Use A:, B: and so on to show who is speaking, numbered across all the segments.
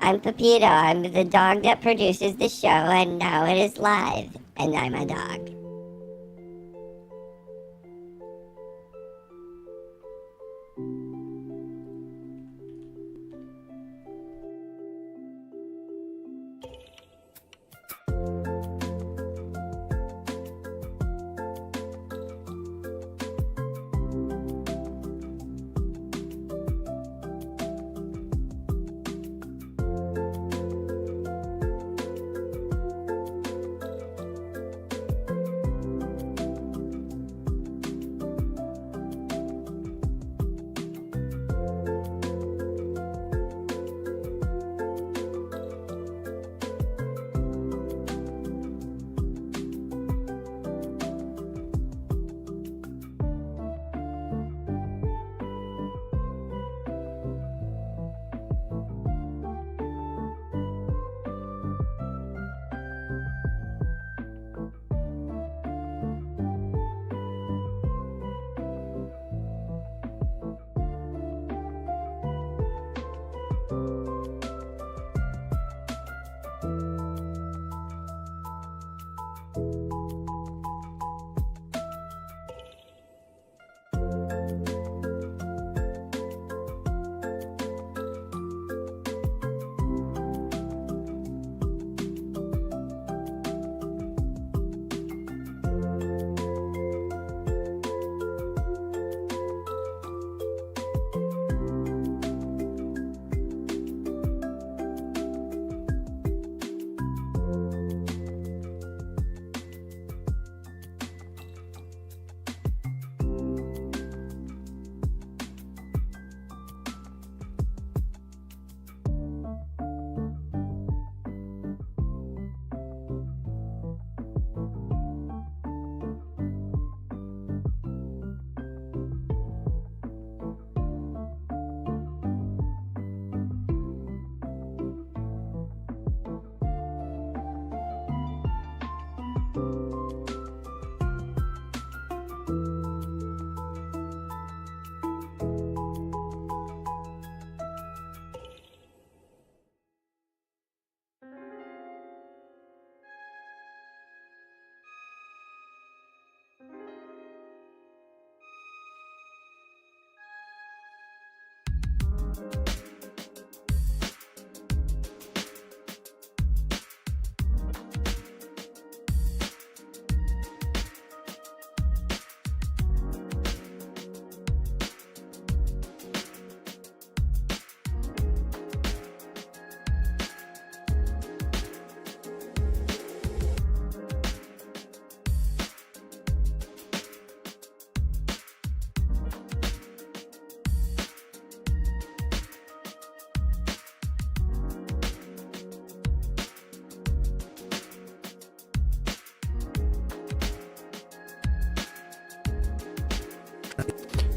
A: I'm Pepito. I'm the dog that produces the show, and now it is live, and I'm a dog.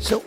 B: So,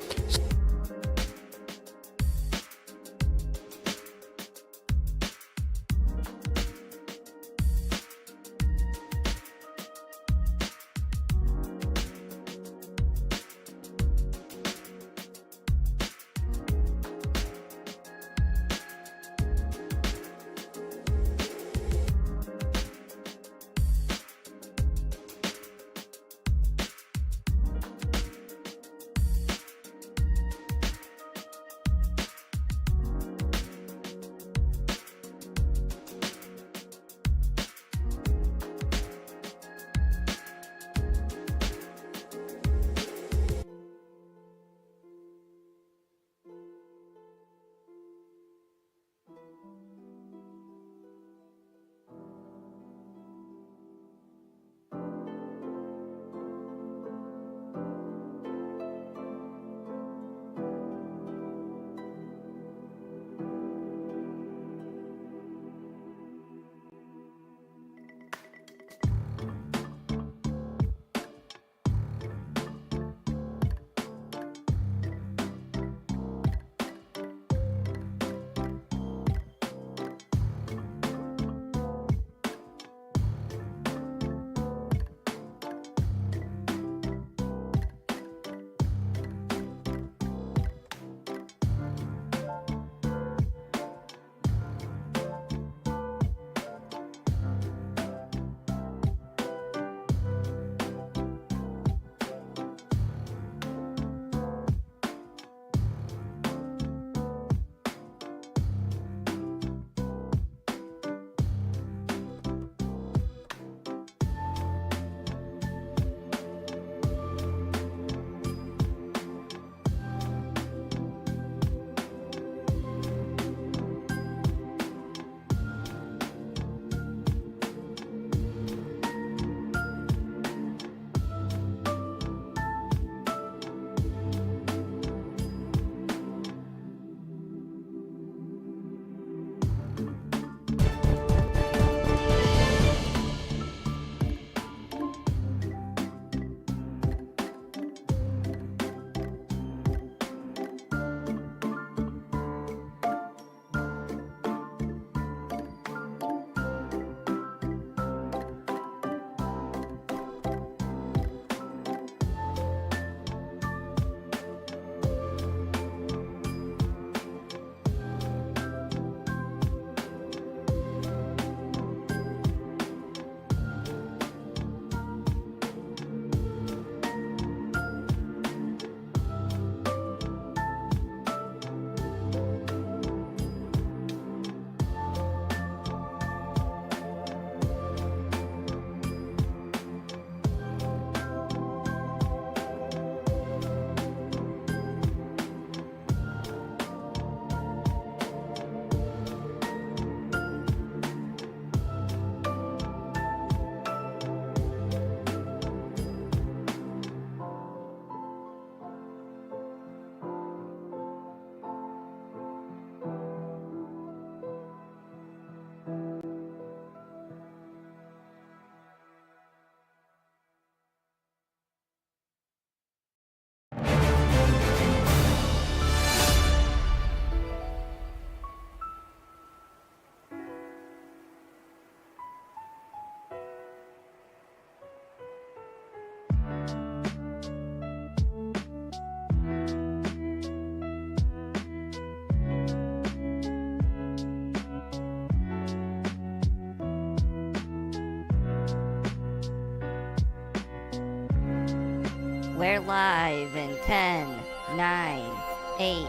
A: We're live in 10, 9, 8,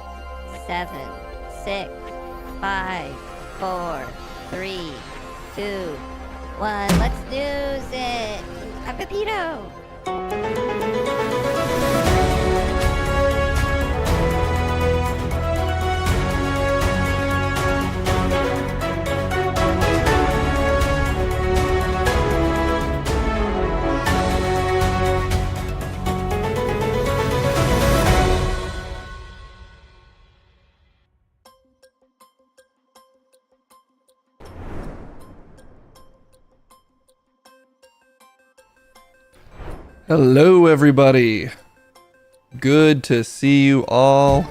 A: 7, 6, 5, 4, 3, 2, 1. Let's news it. I'm Pepito.
B: Hello everybody, good to see you all.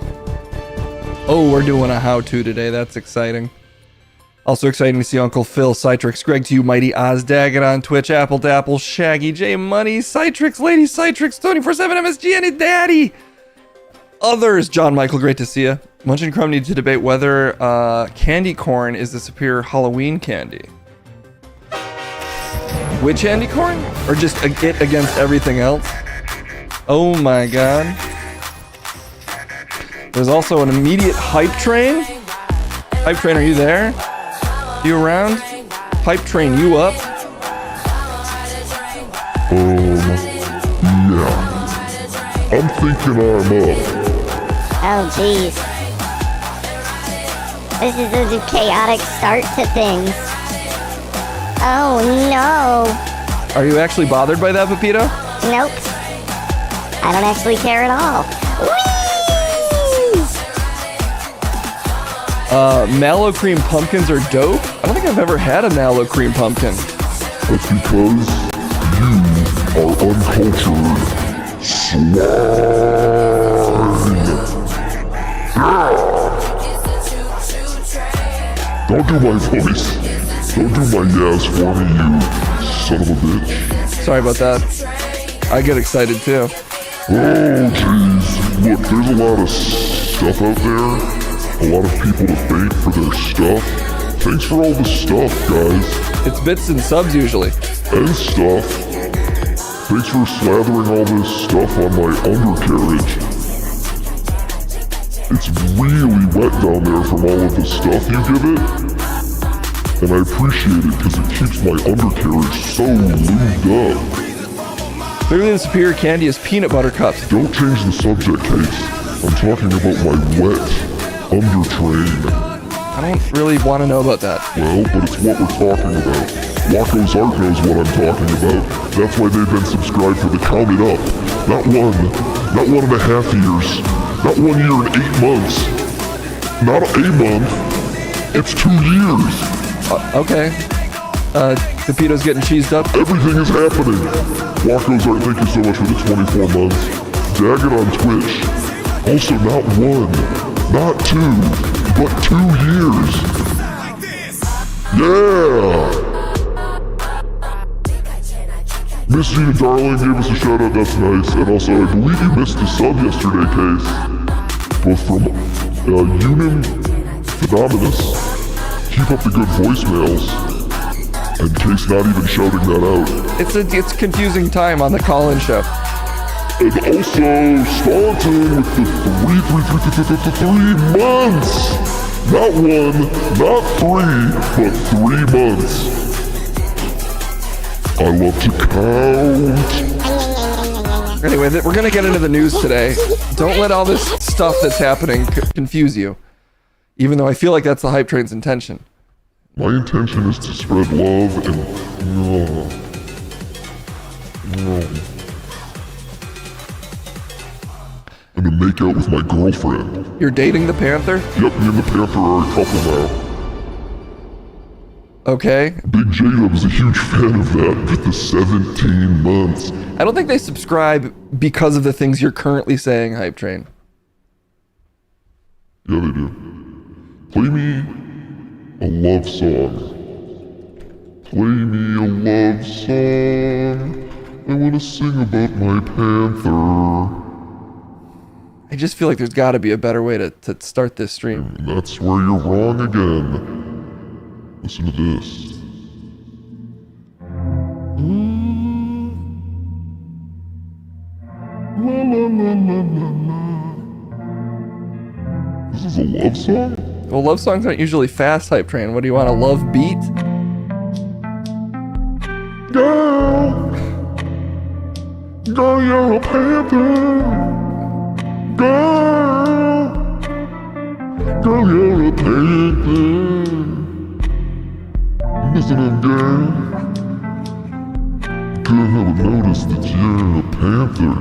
B: Oh, we're doing a how-to today, that's exciting. Also exciting to see Uncle Phil, Citrix, Greg to you, Mighty Oz, Daggett on Twitch, Apple to Apple, Shaggy, J Money, Citrix, Lady Citrix, 24/7 MSG and his daddy. Others, John Michael, great to see you. Munch and Crumb need to debate whether candy corn is the superior Halloween candy. Which candy corn? Or just it against everything else? Oh my god. There's also an immediate hype train. Hype train, are you there? You around? Hype train, you up?
C: Yeah. I'm thinking I'm up.
A: Oh, jeez. This is a chaotic start to things. Oh, no.
B: Are you actually bothered by that, Pepito?
A: Nope. I don't actually care at all. Whee!
B: Mallow cream pumpkins are dope? I don't think I've ever had a mallow cream pumpkin.
C: That's because you are uncultured swine. Don't do my voice. Don't do my yes for me, you son of a bitch.
B: Sorry about that. I get excited too.
C: Oh, jeez. Look, there's a lot of stuff out there. A lot of people to thank for their stuff. Thanks for all the stuff, guys.
B: It's bits and subs usually.
C: And stuff. Thanks for slathering all this stuff on my undercarriage. It's really wet down there from all of the stuff you give it. And I appreciate it because it keeps my undercarriage so lubed up.
B: Clearly the superior candy is peanut butter cups.
C: Don't change the subject, Case. I'm talking about my wet undertrain.
B: I don't really want to know about that.
C: Well, but it's what we're talking about. Wacko's Art knows what I'm talking about. That's why they've been subscribed for the Count It Up. Not 1.5 years. Not 1 year and 8 months. Not a month. It's 2 years.
B: Okay. Pepito's getting cheesed up.
C: Everything is happening. Wacko's Art, thank you so much for the 24 months. Daggett on Twitch. Also, not 1, not 2, but 2 years. Yeah! Miss Gina Darling gave us a shout out, that's nice. And also, I believe you missed a sub yesterday, Case. Both from Unum Phenomenus. Keep up the good voicemails. And Case not even shouting that out.
B: It's confusing time on the call-in show.
C: And also, Staunton with the 3 months! Not 1, not 3, but 3 months. I love to count.
B: Anyway, we're gonna get into the news today. Don't let all this stuff that's happening confuse you. Even though I feel like that's the hype train's intention.
C: My intention is to spread love and... and to make out with my girlfriend.
B: You're dating the Panther?
C: Yep, me and the Panther are a couple now.
B: Okay.
C: Big J-Dub is a huge fan of that with the 17 months.
B: I don't think they subscribe because of the things you're currently saying, Hype Train.
C: Yeah, they do. Play me a love song. Play me a love song. I want to sing about my Panther.
B: I just feel like there's got to be a better way to start this stream.
C: And that's where you're wrong again. Listen to this. Love is a love song?
B: Well, love songs aren't usually fast, Hype Train. What do you want, a love beat?
C: Girl, girl, you're a panther. Girl, you're a panther. Listen, girl. Couldn't help but notice that you're a panther.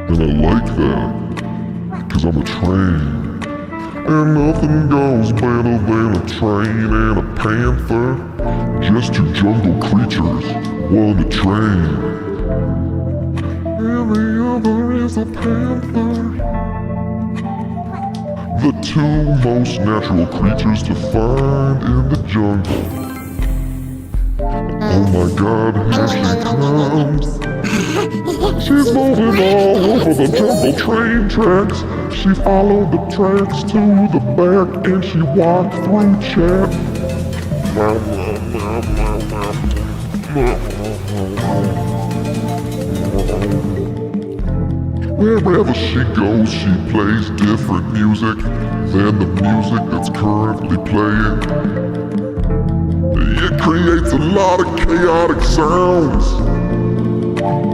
C: And I like that, cause I'm a train. And nothing goes better than a train and a panther. Just two jungle creatures, one to train. And the other is a panther. The two most natural creatures to find in the jungle. Oh my god, here she comes. She's moving all over the jungle train tracks. She followed the tracks to the back and she walked through chat. Wherever she goes, she plays different music than the music that's currently playing. It creates a lot of chaotic sounds,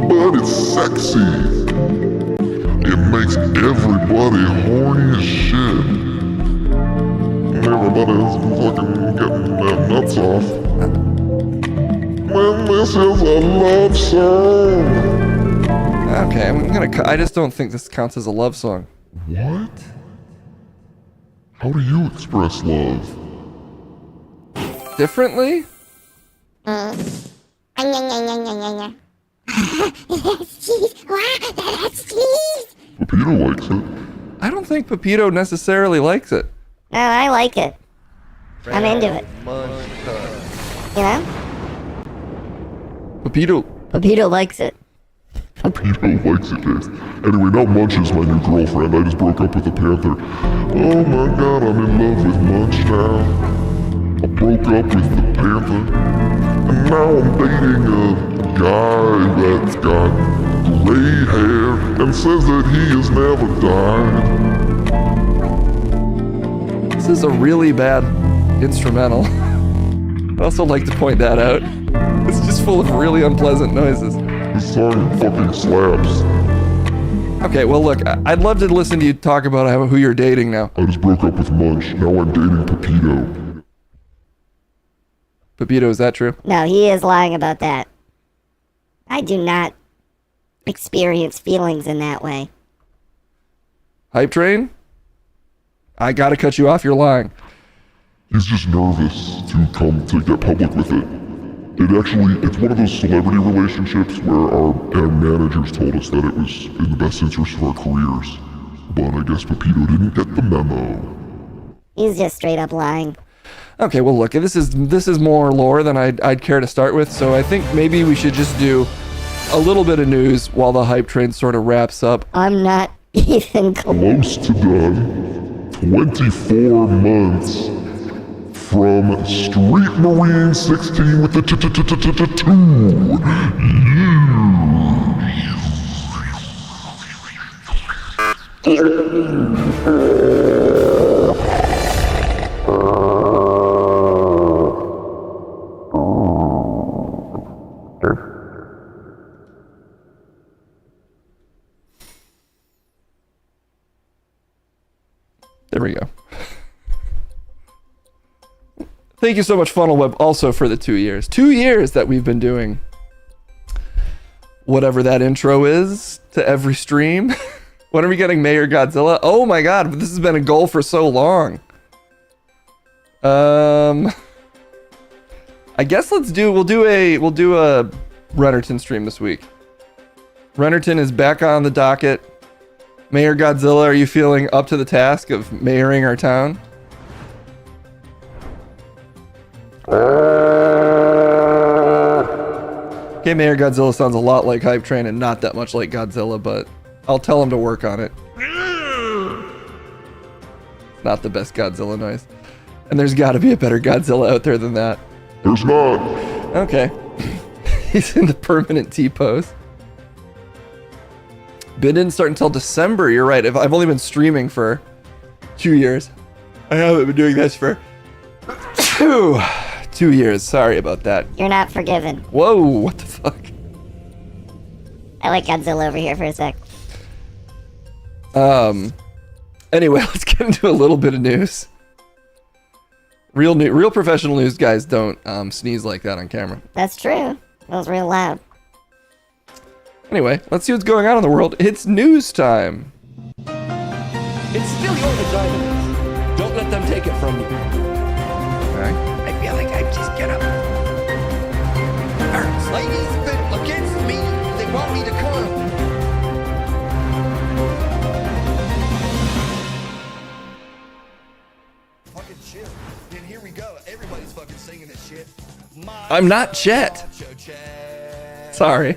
C: but it's sexy. It makes everybody horny as shit. Everybody's fucking getting their nuts off. Man, this is a love song.
B: Okay, I just don't think this counts as a love song.
C: What? How do you express love?
B: Differently?
A: That's cheese. Wow, that's cheese.
C: Pepito likes it.
B: I don't think Pepito necessarily likes it.
A: No, I like it. I'm into it. You know?
B: Pepito
A: likes it.
C: Pepito likes it, Case. Anyway, now Munch is my new girlfriend. I just broke up with the panther. Oh my god, I'm in love with Munch now. I broke up with the panther. And now I'm dating a guy that's got gray hair and says that he has never died.
B: This is a really bad instrumental. I'd also like to point that out. It's just full of really unpleasant noises.
C: This song fucking slaps.
B: Okay, well look, I'd love to listen to you talk about who you're dating now.
C: I just broke up with Munch. Now I'm dating Pepito.
B: Pepito, is that true?
A: No, he is lying about that. I do not experience feelings in that way.
B: Hype Train? I gotta cut you off, you're lying.
C: He's just nervous to get public with it. It's one of those celebrity relationships where our managers told us that it was in the best interest of our careers. But I guess Pepito didn't get the memo.
A: He's just straight up lying.
B: Okay, well look, this is more lore than I'd care to start with, so I think maybe we should just do a little bit of news while the Hype Train sort of wraps up.
A: I'm not even
C: Close to done. 24 months from Street Marine 16 with the 2.
B: There we go. Thank you so much, FunnelWeb, also for the 2 years. 2 years that we've been doing whatever that intro is to every stream. When are we getting Mayor Godzilla? Oh my god, this has been a goal for so long. I guess we'll do a Rennerton stream this week. Rennerton is back on the docket. Mayor Godzilla, are you feeling up to the task of mayoring our town? Okay, Mayor Godzilla sounds a lot like Hype Train and not that much like Godzilla, but I'll tell him to work on it. Not the best Godzilla noise. And there's gotta be a better Godzilla out there than that.
C: There's not.
B: Okay. He's in the permanent T-pose. Bid didn't start until December, you're right. I've only been streaming for 2 years. I haven't been doing this for 2 years. Sorry about that.
A: You're not forgiven.
B: Whoa, what the fuck?
A: I like Godzilla over here for a sec.
B: Anyway, let's get into a little bit of news. Real professional news guys don't sneeze like that on camera.
A: That's true. That was real loud.
B: Anyway, let's see what's going on in the world. It's news time.
D: It's still your vagina. Don't let them take it from you.
B: Okay.
D: I feel like I just get up. Hurts. Ladies been against me. They want me to come. Fucking shit. Then here we go. Everybody's fucking singing this shit.
B: I'm not Chet. Sorry.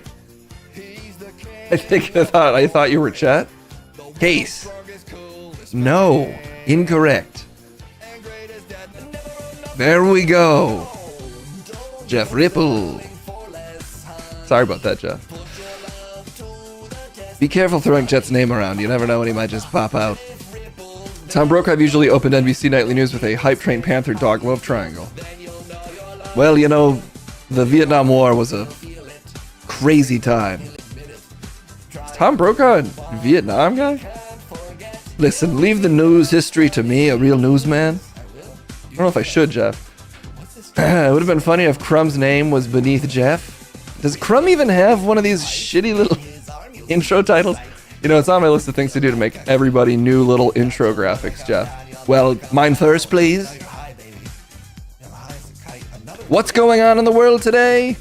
B: I thought you were Chet. Case. No. Incorrect. There we go. Jeff Ripple. Sorry about that, Jeff. Be careful throwing Chet's name around. You never know when he might just pop out. Tom Brokaw usually opened NBC Nightly News with a hype train Panther dog love triangle. Well, you know, the Vietnam War was a crazy time. Is Tom Brokaw a Vietnam guy? Listen, leave the news history to me, a real newsman. I don't know if I should, Jeff. It would have been funny if Crumb's name was beneath Jeff. Does Crumb even have one of these shitty little intro titles? You know, it's on my list of things to do to make everybody new little intro graphics, Jeff. Well, mine first, please. What's going on in the world today?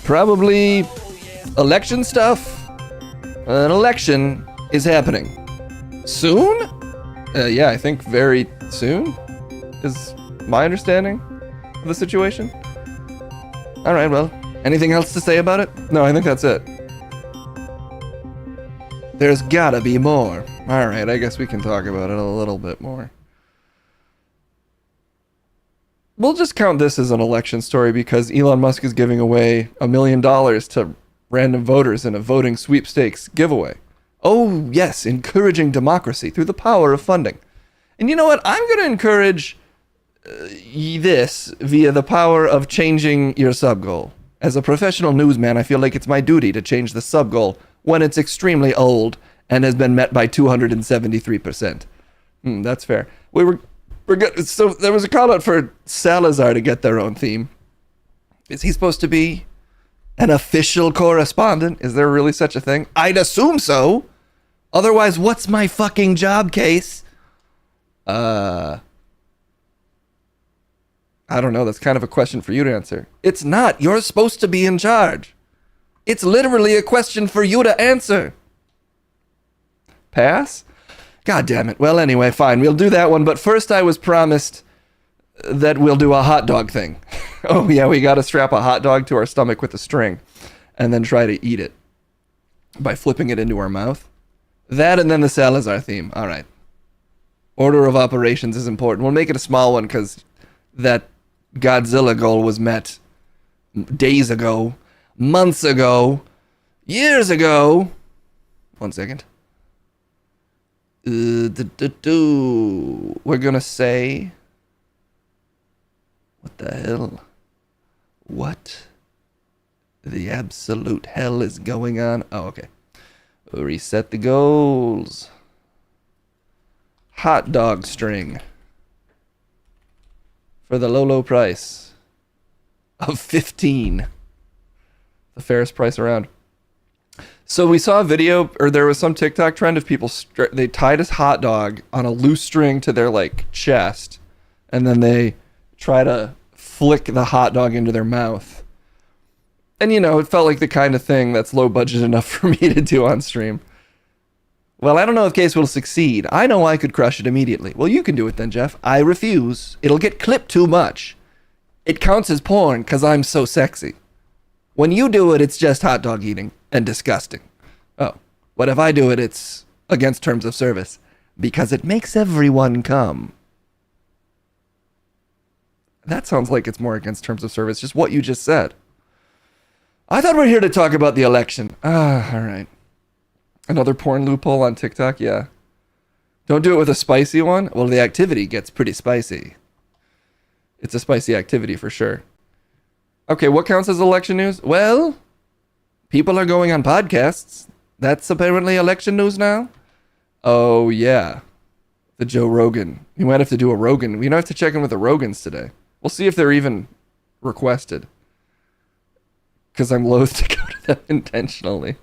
B: Probably election stuff. An election is happening. Soon? Yeah, I think very soon is my understanding of the situation. Alright, well, anything else to say about it? No, I think that's it. There's gotta be more. Alright, I guess we can talk about it a little bit more. We'll just count this as an election story because Elon Musk is giving away $1 million to random voters in a voting sweepstakes giveaway. Oh, yes, encouraging democracy through the power of funding. And you know what? I'm going to encourage this via the power of changing your sub-goal. As a professional newsman, I feel like it's my duty to change the sub-goal when it's extremely old and has been met by 273%. That's fair. We're good. So there was a call out for Salazar to get their own theme. Is he supposed to be an official correspondent? Is there really such a thing? I'd assume so. Otherwise, what's my fucking job, Case? I don't know. That's kind of a question for you to answer. It's not. You're supposed to be in charge. It's literally a question for you to answer. Pass? God damn it. Well, anyway, fine. We'll do that one. But first I was promised that we'll do a hot dog thing. Oh, yeah, we got to strap a hot dog to our stomach with a string and then try to eat it by flipping it into our mouth. That and then the Salazar theme. All right. Order of operations is important. We'll make it a small one because that Godzilla goal was met days ago, months ago, years ago. 1 second. We're gonna say... What the hell? What the absolute hell is going on? Oh, okay. Reset the goals. Hot dog string. For the low price of 15. The fairest price around. So we saw a video, or there was some TikTok trend of people, they tied a hot dog on a loose string to their, like, chest, and then they try to flick the hot dog into their mouth. And, you know, it felt like the kind of thing that's low budget enough for me to do on stream. Well, I don't know if Case will succeed. I know I could crush it immediately. Well, you can do it then, Jeff. I refuse. It'll get clipped too much. It counts as porn because I'm so sexy. When you do it, it's just hot dog eating and disgusting. Oh, what if I do it? It's against terms of service because it makes everyone come. That sounds like it's more against terms of service, just what you just said. I thought we were here to talk about the election. All right. Another porn loophole on TikTok? Yeah. Don't do it with a spicy one. Well, the activity gets pretty spicy. It's a spicy activity for sure. Okay, what counts as election news? Well, people are going on podcasts. That's apparently election news now. Oh, yeah. The Joe Rogan. We might have to do a Rogan. We might have to check in with the Rogans today. We'll see if they're even requested. Because I'm loath to go to them intentionally.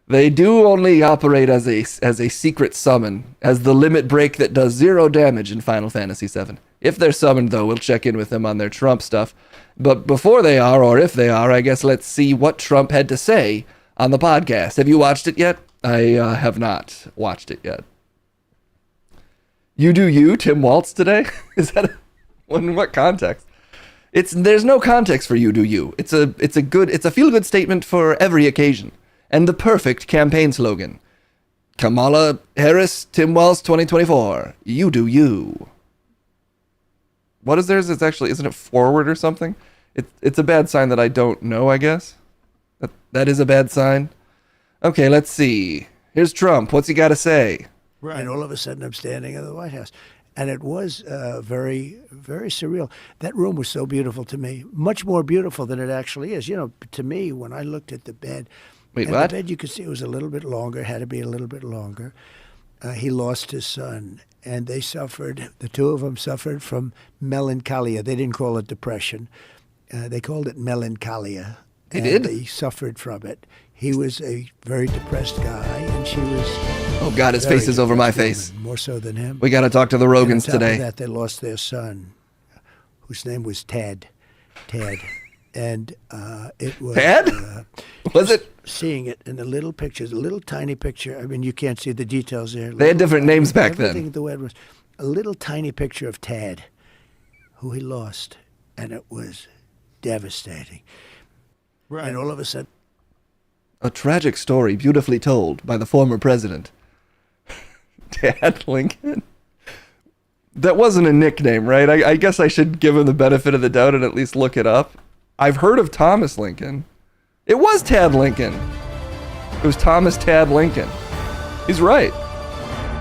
B: They do only operate as a secret summon, as the limit break that does 0 damage in Final Fantasy VII. If they're summoned, though, we'll check in with them on their Trump stuff. But before they are, or if they are, I guess let's see what Trump had to say on the podcast. Have you watched it yet? I have not watched it yet. You do you, Tim Waltz, today? Is that in what context? There's no context for you do you. It's a feel-good statement for every occasion. And the perfect campaign slogan. Kamala Harris, Tim Walz 2024. You do you. What is theirs? Isn't it forward or something? It's a bad sign that I don't know, I guess. That is a bad sign. Okay, let's see. Here's Trump. What's he got to say?
E: Right. And all of a sudden I'm standing in the White House. And it was very, very surreal. That room was so beautiful to me. Much more beautiful than it actually is. You know, to me, when I looked at the bed...
B: Wait,
E: and
B: what?
E: the bed, you could see it was a little bit longer, had to be a little bit longer. He lost his son, and they suffered, the two of them suffered from melancholia. They didn't call it depression. They called it melancholia.
B: They did?
E: They suffered from it. He was a very depressed guy, and she was...
B: Oh, God, his face is over my face.
E: More so than him.
B: We got to talk to the Rogans
E: And on top
B: today.
E: of that, they lost their son, whose name was Ted. And it was...
B: Ted? Was it?
E: Seeing it in the little pictures, a little tiny picture. I mean, you can't see the details there.
B: They had different names back
E: everything
B: then.
E: The way it was a little tiny picture of Tad, who he lost, and it was devastating. Right. And all of a sudden,
B: A tragic story beautifully told by the former president. Tad Lincoln? That wasn't a nickname, right? I guess I should give him the benefit of the doubt and at least look it up. I've heard of Thomas Lincoln. It was Tad Lincoln. It was Thomas Tad Lincoln. He's right.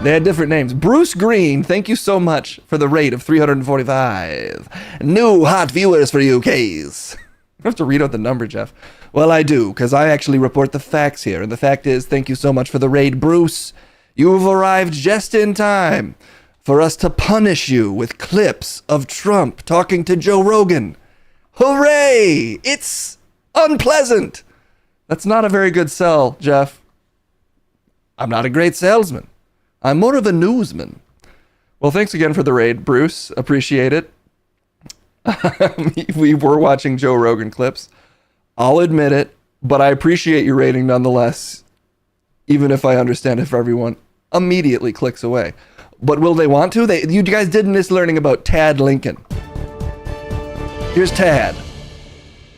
B: They had different names. Bruce Green, thank you so much for the rate of 345. New hot viewers for you, Case. I have to read out the number, Jeff. Well, I do, because I actually report the facts here. And the fact is, thank you so much for the raid, Bruce. You've arrived just in time for us to punish you with clips of Trump talking to Joe Rogan. Hooray! It's unpleasant. That's not a very good sell, Jeff. I'm not a great salesman. I'm more of a newsman. Well, thanks again for the raid, Bruce. Appreciate it. We were watching Joe Rogan clips. I'll admit it, but I appreciate your rating nonetheless, even if I understand if everyone immediately clicks away. But will they want to? You guys didn't miss learning about Tad Lincoln. Here's Tad.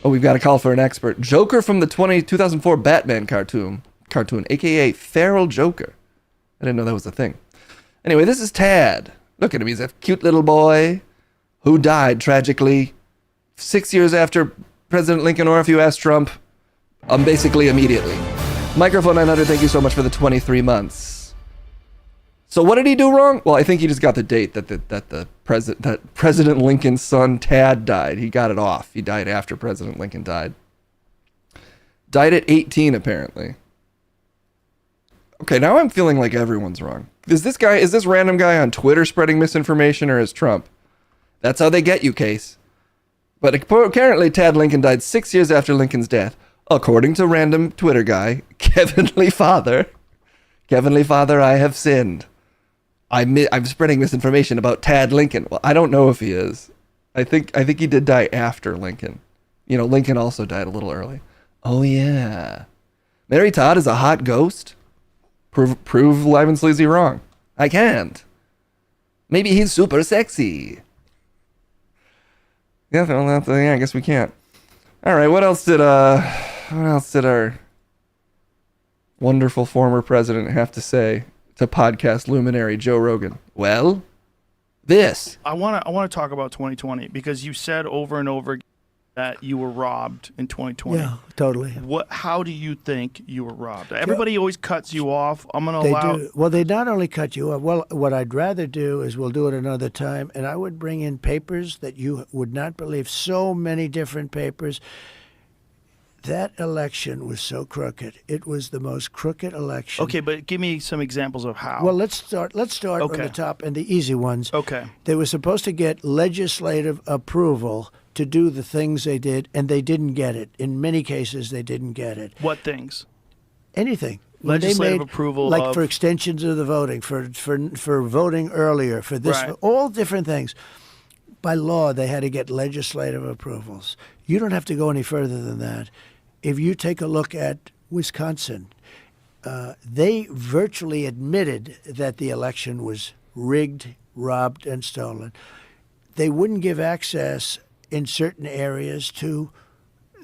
B: Oh, we've got a call for an expert. Joker from the 2004 Batman cartoon, aka Feral Joker. I didn't know that was a thing. Anyway, this is Tad. Look at him. He's a cute little boy who died tragically 6 years after President Lincoln, or if you ask Trump, basically immediately. Microphone 900, thank you so much for the 23 months. So what did he do wrong? Well, I think he just got the date that President Lincoln's son Tad died. He got it off. He died after President Lincoln died. Died at 18, apparently. Okay, now I'm feeling like everyone's wrong. Is this random guy on Twitter spreading misinformation, or is Trump? That's how they get you, Case. But apparently Tad Lincoln died 6 years after Lincoln's death, according to random Twitter guy, Kevinly Father. Kevinly Father, I have sinned. I'm spreading misinformation about Tad Lincoln. Well, I don't know if he is. I think he did die after Lincoln. You know, Lincoln also died a little early. Oh yeah. Mary Todd is a hot ghost? Prove Live and Sleazy wrong. I can't. Maybe he's super sexy. Yeah, well, I guess we can't. All right, what else did our wonderful former president have to say to podcast luminary Joe Rogan? Well, this.
F: I want to talk about 2020 because you said over and over again that you were robbed in 2020.
E: Yeah, totally.
F: How do you think you were robbed? Everybody always cuts you off. I'm going to
E: They
F: allow.
E: do. Well, they not only cut you off. Well, what I'd rather do is we'll do it another time, and I would bring in papers that you would not believe. So many different papers. That election was so crooked. It was the most crooked election.
F: Okay, but give me some examples of how.
E: Well, let's start from
F: Okay.
E: the top and the easy ones.
F: Okay.
E: They were supposed to get legislative approval to do the things they did, and they didn't get it. In many cases, they didn't get it.
F: What things?
E: Anything. When they
F: Legislative
E: made,
F: approval
E: like
F: of-
E: for extensions of the voting, for voting earlier, for this,
F: Right.
E: all different things. By law, they had to get legislative approvals. You don't have to go any further than that. If you take a look at Wisconsin, they virtually admitted that the election was rigged, robbed, and stolen. They wouldn't give access in certain areas to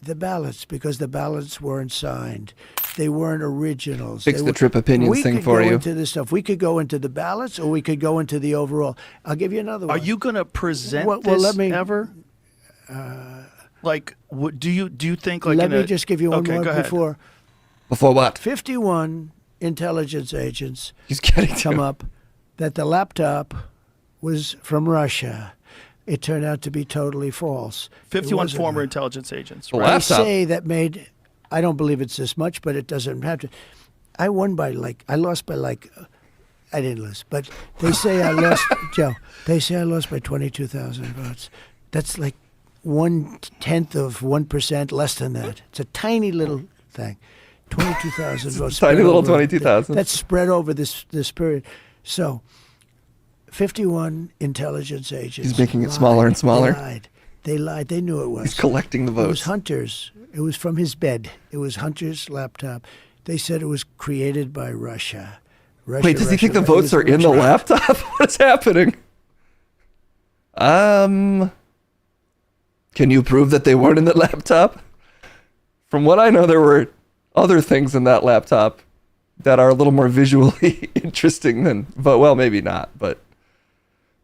E: the ballots because the ballots weren't signed. They weren't originals.
B: Fix
E: They
B: the
E: were-
B: trip opinions thing for
E: We could
B: you.
E: go into this stuff. We could go into the ballots, or we could go into the overall. I'll give you another
F: Are
E: one.
F: you going to present
E: Well,
F: this
E: let me-
F: ever? Like, do you think like?
E: Let
F: in
E: me
F: a-
E: just give you one
F: okay,
E: more
F: go ahead.
E: before.
B: Before what?
E: 51 intelligence agents
B: He's getting
E: come
B: to.
E: up that the laptop was from Russia. It turned out to be totally false. It
F: 51
E: wasn't.
F: former intelligence agents.
B: The
F: Right?
E: They
B: laptop.
E: say that made. I don't believe it's this much, but it doesn't have to. I won by I lost by I didn't lose, but they say I lost, Joe. They say I lost by 22,000 votes. That's like 1/10 of 1%, less than that. It's a tiny little thing. 22,000 votes.
B: Tiny
E: spread
B: little
E: over-
B: 22,000.
E: That's spread over this period. So, 51 intelligence agents.
B: He's making it
E: lied.
B: smaller and smaller.
E: They lied. They lied. They knew it was.
B: He's collecting the
E: It was
B: votes.
E: Hunter's. It was from his bed. It was Hunter's laptop. They said it was created by Russia.
B: Wait, does he think the votes are in the laptop? What's happening? Can you prove that they weren't in the laptop? From what I know, there were other things in that laptop that are a little more visually interesting than well, maybe not, but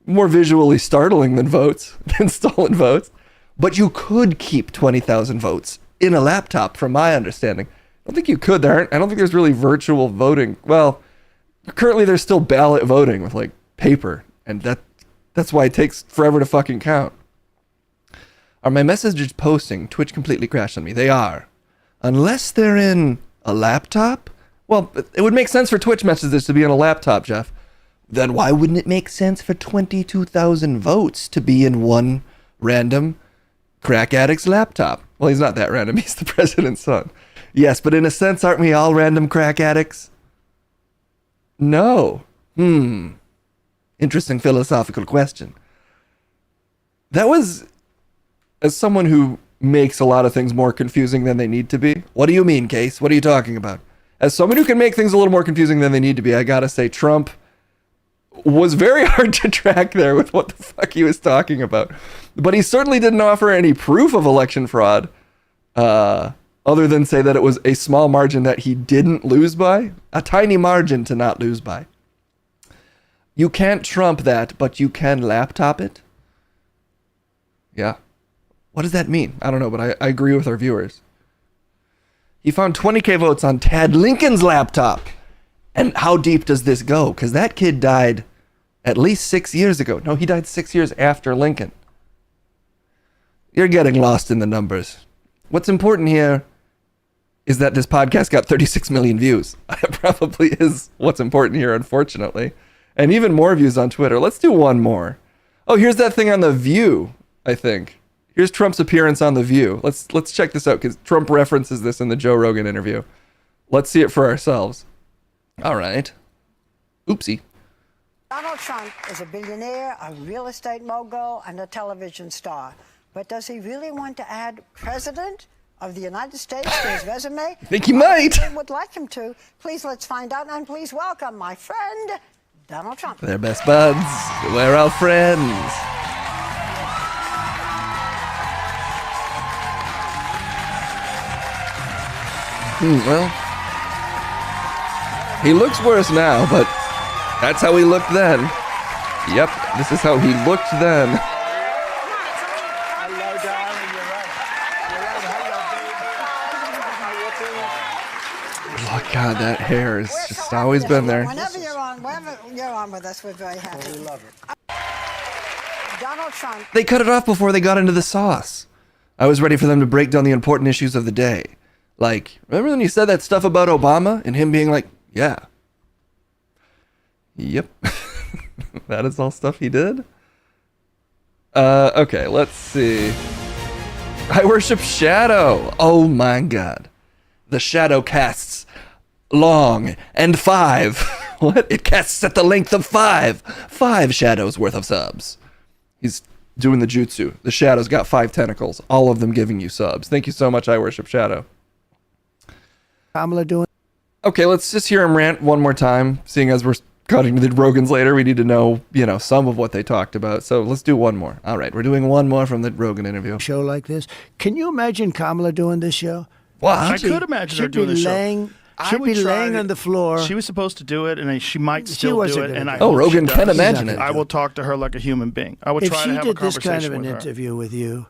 B: more visually startling than votes, than stolen votes. But you could keep 20,000 votes in a laptop, from my understanding. I don't think you could. I don't think there's really virtual voting. Well, currently there's still ballot voting with like paper, and that's why it takes forever to fucking count. Are my messages posting? Twitch completely crashed on me. They are. Unless they're in a laptop? Well, it would make sense for Twitch messages to be in a laptop, Jeff. Then why wouldn't it make sense for 22,000 votes to be in one random crack addict's laptop? Well, he's not that random. He's the president's son. Yes, but in a sense, aren't we all random crack addicts? No. Interesting philosophical question. That was, as someone who makes a lot of things more confusing than they need to be. What do you mean, Case? What are you talking about? As someone who can make things a little more confusing than they need to be, I gotta say Trump was very hard to track there with what the fuck he was talking about. But he certainly didn't offer any proof of election fraud, other than say that it was a small margin that he didn't lose by. A tiny margin to not lose by. You can't trump that, but you can laptop it? Yeah. What does that mean? I don't know, but I agree with our viewers. He found 20K votes on Tad Lincoln's laptop. And how deep does this go? Because that kid died at least 6 years ago. No, he died 6 years after Lincoln. You're getting lost in the numbers. What's important here is that this podcast got 36 million views. That probably is what's important here, unfortunately. And even more views on Twitter. Let's do one more. Oh, here's that thing on The View, I think. Here's Trump's appearance on The View. Let's check this out, because Trump references this in the Joe Rogan interview. Let's see it for ourselves. All right. Oopsie.
G: Donald Trump is a billionaire, a real estate mogul, and a television star. But does he really want to add President of the United States to his resume?
B: I think he might.
G: I would like him to. Please, let's find out, and please welcome my friend, Donald Trump.
B: They're best buds. We're all friends. Well, he looks worse now, but that's how he looked then. Yep, this is how he looked then.
G: Hello, darling. You're right.
B: God, that hair has
G: We're
B: just
G: so
B: always
G: happy to
B: been
G: have you.
B: there.
G: Whenever you're on with us, we're very happy. We love it. Donald Trump.
B: They cut it off before they got into the sauce. I was ready for them to break down the important issues of the day. Like, remember when you said that stuff about Obama and him being like, yeah. Yep. That is all stuff he did? Okay, let's see. I worship Shadow. Oh my god. The Shadow casts long and 5. What? It casts at the length of 5. 5 shadows worth of subs. He's doing the jutsu. The Shadow's got 5 tentacles. All of them giving you subs. Thank you so much, I worship Shadow.
E: Kamala doing?
B: Okay, let's just hear him rant one more time. Seeing as we're cutting to the Rogans later, we need to know, some of what they talked about. So let's do one more. All right, we're doing one more from the Rogan interview.
E: Show like this. Can you imagine Kamala doing this show?
B: What?
F: I could imagine her doing this show.
E: She'd be laying on the floor.
F: She was supposed to do it, and she might
E: She
F: still
E: wasn't
F: do it.
E: gonna
F: And
E: do
F: I
E: it.
B: Oh,
F: hope
B: Rogan
F: she
B: can
F: does.
B: imagine it.
F: I will talk to her like a human being. I would
E: If
F: try
E: she
F: to have a
E: did this
F: conversation
E: kind of an
F: with her.
E: interview with you,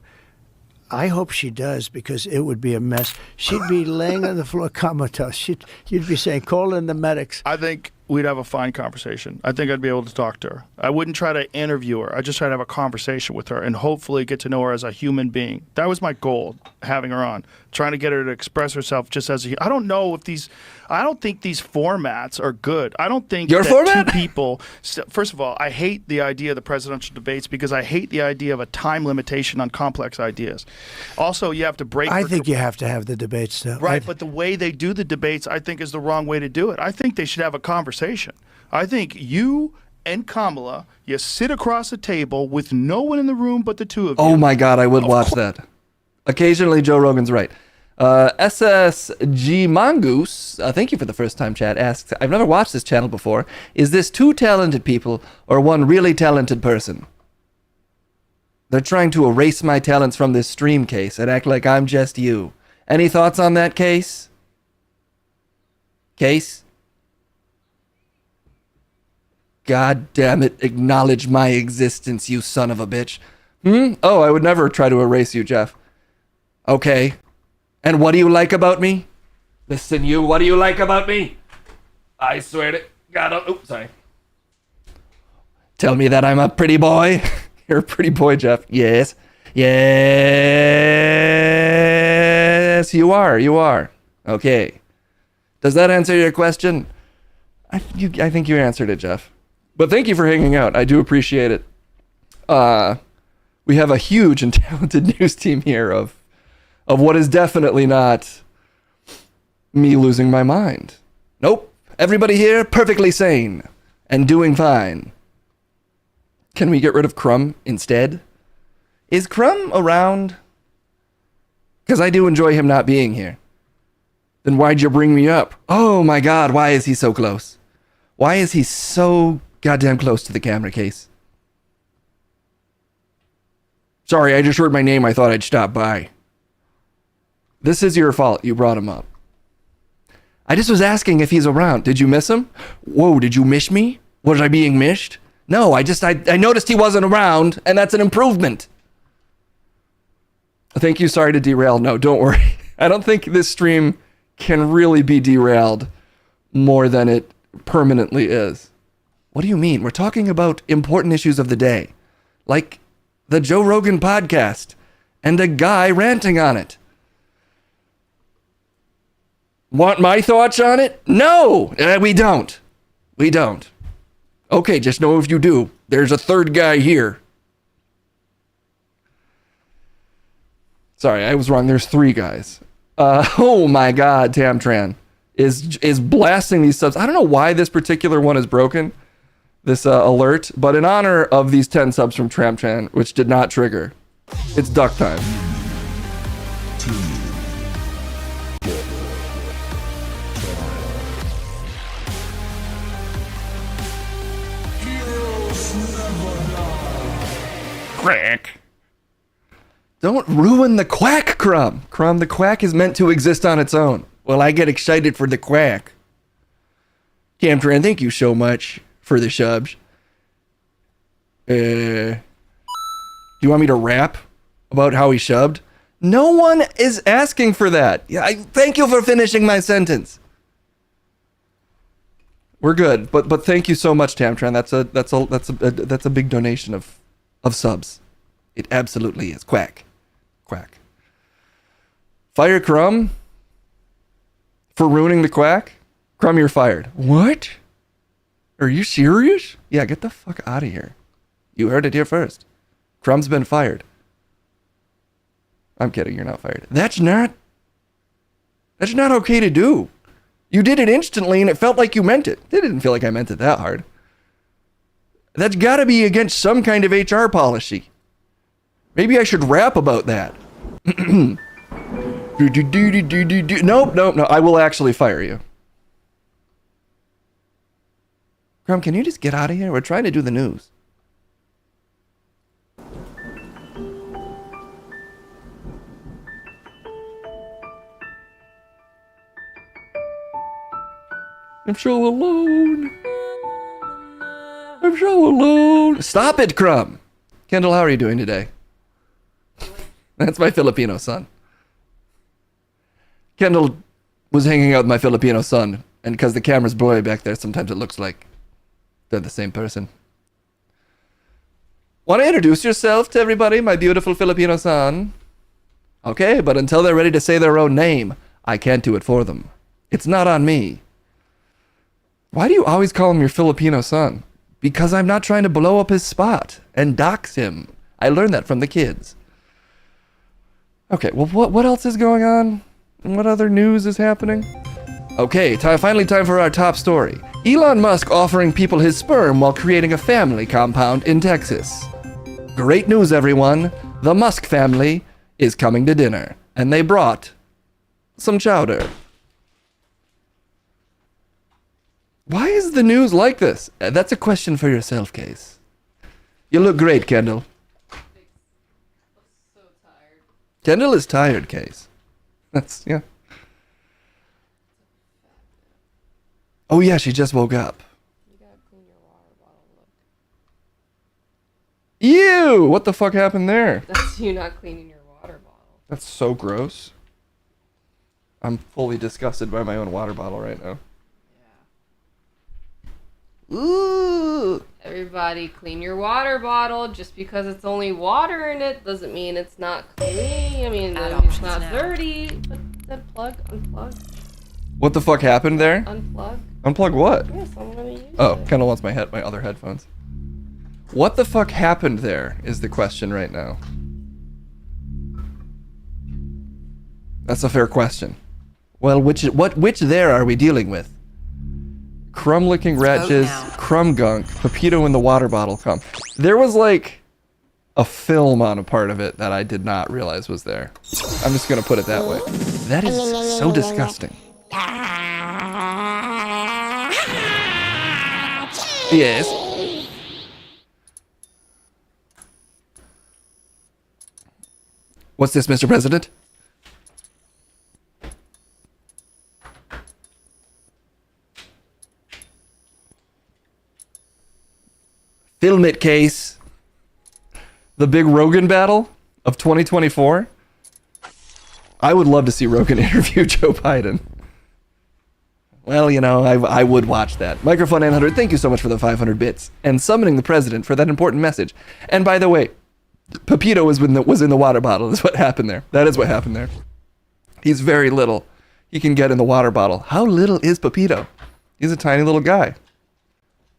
E: I hope she does, because it would be a mess. She'd be laying on the floor comatose. You'd be saying, call in the medics.
F: I think we'd have a fine conversation. I think I'd be able to talk to her. I wouldn't try to interview her. I'd just try to have a conversation with her and hopefully get to know her as a human being. That was my goal, having her on. Trying to get her to express herself just as I don't know if I don't think these formats are good. I don't think
B: Your
F: that
B: format?
F: two people, first of all, I hate the idea of the presidential debates because I hate the idea of a time limitation on complex ideas. Also, you have to break.
E: I think you have to have the debates, though.
F: Right, but the way they do the debates, I think, is the wrong way to do it. I think they should have a conversation. I think you and Kamala, you sit across a table with no one in the room but the two of you.
B: Oh my god, I would watch that. Occasionally, Joe Rogan's right. SSG Mongoose, thank you for the first time chat, asks, I've never watched this channel before. Is this 2 talented people or one really talented person? They're trying to erase my talents from this stream, Case, and act like I'm just you. Any thoughts on that, Case? Case? God damn it, acknowledge my existence, you son of a bitch. Oh, I would never try to erase you, Jeff. Okay. And what do you like about me? Listen, you, what do you like about me? I swear to God, oops, sorry. Tell me that I'm a pretty boy. You're a pretty boy, Jeff. Yes. Yes, you are. Okay. Does that answer your question? I think you answered it, Jeff. But thank you for hanging out. I do appreciate it. We have a huge and talented news team here of what is definitely not me losing my mind. Nope. Everybody here perfectly sane and doing fine. Can we get rid of Crumb instead? Is Crumb around? Because I do enjoy him not being here. Then why'd you bring me up? Oh my god, why is he so close? Why is he so goddamn close to the camera, Case? Sorry, I just heard my name. I thought I'd stop by. This is your fault. You brought him up. I just was asking if he's around. Did you miss him? Whoa, did you miss me? Was I being missed? No, I noticed he wasn't around, and that's an improvement. Thank you. Sorry to derail. No, don't worry. I don't think this stream can really be derailed more than it permanently is. What do you mean? We're talking about important issues of the day, like the Joe Rogan podcast and a guy ranting on it. Want my thoughts on it? No, we don't. We don't. Okay, just know if you do, there's a third guy here. Sorry, I was wrong. There's 3 guys. Oh my God, Tamtran is blasting these subs. I don't know why this particular one is broken, this alert, but in honor of these 10 subs from Tamtran, which did not trigger, it's duck time. Quack. Don't ruin the quack, Crumb. Crumb, the quack is meant to exist on its own. Well, I get excited for the quack. Camtran, thank you so much for the subs. Do you want me to rap about how he shubbed? No one is asking for that. Yeah, thank you for finishing my sentence. We're good. But thank you so much, Tamtran. That's a big donation of subs. It absolutely is. Quack. Quack. Fire Crumb for ruining the quack? Crumb, you're fired. What? Are you serious? Yeah, get the fuck out of here. You heard it here first. Crumb's been fired. I'm kidding, you're not fired. That's not okay to do. You did it instantly and it felt like you meant it. It didn't feel like I meant it that hard. That's gotta be against some kind of HR policy. Maybe I should rap about that. Nope, no. I will actually fire you. Crumb, can you just get out of here? We're trying to do the news. I'm so alone. I'm so alone. Stop it, Crumb. Kendall, how are you doing today? That's my Filipino son. Kendall was hanging out with my Filipino son, and because the camera's blurry back there, sometimes it looks like they're the same person. Want to introduce yourself to everybody, my beautiful Filipino son? Okay, but until they're ready to say their own name, I can't do it for them. It's not on me. Why do you always call him your Filipino son? Because I'm not trying to blow up his spot and dox him. I learned that from the kids. Okay, well, what else is going on? What other news is happening? Okay, finally time for our top story. Elon Musk offering people his sperm while creating a family compound in Texas. Great news, everyone. The Musk family is coming to dinner, and they brought some chowder. Why is the news like this? That's a question for yourself, Case. You look great, Kendall.
H: I'm so tired.
B: Kendall is tired, Case. Yeah. Oh yeah, she just woke up.
H: You gotta clean your water bottle, look.
B: Ew! What the fuck happened there?
H: That's you not cleaning your water bottle.
B: That's so gross. I'm fully disgusted by my own water bottle right now.
H: Yeah.
B: Ooh!
H: Everybody clean your water bottle. Just because it's only water in it doesn't mean it's not clean. I mean, it's not dirty. But then unplug.
B: What the fuck happened there?
H: Unplug.
B: Unplug what?
H: Yes, I'm gonna use
B: Oh,
H: it.
B: Kendall wants my other headphones. What the fuck happened there is the question right now. That's a fair question. Well, which there are we dealing with? Crumb licking rat jizz, crumb gunk, Pepito in the water bottle cum. There was like a film on a part of it that I did not realize was there. I'm just gonna put it that way. That is so disgusting. Yes. What's this, Mr. President? Film it, Case. The big Rogan battle of 2024. I would love to see Rogan interview Joe Biden. Well, you know, I would watch that. Microphone 900, thank you so much for the 500 bits. And summoning the president for that important message. And by the way, Pepito was in the water bottle is what happened there. That is what happened there. He's very little. He can get in the water bottle. How little is Pepito? He's a tiny little guy.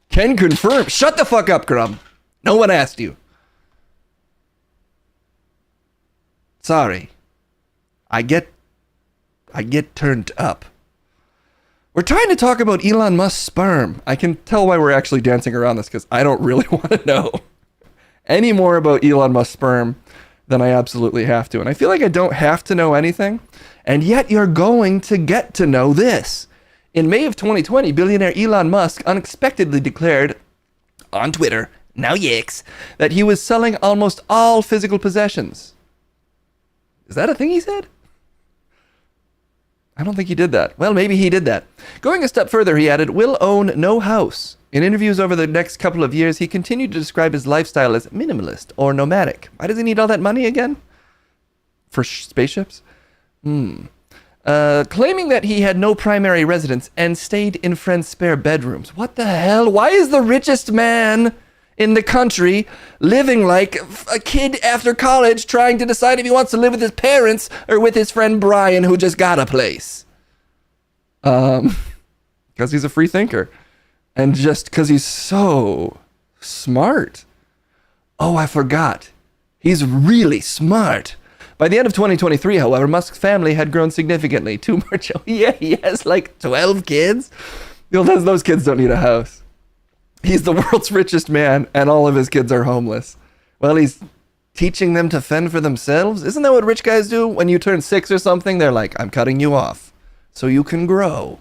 B: Can confirm. Shut the fuck up, Crumb. No one asked you. Sorry. I get turned up. We're trying to talk about Elon Musk's sperm. I can tell why we're actually dancing around this because I don't really want to know any more about Elon Musk's sperm than I absolutely have to. And I feel like I don't have to know anything. And yet you're going to get to know this. In May of 2020, billionaire Elon Musk unexpectedly declared on Twitter, now X, that he was selling almost all physical possessions. Is that a thing he said? I don't think he did that. Well, maybe he did that. Going a step further, he added, will own no house. In interviews over the next couple of years, he continued to describe his lifestyle as minimalist or nomadic. Why does he need all that money again? For spaceships? claiming that he had no primary residence and stayed in friends' spare bedrooms. What the hell? Why is the richest man in the country living like a kid after college trying to decide if he wants to live with his parents or with his friend Brian, who just got a place? Because he's a free thinker. And just because he's so smart. Oh, I forgot. He's really smart. By the end of 2023, however, Musk's family had grown significantly. 2 more children. Yeah, he has like 12 kids. Those kids don't need a house. He's the world's richest man, and all of his kids are homeless. Well, he's teaching them to fend for themselves. Isn't that what rich guys do? When you turn 6 or something, they're like, I'm cutting you off so you can grow.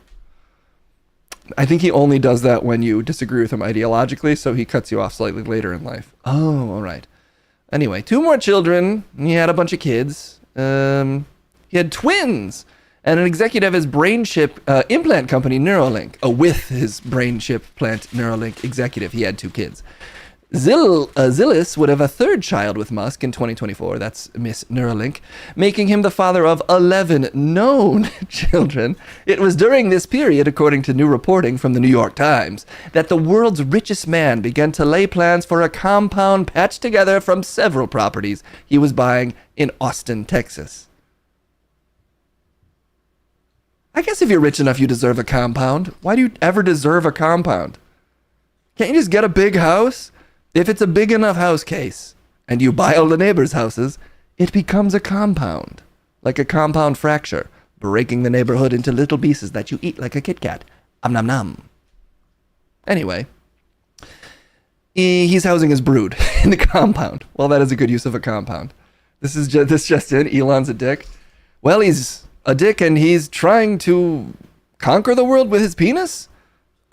B: I think he only does that when you disagree with him ideologically, so he cuts you off slightly later in life. Oh, all right. Anyway, 2 more children. He had a bunch of kids. He had twins and an executive of his brain chip implant company, Neuralink. With his brain chip plant Neuralink executive, he had 2 kids. Zillis would have a 3rd child with Musk in 2024. That's Miss Neuralink, making him the father of 11 known children. It was during this period, according to new reporting from the New York Times, that the world's richest man began to lay plans for a compound patched together from several properties he was buying in Austin, Texas. I guess if you're rich enough, you deserve a compound. Why do you ever deserve a compound? Can't you just get a big house? If it's a big enough house case, and you buy all the neighbors' houses, it becomes a compound. Like a compound fracture, breaking the neighborhood into little pieces that you eat like a Kit Kat. Nom nom. Anyway, he's housing his brood in the compound. Well, that is a good use of a compound. This just in, Elon's a dick. Well, he's a dick and he's trying to conquer the world with his penis?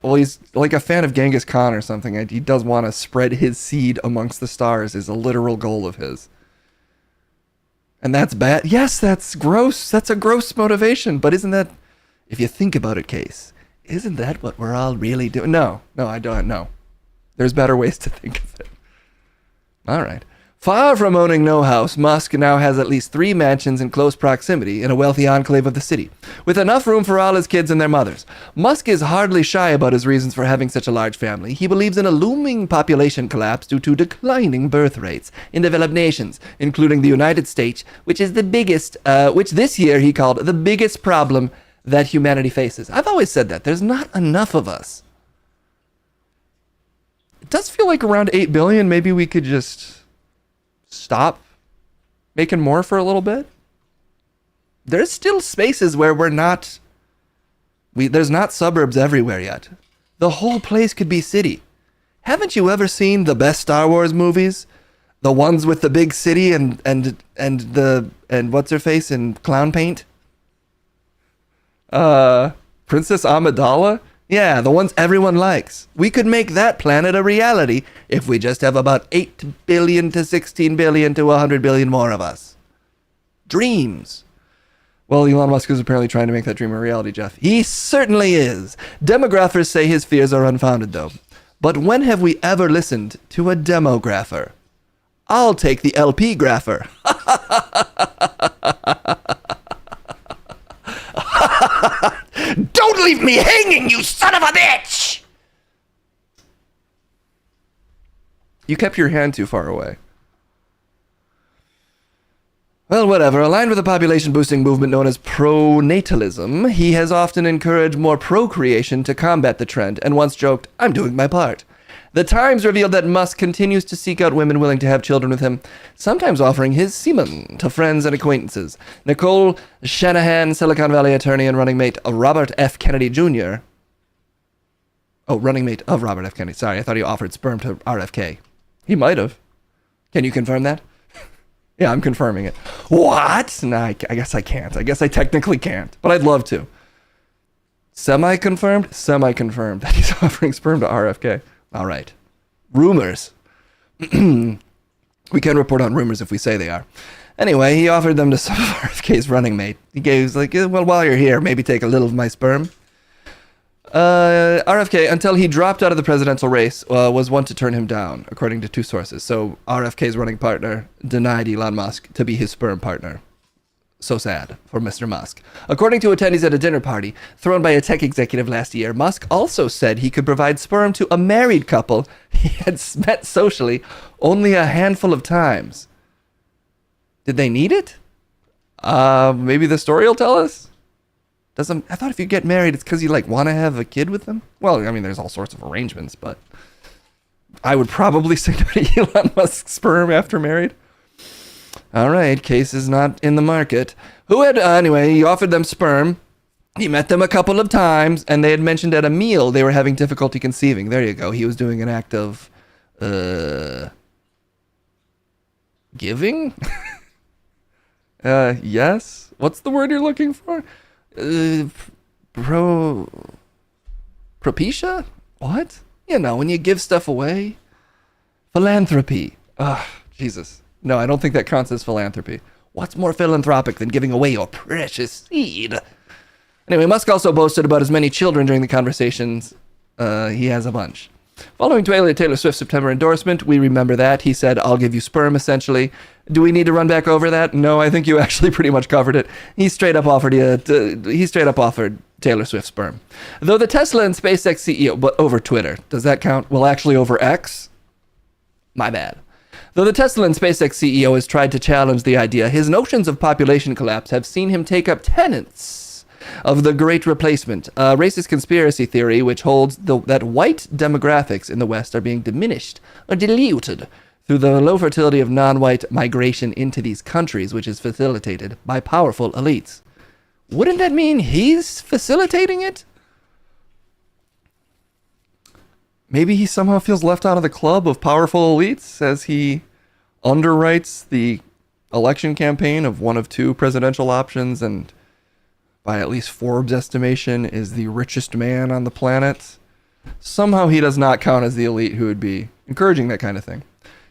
B: Well, he's like a fan of Genghis Khan or something. And he does want to spread his seed amongst the stars is a literal goal of his. And that's bad. Yes, that's gross. That's a gross motivation. But isn't that, if you think about it, Case, isn't that what we're all really doing? No, I don't know. There's better ways to think of it. All right. Far from owning no house, Musk now has at least 3 mansions in close proximity in a wealthy enclave of the city, with enough room for all his kids and their mothers. Musk is hardly shy about his reasons for having such a large family. He believes in a looming population collapse due to declining birth rates in developed nations, including the United States, which is the biggest, which this year he called the biggest problem that humanity faces. I've always said that. There's not enough of us. It does feel like around 8 billion, maybe we could just stop making more for a little bit. There's still spaces where there's not suburbs everywhere yet. The whole place could be city. Haven't you ever seen the best Star Wars movies? The ones with the big city and what's her face in clown paint? Princess Amidala? Yeah, the ones everyone likes. We could make that planet a reality if we just have about 8 billion to 16 billion to 100 billion more of us. Dreams. Well, Elon Musk is apparently trying to make that dream a reality, Jeff. He certainly is. Demographers say his fears are unfounded, though. But when have we ever listened to a demographer? I'll take the LP grapher. Don't leave me hanging, you son of a bitch! You kept your hand too far away. Well, whatever. Aligned with the population-boosting movement known as pronatalism, he has often encouraged more procreation to combat the trend, and once joked, I'm doing my part. The Times revealed that Musk continues to seek out women willing to have children with him, sometimes offering his semen to friends and acquaintances. Nicole Shanahan, Silicon Valley attorney and running mate of Robert F. Kennedy Jr. Oh, running mate of Robert F. Kennedy. Sorry, I thought he offered sperm to RFK. He might have. Can you confirm that? Yeah, I'm confirming it. What? No, I guess I can't. I guess I technically can't, but I'd love to. Semi-confirmed? Semi-confirmed that he's offering sperm to RFK. All right. Rumors. We can report on rumors if we say they are. Anyway, he offered them to some of RFK's running mate. He was like, well, while you're here, maybe take a little of my sperm. RFK, until he dropped out of the presidential race, was one to turn him down, according to 2 sources. So RFK's running partner denied Elon Musk to be his sperm partner. So sad for Mr. Musk. According to attendees at a dinner party thrown by a tech executive last year, Musk also said he could provide sperm to a married couple he had met socially only a handful of times. Did they need it? Maybe the story will tell us? I thought if you get married, it's because you want to have a kid with them? Well, I mean, there's all sorts of arrangements, but I would probably say no to Elon Musk's sperm after married. All right, case is not in the market. Anyway, he offered them sperm. He met them a couple of times, and they had mentioned at a meal they were having difficulty conceiving. There you go. He was doing an act of, giving? Yes? What's the word you're looking for? Propecia? What? When you give stuff away. Philanthropy. Jesus. No, I don't think that counts as philanthropy. What's more philanthropic than giving away your precious seed? Anyway, Musk also boasted about as many children during the conversations. He has a bunch. Following Taylor Swift's September endorsement, we remember that. He said, I'll give you sperm, essentially. Do we need to run back over that? No, I think you actually pretty much covered it. He straight up offered Taylor Swift sperm. Though the Tesla and SpaceX CEO, but over Twitter, does that count? Well, actually over X? My bad. Though the Tesla and SpaceX CEO has tried to challenge the idea, his notions of population collapse have seen him take up tenets of the Great Replacement, a racist conspiracy theory which holds that white demographics in the West are being diminished or diluted through the low fertility of non-white migration into these countries, which is facilitated by powerful elites. Wouldn't that mean he's facilitating it? Maybe he somehow feels left out of the club of powerful elites as he underwrites the election campaign of one of two presidential options and, by at least Forbes' estimation, is the richest man on the planet. Somehow he does not count as the elite who would be encouraging that kind of thing.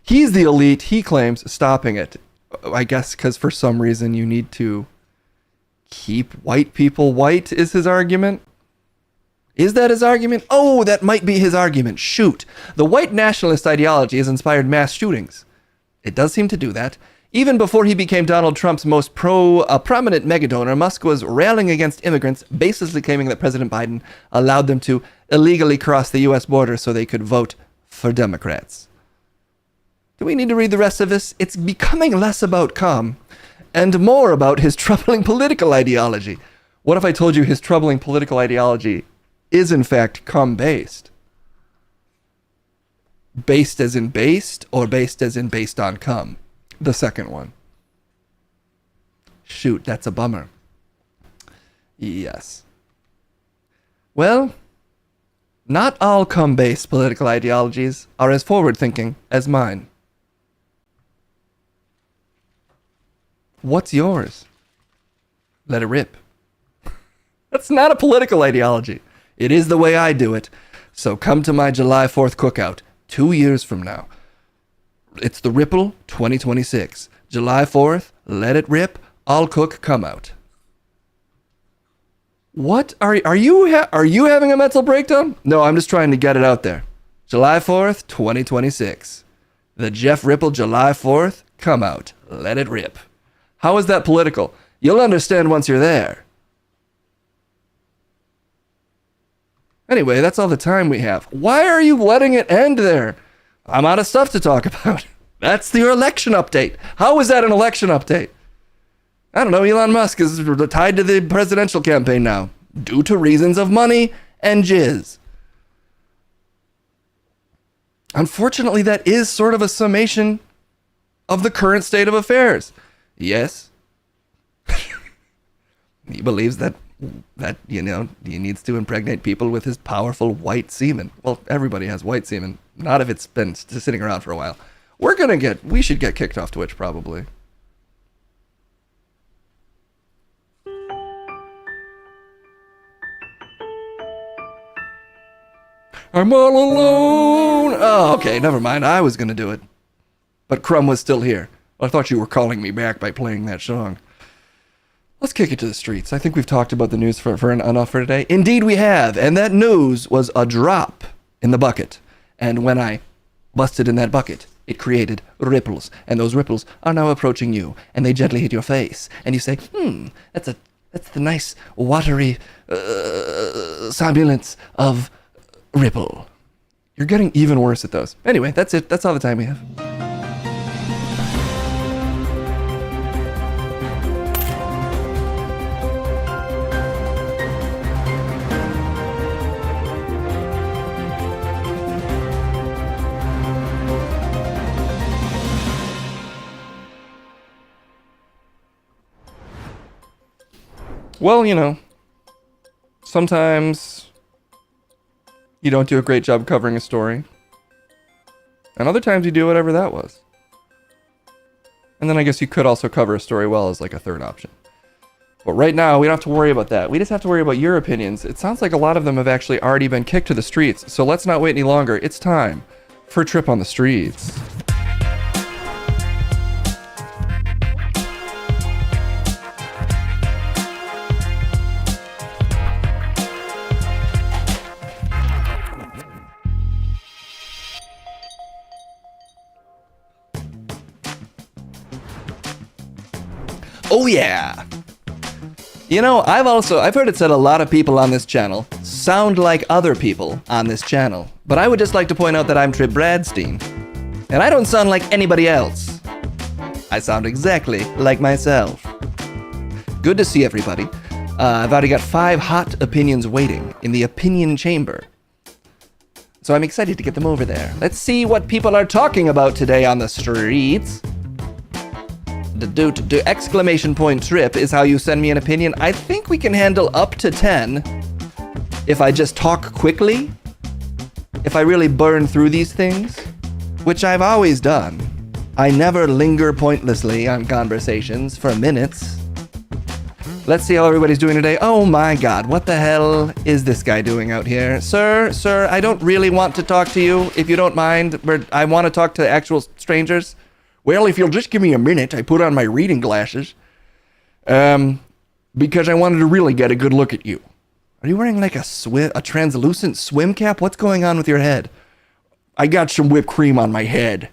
B: He's the elite, he claims, stopping it. I guess because for some reason you need to keep white people white is his argument. Is that his argument? Oh, that might be his argument. Shoot. The white nationalist ideology has inspired mass shootings. It does seem to do that. Even before he became Donald Trump's most prominent megadonor, Musk was railing against immigrants, baselessly claiming that President Biden allowed them to illegally cross the U.S. border so they could vote for Democrats. Do we need to read the rest of this? It's becoming less about cum and more about his troubling political ideology. What if I told you his troubling political ideology is in fact cum-based? Based as in based, or based as in based on cum? The second one. Shoot, that's a bummer. Yes. Well, not all cum-based political ideologies are as forward-thinking as mine. What's yours? Let it rip. That's not a political ideology. It is the way I do it. So come to my July 4th cookout 2 years from now. It's the Ripple 2026. July 4th, let it rip. I'll cook, come out. What? Are you having a mental breakdown? No, I'm just trying to get it out there. July 4th, 2026. The Jeff Ripple July 4th, come out. Let it rip. How is that political? You'll understand once you're there. Anyway, that's all the time we have. Why are you letting it end there? I'm out of stuff to talk about. That's your election update. How is that an election update? I don't know. Elon Musk is tied to the presidential campaign now due to reasons of money and jizz. Unfortunately, that is sort of a summation of the current state of affairs. Yes. He believes that he needs to impregnate people with his powerful white semen. Well, everybody has white semen. Not if it's been sitting around for a while. We should get kicked off Twitch, probably. I'm all alone. Oh, okay, never mind. I was gonna do it. But Crumb was still here. I thought you were calling me back by playing that song. Let's kick it to the streets. I think we've talked about the news for enough for today. Indeed we have. And that news was a drop in the bucket. And when I busted in that bucket, it created ripples, and those ripples are now approaching you, and they gently hit your face, and you say, that's the nice watery sibilance of ripple. You're getting even worse at those. Anyway, that's it. That's all the time we have. Well, you know, sometimes you don't do a great job covering a story. And other times you do whatever that was. And then I guess you could also cover a story well as like a third option. But right now, we don't have to worry about that. We just have to worry about your opinions. It sounds like a lot of them have actually already been kicked to the streets. So let's not wait any longer. It's time for a trip on the streets. Oh yeah! You know, I've heard it said a lot of people on this channel sound like other people on this channel. But I would just like to point out that I'm Trip Bradstein. And I don't sound like anybody else. I sound exactly like myself. Good to see everybody. I've already got 5 hot opinions waiting in the opinion chamber. So I'm excited to get them over there. Let's see what people are talking about today on the streets. Do exclamation point trip is how you send me an opinion. I think we can handle up to 10 if I just talk quickly. If I really burn through these things, which I've always done. I never linger pointlessly on conversations for minutes. Let's see how everybody's doing today. Oh my god, what the hell is this guy doing out here? Sir, I don't really want to talk to you, if you don't mind. I want to talk to actual strangers. Well, if you'll just give me a minute, I put on my reading glasses. Because I wanted to really get a good look at you. Are you wearing like a translucent swim cap? What's going on with your head? I got some whipped cream on my head.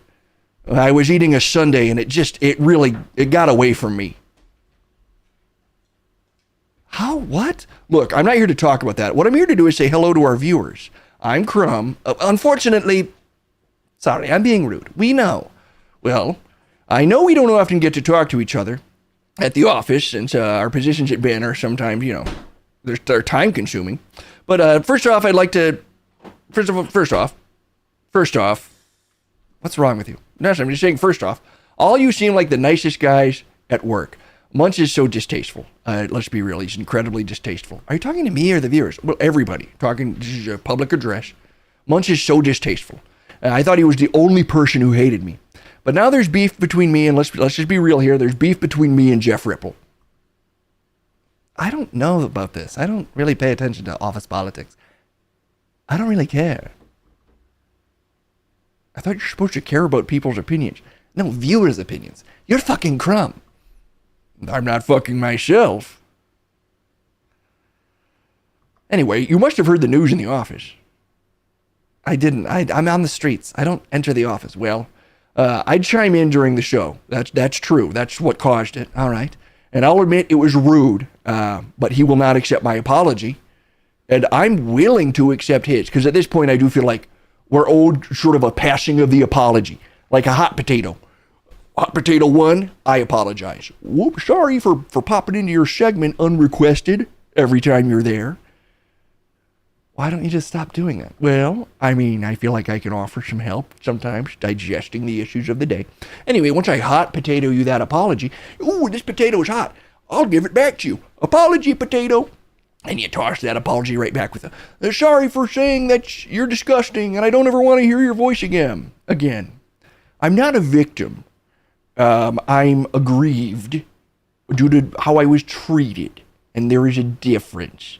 B: I was eating a sundae and it got away from me. How? What? Look, I'm not here to talk about that. What I'm here to do is say hello to our viewers. I'm Crumb. Unfortunately, sorry, I'm being rude. We know. Well, I know we don't often get to talk to each other at the office since our positions at Ben are sometimes, you know, they're time consuming. But first off, I'd like to, first off, what's wrong with you? No, I'm just saying first off, all you seem like the nicest guys at work. Munch is so distasteful. Let's be real, he's incredibly distasteful. Are you talking to me or the viewers? Well, everybody. This is a public address. Munch is so distasteful. I thought he was the only person who hated me. But now there's beef between me and, let's just be real here, there's beef between me and Jeff Ripple. I don't know about this. I don't really pay attention to office politics. I don't really care. I thought you're supposed to care about people's opinions. No, viewers' opinions. You're fucking Crumb. I'm not fucking myself. Anyway, you must have heard the news in the office. I didn't. I'm on the streets. I don't enter the office. Well, I'd chime in during the show. That's true. That's what caused it. All right. And I'll admit it was rude, but he will not accept my apology. And I'm willing to accept his, because at this point I do feel like we're owed sort of a passing of the apology, like a hot potato. Hot potato 1, I apologize. Whoops, sorry for popping into your segment unrequested every time you're there. Why don't you just stop doing that? Well, I mean, I feel like I can offer some help sometimes digesting the issues of the day. Anyway, once I hot potato you that apology, ooh, this potato is hot. I'll give it back to you. Apology, potato. And you toss that apology right back with a sorry for saying that you're disgusting and I don't ever want to hear your voice again. I'm not a victim. I'm aggrieved due to how I was treated. And there is a difference.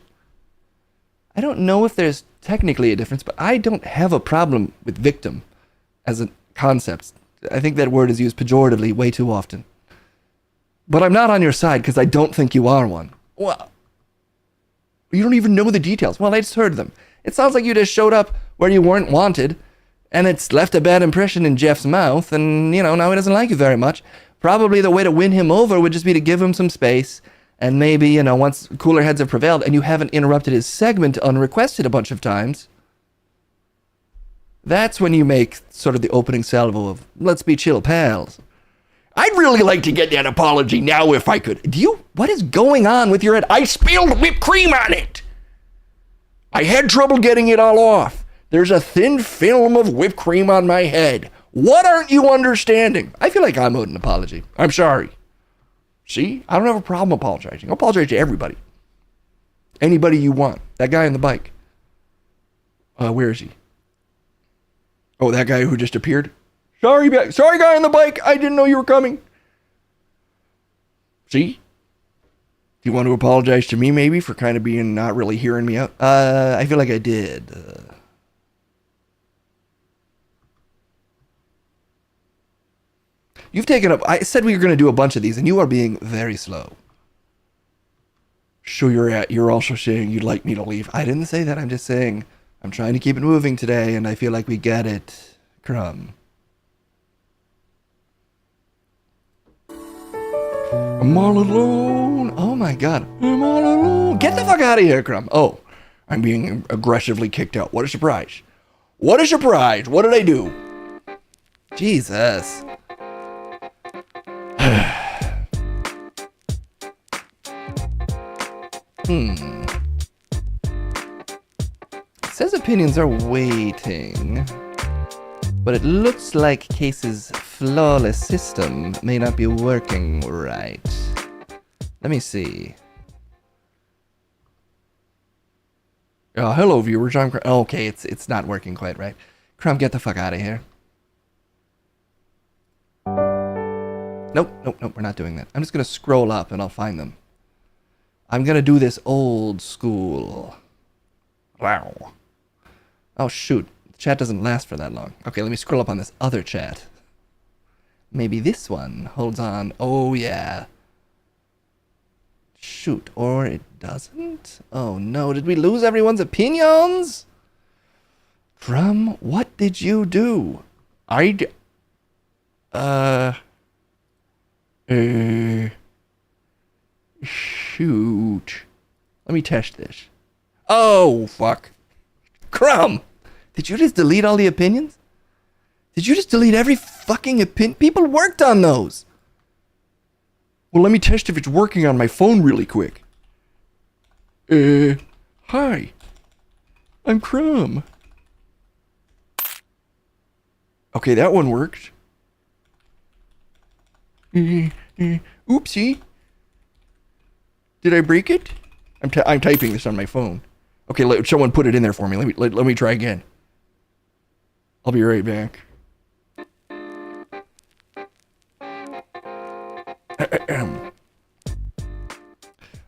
B: I don't know if there's technically a difference, but I don't have a problem with victim as a concept. I think that word is used pejoratively way too often. But I'm not on your side because I don't think you are one. Well, you don't even know the details. Well, I just heard them. It sounds like you just showed up where you weren't wanted And it's left a bad impression in Jeff's mouth, and, you know, now he doesn't like you very much. Probably the way to win him over would just be to give him some space, and maybe, you know, once cooler heads have prevailed and you haven't interrupted his segment unrequested a bunch of times, that's when you make sort of the opening salvo of, let's be chill pals. I'd really like to get that apology now if I could. What is going on with your head? I spilled whipped cream on it. I had trouble getting it all off. There's a thin film of whipped cream on my head. What aren't you understanding? I feel like I'm owed an apology. I'm sorry. See? I don't have a problem apologizing. I'll apologize to everybody. Anybody you want. That guy on the bike. Where is he? Oh, that guy who just appeared? Sorry, guy on the bike. I didn't know you were coming. See? Do you want to apologize to me maybe for kind of being not really hearing me out? I feel like I did. You've taken up... I said we were going to do a bunch of these, and you are being very slow. Sure you're also saying you'd like me to leave. I didn't say that. I'm just saying I'm trying to keep it moving today, and I feel like we get it. Crumb. I'm all alone. Oh, my God. I'm all alone. Get the fuck out of here, Crumb. Oh, I'm being aggressively kicked out. What a surprise. What a surprise. What did I do? Jesus. It says opinions are waiting, but it looks like Case's flawless system may not be working right. Let me see. Hello viewers, I'm Crumb. Okay, it's not working quite right. Crumb, get the fuck out of here. Nope, we're not doing that. I'm just gonna scroll up and I'll find them. I'm gonna do this old school. Wow. Oh shoot, the chat doesn't last for that long. Okay, let me scroll up on this other chat. Maybe this one holds on. Oh yeah. Shoot, or it doesn't? Oh no, did we lose everyone's opinions? Crumb, what did you do? Shoot. Let me test this. Oh, fuck. Crumb! Did you just delete all the opinions? Did you just delete every fucking opinion? People worked on those. Well, let me test if it's working on my phone really quick. Hi. I'm Crumb. Okay, that one worked. Oopsie. Did I break it? I'm typing this on my phone. Okay, let someone put it in there for me. Let me try again. I'll be right back.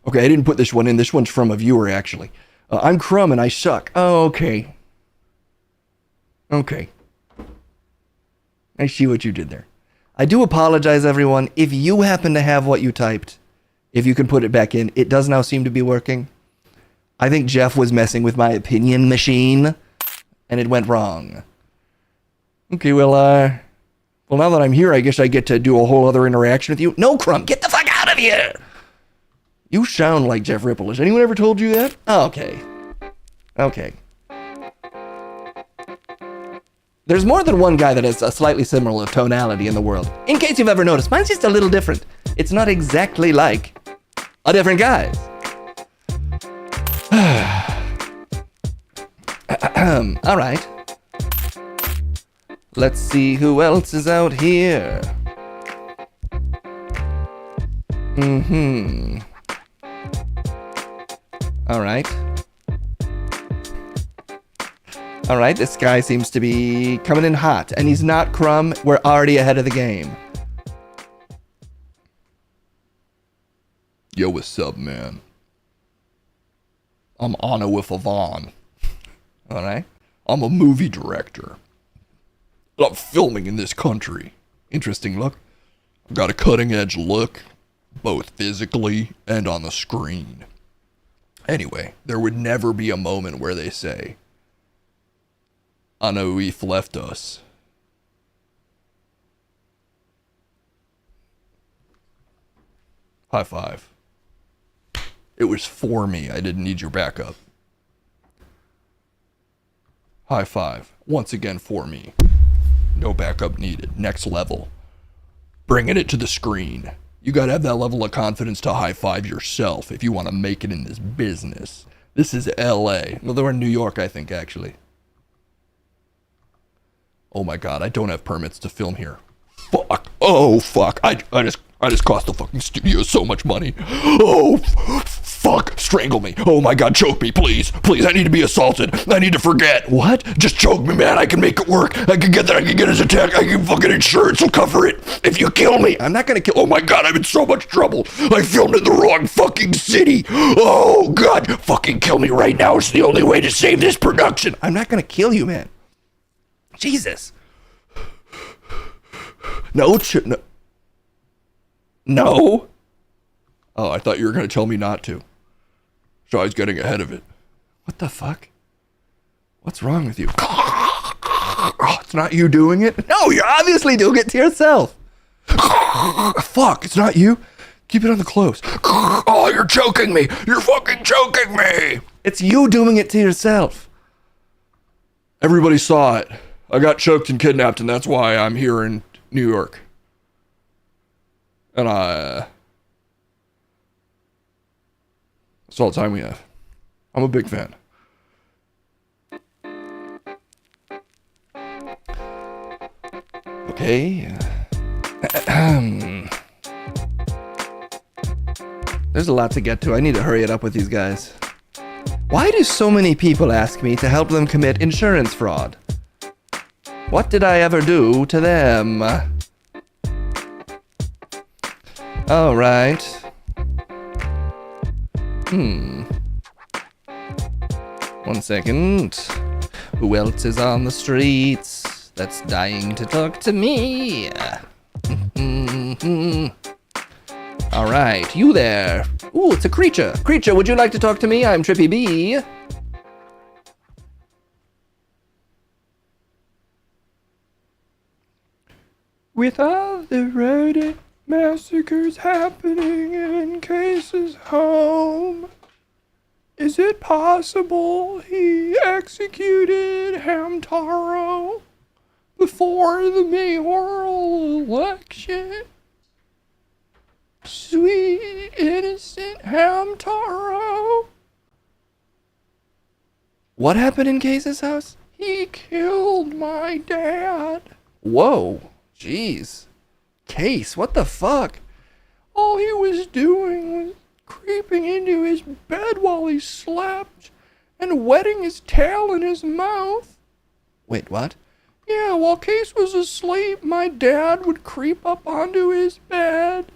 B: Okay, I didn't put this one in. This one's from a viewer, actually. I'm Crumb and I suck. Oh, okay. Okay. I see what you did there. I do apologize, everyone. If you happen to have what you typed, if you can put it back in, it does now seem to be working. I think Jeff was messing with my opinion machine, and it went wrong. Okay, well, now that I'm here, I guess I get to do a whole other interaction with you. No, Crumb, get the fuck out of here! You sound like Jeff Ripple. Has anyone ever told you that? Oh, okay. Okay. There's more than one guy that has a slightly similar tonality in the world. In case you've ever noticed, mine's just a little different. It's not exactly like a different guy's. All right. Let's see who else is out here. All right. All right, this guy seems to be coming in hot, and he's not Crumb. We're already ahead of the game. Yo, what's up, man? I'm Anna with a Vaughn. All right. I'm a movie director. I'm filming in this country. Interesting look. I've got a cutting edge look, both physically and on the screen. Anyway, there would never be a moment where they say, Anoif left us. High five. It was for me. I didn't need your backup. High five. Once again for me. No backup needed. Next level. Bringing it to the screen. You gotta have that level of confidence to high five yourself if you want to make it in this business. This is LA. No, they were in New York, I think, actually. Oh my god, I don't have permits to film here. Fuck. Oh, fuck. I just cost the fucking studio so much money. Oh, fuck. Strangle me. Oh my god, choke me, please. Please, I need to be assaulted. I need to forget. What? Just choke me, man. I can make it work. I can get that. I can get his attack. I can fucking insurance will cover it. If you kill me. I'm not gonna kill. Oh my god, I'm in so much trouble. I filmed in the wrong fucking city. Oh god. Fucking kill me right now. It's the only way to save this production. I'm not gonna kill you, man. Jesus. No. No. Oh, I thought you were going to tell me not to. So I was getting ahead of it. What the fuck? What's wrong with you? Oh, it's not you doing it? No, you're obviously doing it to yourself. Fuck, it's not you? Keep it on the close. Oh, you're choking me. You're fucking choking me. It's you doing it to yourself. Everybody saw it. I got choked and kidnapped, and that's why I'm here in New York. And that's all the time we have. I'm a big fan. Okay. There's a lot to get to. I need to hurry it up with these guys. Why do so many people ask me to help them commit insurance fraud? What did I ever do to them? All right. One second. Who else is on the streets that's dying to talk to me? All right, you there. Ooh, it's a creature. Creature, would you like to talk to me? I'm Trippy B. With all the rodent massacres happening in Case's home, is it possible he executed Hamtaro before the mayoral election? Sweet innocent Hamtaro. What happened in Case's house? He killed my dad. Whoa, jeez. Case, what the fuck? All he was doing was creeping into his bed while he slept and wetting his tail in his mouth. Wait, what? Yeah, while Case was asleep, my dad would creep up onto his bed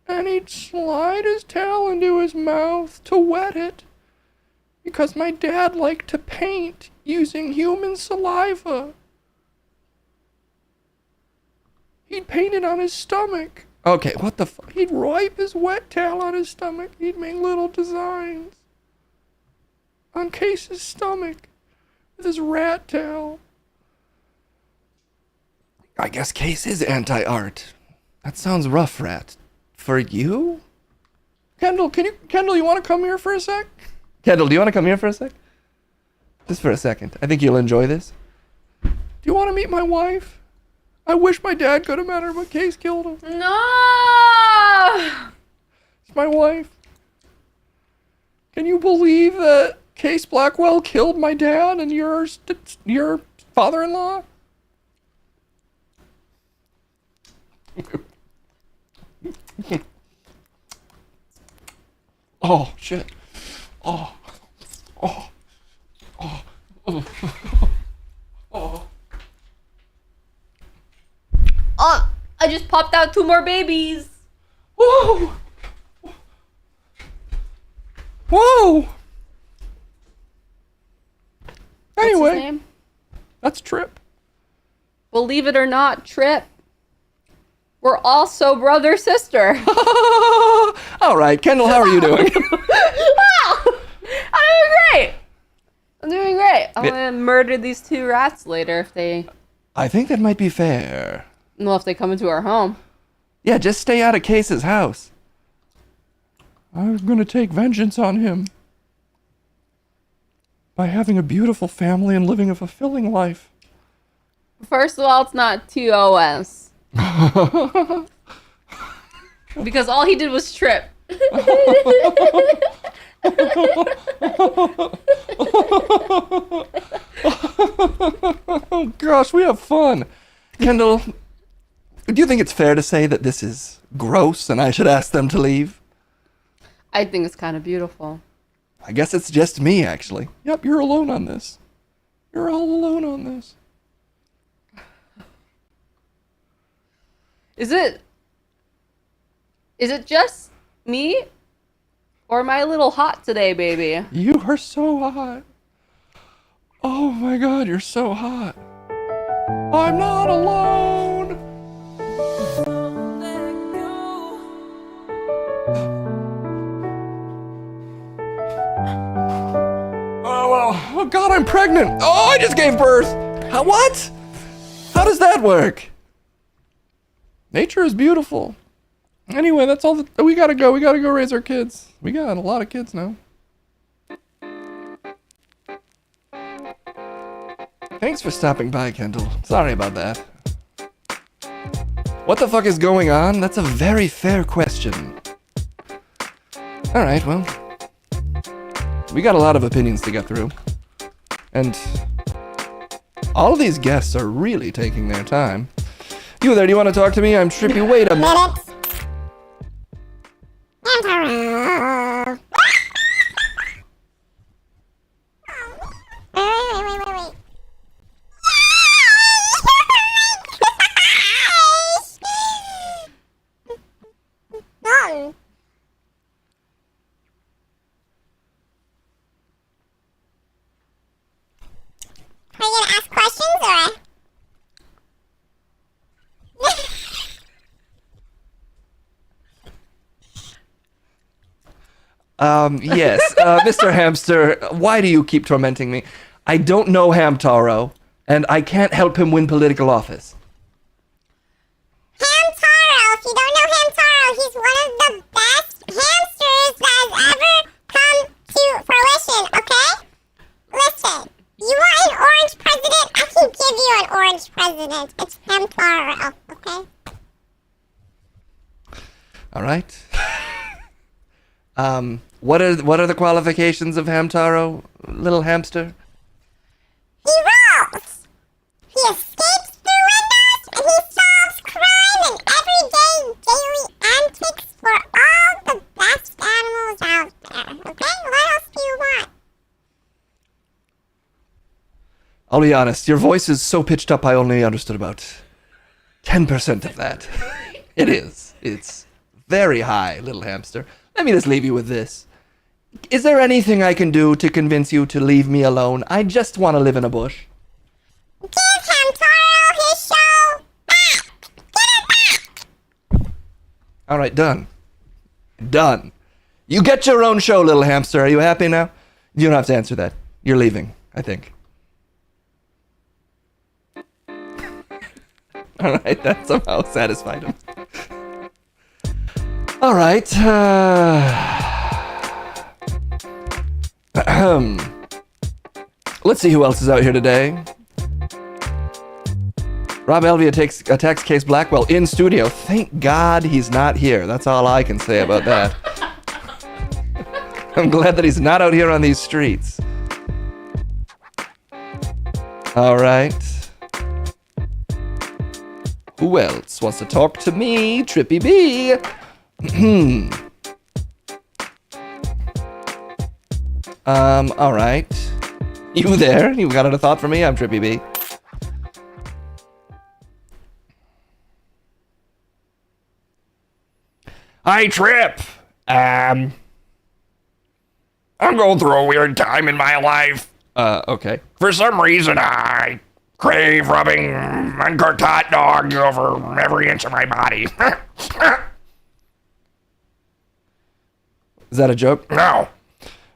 B: and he'd slide his tail into his mouth to wet it because my dad liked to paint using human saliva. He'd paint it on his stomach. Okay, what the fuck? He'd wipe his wet tail on his stomach. He'd make little designs on Case's stomach with his rat tail. I guess Case is anti-art. That sounds rough, Rat. For you? Kendall, you want to come here for a sec? Kendall, do you want to come here for a sec? Just for a second. I think you'll enjoy this. Do you want to meet my wife? I wish my dad could have met her, but Case killed him.
H: No!
B: It's my wife. Can you believe that Case Blackwell killed my dad and your father-in-law? Oh, shit. Oh.
H: Oh, I just popped out 2 more babies.
B: Whoa! Whoa! Anyway,
H: What's his name?
B: That's Trip.
H: Believe it or not, Trip, we're also brother-sister.
B: All right, Kendall, how are you doing?
H: Wow! I'm doing great. I'm doing great. I'm gonna murder these 2 rats later if they...
B: I think that might be fair.
H: Well, if they come into our home.
B: Yeah, just stay out of Case's house. I'm gonna take vengeance on him. By having a beautiful family and living a fulfilling life.
H: First of all, it's not TOS. Because all he did was trip.
B: Oh gosh, we have fun. Kendall, do you think it's fair to say that this is gross and I should ask them to leave?
H: I think it's kind of beautiful.
B: I guess it's just me, actually. Yep, you're alone on this. You're all alone on this.
H: Is it just me? Or am I a little hot today, baby?
B: You are so hot. Oh my god, you're so hot. I'm not alone. Oh god, I'm pregnant. Oh, I just gave birth. What? How does that work? Nature is beautiful. Anyway, that's all we gotta go. We gotta go raise our kids. We got a lot of kids now. Thanks for stopping by, Kendall. Sorry about that. What the fuck is going on? That's a very fair question. Alright, well. We got a lot of opinions to get through. And all of these guests are really taking their time. You there, do you want to talk to me? I'm trippy. Wait a minute.
I: Are you gonna ask questions or?
B: Yes, Mr. Hamster, why do you keep tormenting me? I don't know Hamtaro, and I can't help him win political office.
I: Hamtaro, if you don't know Hamtaro, he's one of the best hamsters that has ever come to fruition, okay? Listen, you want an orange president? I can give you an orange president. It's Hamtaro, okay?
B: All right. What are the qualifications of Hamtaro, little hamster?
I: He rolls. He escapes through windows, and he solves crime and everyday daily antics for all the best animals out there. Okay? What else do you want?
B: I'll be honest, your voice is so pitched up I only understood about 10% of that. It is. It's very high, little hamster. Let me just leave you with this. Is there anything I can do to convince you to leave me alone? I just want to live in a bush.
I: Give Hamtaro his show back! Get it back!
B: All right, done. Done. You get your own show, little hamster. Are you happy now? You don't have to answer that. You're leaving, I think. All right, that somehow satisfied him. All right. Let's see who else is out here today. Rob Elvia attacks Case Blackwell in studio. Thank God he's not here. That's all I can say about that. I'm glad that he's not out here on these streets. All right. Who else wants to talk to me? Trippy B. All right. You there? You got a thought for me? I'm Trippy B.
J: Hi, Trip. I'm going through a weird time in my life.
B: Okay.
J: For some reason, I crave rubbing uncooked hot dog over every inch of my body.
B: Is that a joke?
J: No.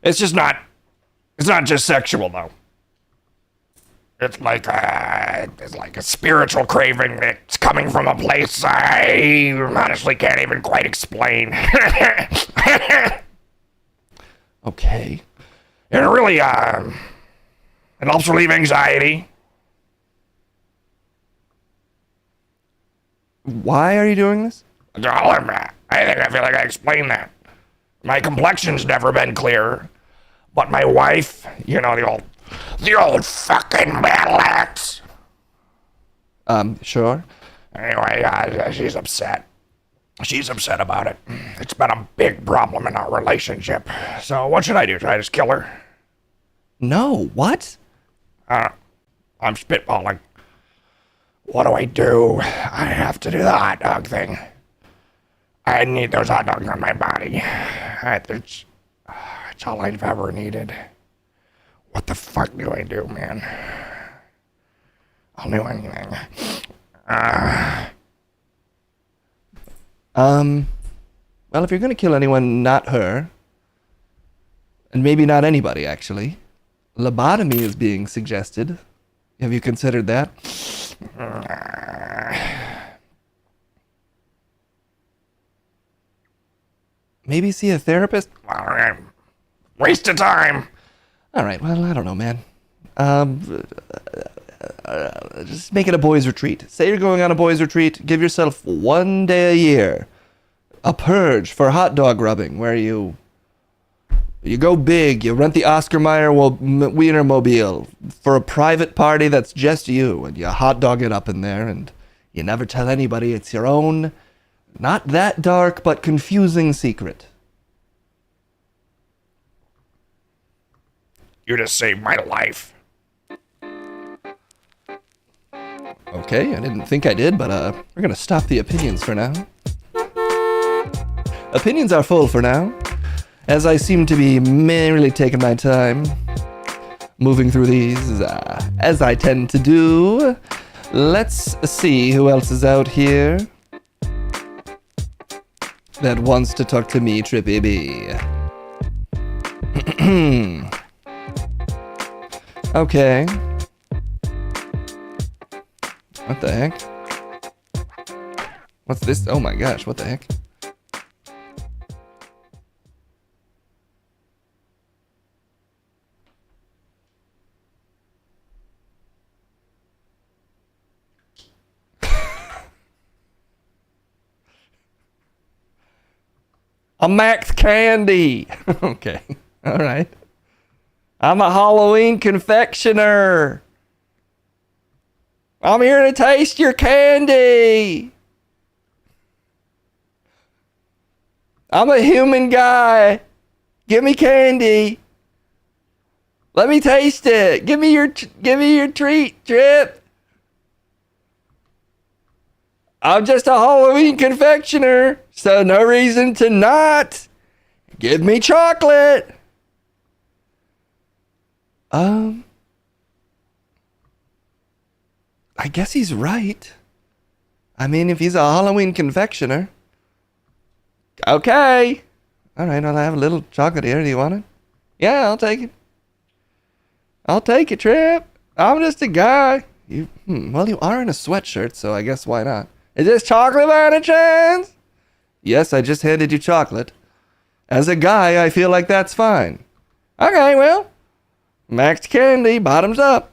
J: It's not just sexual, though. It's like a spiritual craving that's coming from a place I honestly can't even quite explain.
B: Okay.
J: It really, it helps relieve anxiety.
B: Why are you doing this?
J: I feel like I explained that. My complexion's never been clearer, but my wife, you know, the old fucking battle axe.
B: Sure.
J: Anyway, she's upset. She's upset about it. It's been a big problem in our relationship. So what should I do? Should I just kill her?
B: No, what?
J: I'm spitballing. What do I do? I have to do the hot dog thing. I need those hot dogs on my body. It's all I've ever needed. What the fuck do I do, man? I'll do anything.
B: Well, if you're gonna kill anyone, not her, and maybe not anybody, actually, lobotomy is being suggested. Have you considered that? Maybe see a therapist?
J: Waste of time.
B: All right, well, I don't know, man. Just make it a boys' retreat. Say you're going on a boys' retreat. Give yourself 1 day a year. A purge for hot dog rubbing, where you go big. You rent the Oscar Mayer Wienermobile for a private party that's just you, and you hot dog it up in there, and you never tell anybody. It's your own, not that dark, but confusing secret.
J: You just saved my life.
B: Okay, I didn't think I did, but we're gonna stop the opinions for now. Opinions are full for now, as I seem to be merely taking my time, moving through these, as I tend to do. Let's see who else is out here that wants to talk to me, Trippy B. Okay. What the heck? What's this? Oh my gosh, what the heck? A Max Candy. Okay. All right. I'm a Halloween confectioner. I'm here to taste your candy. I'm a human guy. Give me candy. Let me taste it. Give me your treat, Trip. I'm just a Halloween confectioner, so no reason to not. Give me chocolate. I guess he's right. I mean, if he's a Halloween confectioner. Okay. All right, I'll have a little chocolate here. Do you want it? Yeah, I'll take it. I'll take it, Trip. I'm just a guy. Well, you are in a sweatshirt, so I guess why not? Is this chocolate by any chance? Yes, I just handed you chocolate. As a guy, I feel like that's fine. Okay, well, Max Candy, bottoms up.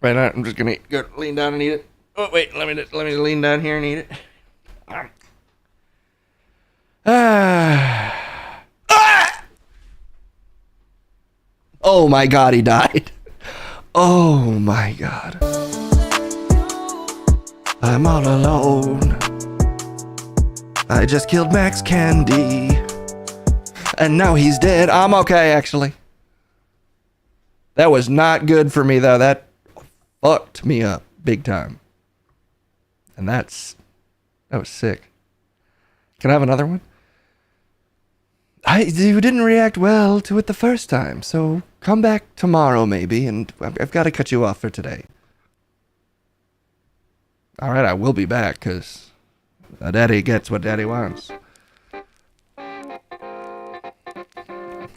B: Right now, I'm just gonna lean down and eat it. Oh wait, let me lean down here and eat it. Oh my God, he died. Oh my God. I'm all alone. I just killed Max Candy. And now he's dead. I'm okay, actually. That was not good for me, though. That fucked me up big time. And that was sick. Can I have another one? You didn't react well to it the first time, so come back tomorrow maybe, and I've got to cut you off for today. All right, I will be back, because Daddy gets what Daddy wants.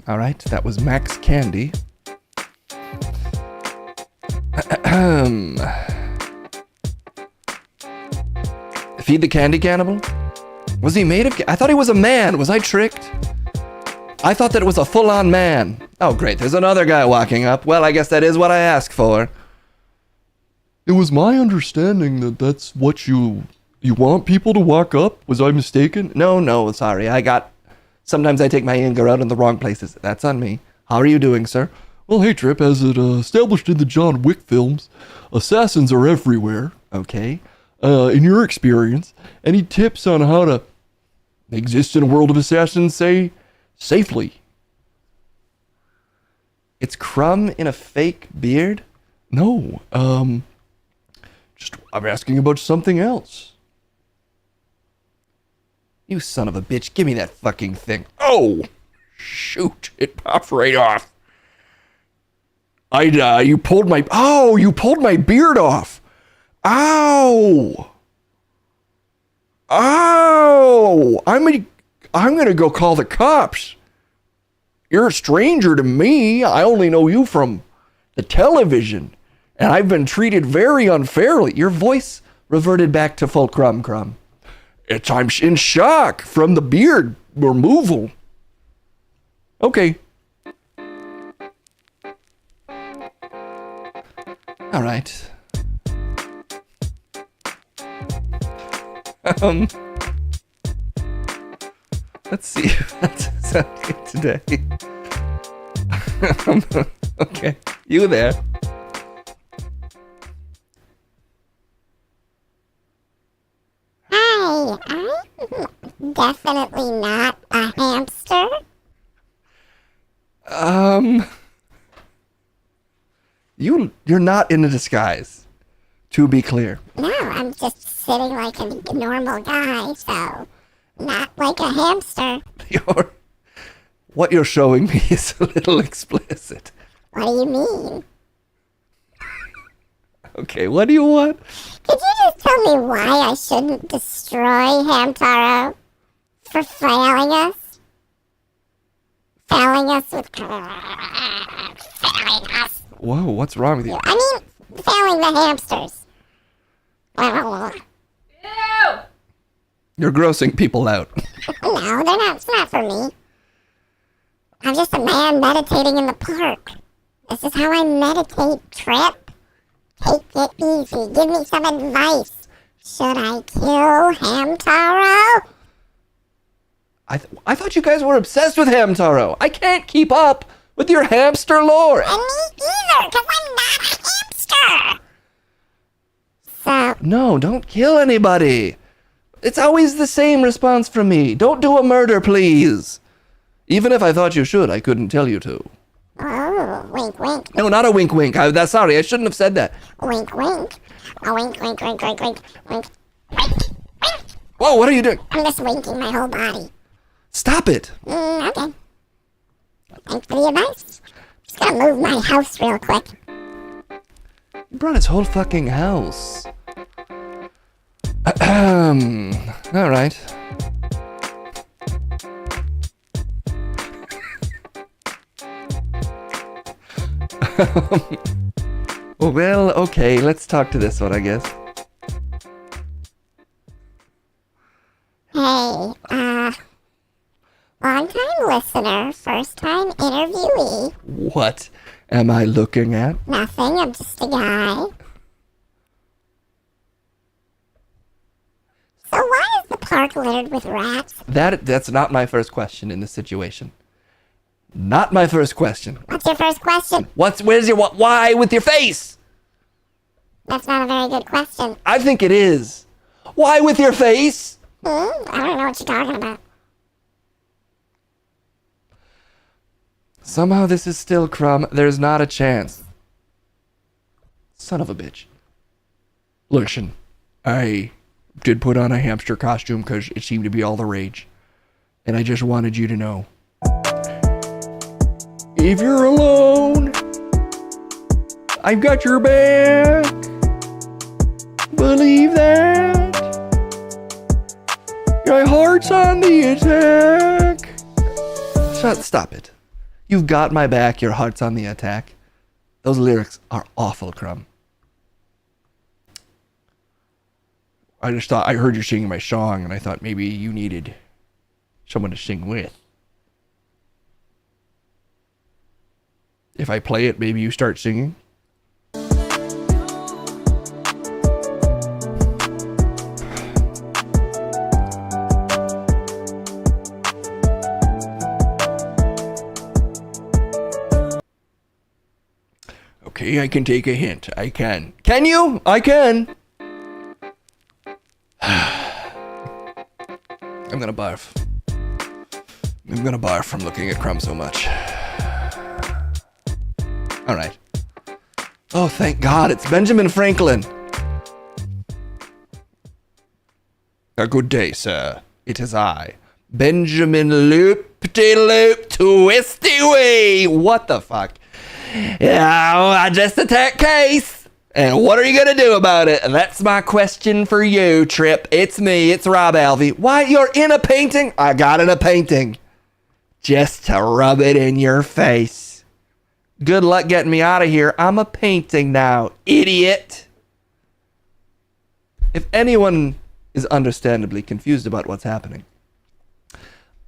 B: All right, that was Max Candy. Feed the candy cannibal? Was he made of... I thought he was a man. Was I tricked? I thought that it was a full-on man. Oh, great. There's another guy walking up. Well, I guess that is what I asked for. It was my understanding that that's what you want people to walk up. Was I mistaken? No, sorry. Sometimes I take my anger out in the wrong places. That's on me. How are you doing, sir? Well, hey, Trip, as it established in the John Wick films, assassins are everywhere, okay? In your experience, any tips on how to exist in a world of assassins, say, safely? It's Crumb in a fake beard? No, I'm asking about something else. You son of a bitch, give me that fucking thing. Oh, shoot, it popped right off. You pulled my beard off. Ow! I'm gonna go call the cops. You're a stranger to me. I only know you from the television, and I've been treated very unfairly. Your voice reverted back to full crumb. I'm in shock from the beard removal. Okay. All right. Let's see if that sounds good today. Okay, you there?
I: Hi, I'm definitely not a hamster.
B: You're not in a disguise, to be clear.
I: No, I'm just sitting like a normal guy, so not like a hamster.
B: What you're showing me is a little explicit.
I: What do you mean?
B: Okay, what do you want?
I: Could you just tell me why I shouldn't destroy Hamtaro for failing us? Failing us with... Failing us.
B: Whoa, what's wrong with you?
I: I mean, failing the hamsters.
H: Ew!
B: You're grossing people out.
I: No, they're not. It's not for me. I'm just a man meditating in the park. This is how I meditate, Trip. Take it easy. Give me some advice. Should I kill Hamtaro?
B: I thought you guys were obsessed with Hamtaro. I can't keep up with your hamster lore.
I: And me either, because I'm not a hamster. So...
B: No, don't kill anybody. It's always the same response from me. Don't do a murder, please. Even if I thought you should, I couldn't tell you to.
I: Oh, wink, wink.
B: No, not a wink, wink. Sorry, I shouldn't have said that.
I: Wink, wink. A wink, wink, wink, wink, wink, wink. Wink, wink.
B: Whoa, what are you doing?
I: I'm just winking my whole body.
B: Stop it.
I: Okay. Thanks for the advice. Just gonna move my house real quick.
B: You brought his whole fucking house. All right. Well, okay, let's talk to this one, I guess.
I: Hey, long-time listener, first-time interviewee.
B: What am I looking at?
I: Nothing, I'm just a guy. So why is the park littered with rats?
B: That's not my first question in this situation. Not my first question.
I: What's your first question?
B: Why with your face?
I: That's not a very good question.
B: I think it is. Why with your face?
I: I don't know what you're talking about.
B: Somehow this is still Crumb. There's not a chance. Son of a bitch. Listen, I did put on a hamster costume because it seemed to be all the rage. And I just wanted you to know. If you're alone, I've got your back. Believe that. Your heart's on the attack. Stop it. You've got my back. Your heart's on the attack. Those lyrics are awful, Crumb. I just thought, I heard you singing my song, and I thought maybe you needed someone to sing with. If I play it, maybe you start singing. Okay, I can take a hint. I can. Can you? I can. I'm gonna barf. I'm gonna barf from looking at Crumb so much. Alright. Oh, thank God, it's Benjamin Franklin. A good day, sir. It is I, Benjamin Loop-de-Loop Twisty-Way. What the fuck? Yeah, I just attacked Case. And what are you gonna do about it? That's my question for you, Trip. It's me, it's Rob Alvey. Why, you're in a painting? I got in a painting. Just to rub it in your face. Good luck getting me out of here. I'm a painting now, idiot. If anyone is understandably confused about what's happening,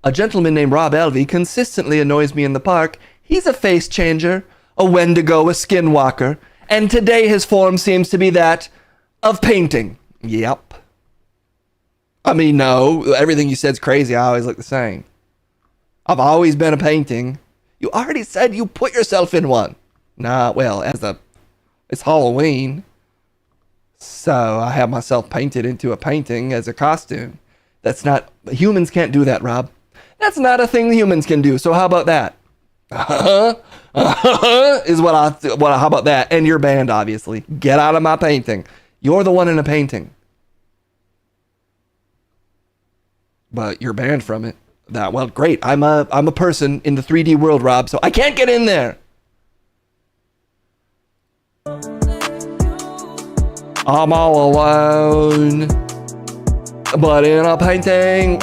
B: a gentleman named Rob Alvey consistently annoys me in the park. He's a face changer, a Wendigo, a skinwalker, and today his form seems to be that of painting. Yep. I mean, no, everything you said's crazy. I always look the same. I've always been a painting. You already said you put yourself in one. Nah, well, it's Halloween. So I have myself painted into a painting as a costume. That's not, humans can't do that, Rob. That's not a thing humans can do. So how about that? How about that? And your band, obviously. Get out of my painting. You're the one in a painting. But you're banned from it. Well, great. I'm a person in the 3D world, Rob, so I can't get in there. I'm all alone, but in a painting.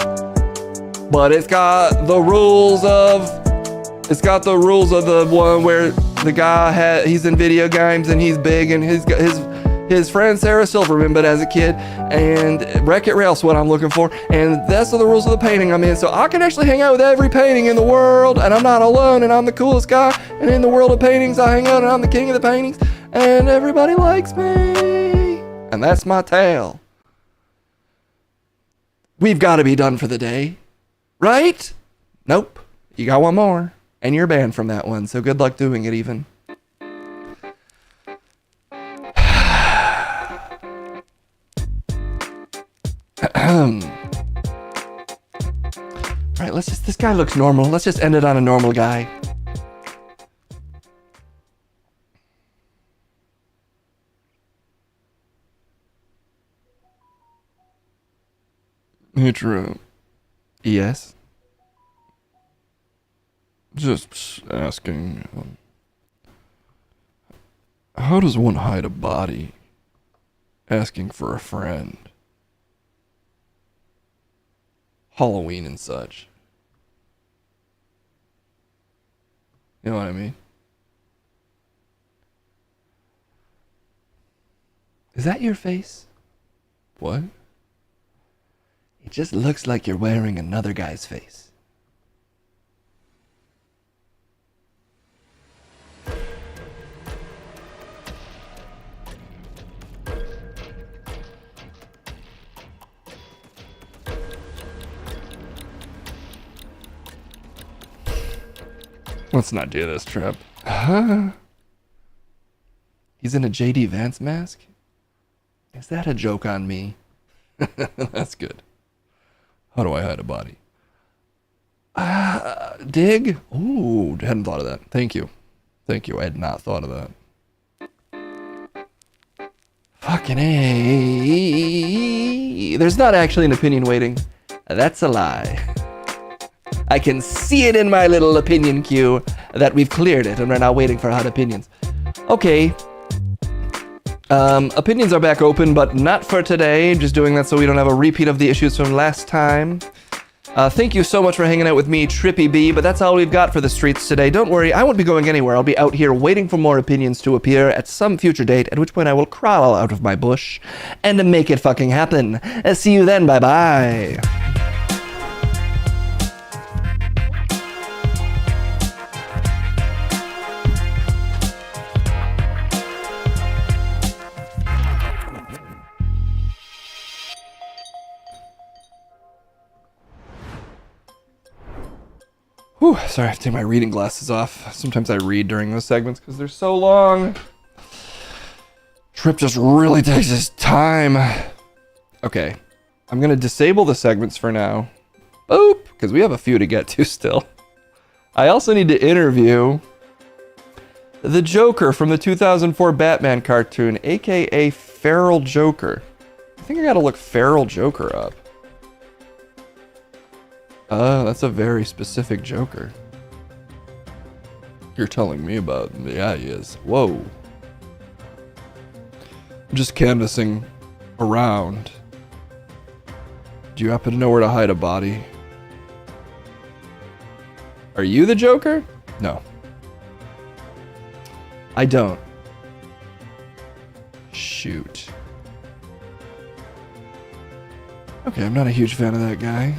B: But it's got the rules of the one where the guy he's in video games and he's big and his friend Sarah Silverman, but as a kid, and Wreck-It Ralph's what I'm looking for, and that's the rules of the painting I'm in. So I can actually hang out with every painting in the world, and I'm not alone, and I'm the coolest guy. And in the world of paintings, I hang out, and I'm the king of the paintings, and everybody likes me. And that's my tale. We've got to be done for the day, right? Nope. You got one more, and you're banned from that one. So good luck doing it, even. All right, this guy looks normal. Let's just end it on a normal guy. Hey, Drew. Yes? Just asking, how does one hide a body asking for a friend? Halloween and such. You know what I mean? Is that your face? What? It just looks like you're wearing another guy's face. Let's not do this, Trip. Huh? He's in a JD Vance mask? Is that a joke on me? That's good. How do I hide a body? Dig? Ooh, hadn't thought of that. Thank you. Thank you. I had not thought of that. Fucking A. There's not actually an opinion waiting. That's a lie. I can see it in my little opinion queue that we've cleared it and we're now waiting for hot opinions. Okay. Opinions are back open, but not for today. Just doing that so we don't have a repeat of the issues from last time. Thank you so much for hanging out with me, Trippy B, but that's all we've got for the streets today. Don't worry, I won't be going anywhere. I'll be out here waiting for more opinions to appear at some future date, at which point I will crawl out of my bush and make it fucking happen. See you then, bye-bye. Whew, sorry, I have to take my reading glasses off. Sometimes I read during those segments because they're so long. Trip just really takes his time. Okay, I'm gonna disable the segments for now. Boop, because we have a few to get to still. I also need to interview the Joker from the 2004 Batman cartoon, aka Feral Joker. I think I gotta look Feral Joker up. That's a very specific Joker. You're telling me about him. Yeah, he is. Whoa. I'm just canvassing around. Do you happen to know where to hide a body? Are you the Joker? No. I don't. Shoot. Okay, I'm not a huge fan of that guy.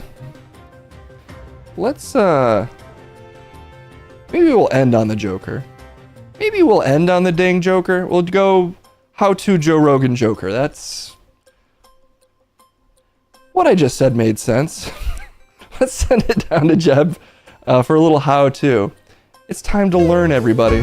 B: Let's, maybe we'll end on the Joker. Maybe we'll end on the dang Joker. We'll go How to Joe Rogan Joker. That's... What I just said made sense. Let's send it down to Jeb for a little how-to. It's time to learn, everybody.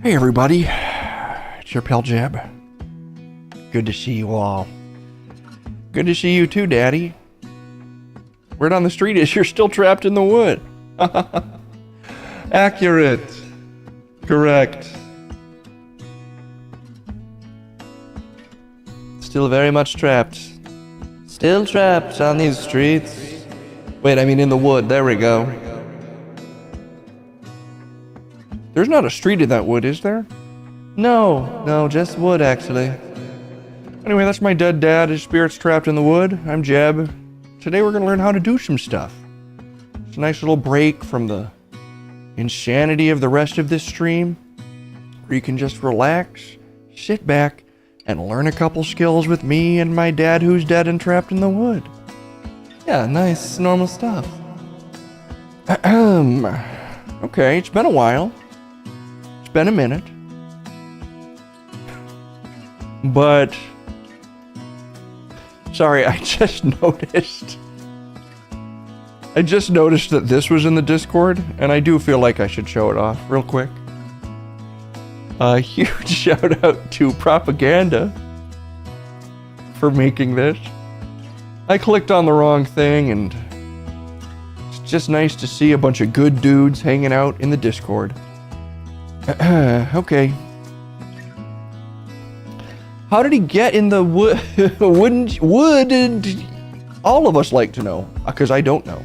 B: Hey everybody, it's your pal Jeb. Good to see you all. Good to see you too, Daddy. Word on the street is you're still trapped in the wood. Accurate. Correct. Still very much trapped. Still trapped on these streets. Wait, I mean in the wood, there we go. There's not a street in that wood, is there? No, just wood, actually. Anyway, that's my dead dad. His spirit's trapped in the wood. I'm Jeb. Today we're gonna learn how to do some stuff. It's a nice little break from the insanity of the rest of this stream, where you can just relax, sit back, and learn a couple skills with me and my dad who's dead and trapped in the wood. Yeah, nice, normal stuff. Okay, it's been a while. It's been a minute. But sorry, I just noticed that this was in the Discord, and I do feel like I should show it off real quick. A huge shout out to Propaganda for making this. I clicked on the wrong thing, and it's just nice to see a bunch of good dudes hanging out in the Discord. Okay. How did he get in the wood? Would all of us like to know? Because I don't know.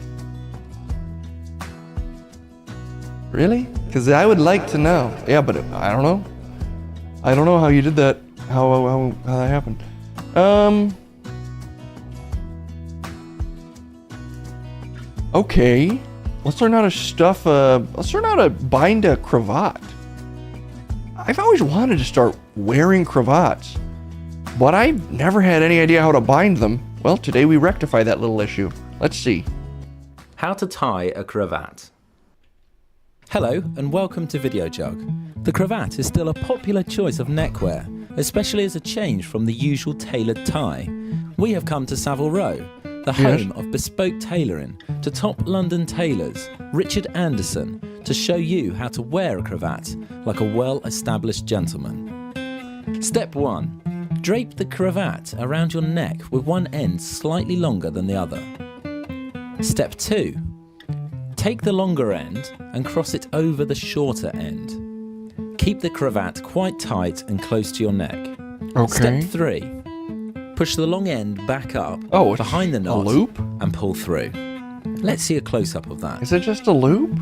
B: Really? Because I would like to know. Yeah, but I don't know. I don't know how you did that. How that happened. Okay. Let's learn how to stuff let's learn how to bind a cravat. I've always wanted to start wearing cravats, but I've never had any idea how to bind them. Well, today we rectify that little issue. Let's see.
K: How to tie a cravat. Hello and welcome to Video Jug. The cravat is still a popular choice of neckwear, especially as a change from the usual tailored tie. We have come to Savile Row, the home of bespoke tailoring, to top London tailors, Richard Anderson, to show you how to wear a cravat like a well-established gentleman. Step 1. Drape the cravat around your neck with one end slightly longer than the other. Step 2. Take the longer end and cross it over the shorter end. Keep the cravat quite tight and close to your neck.
B: Okay.
K: Step 3. Push the long end back up behind the knot
B: a loop?
K: and pull through. Let's see a close-up of that.
B: Is it just a loop?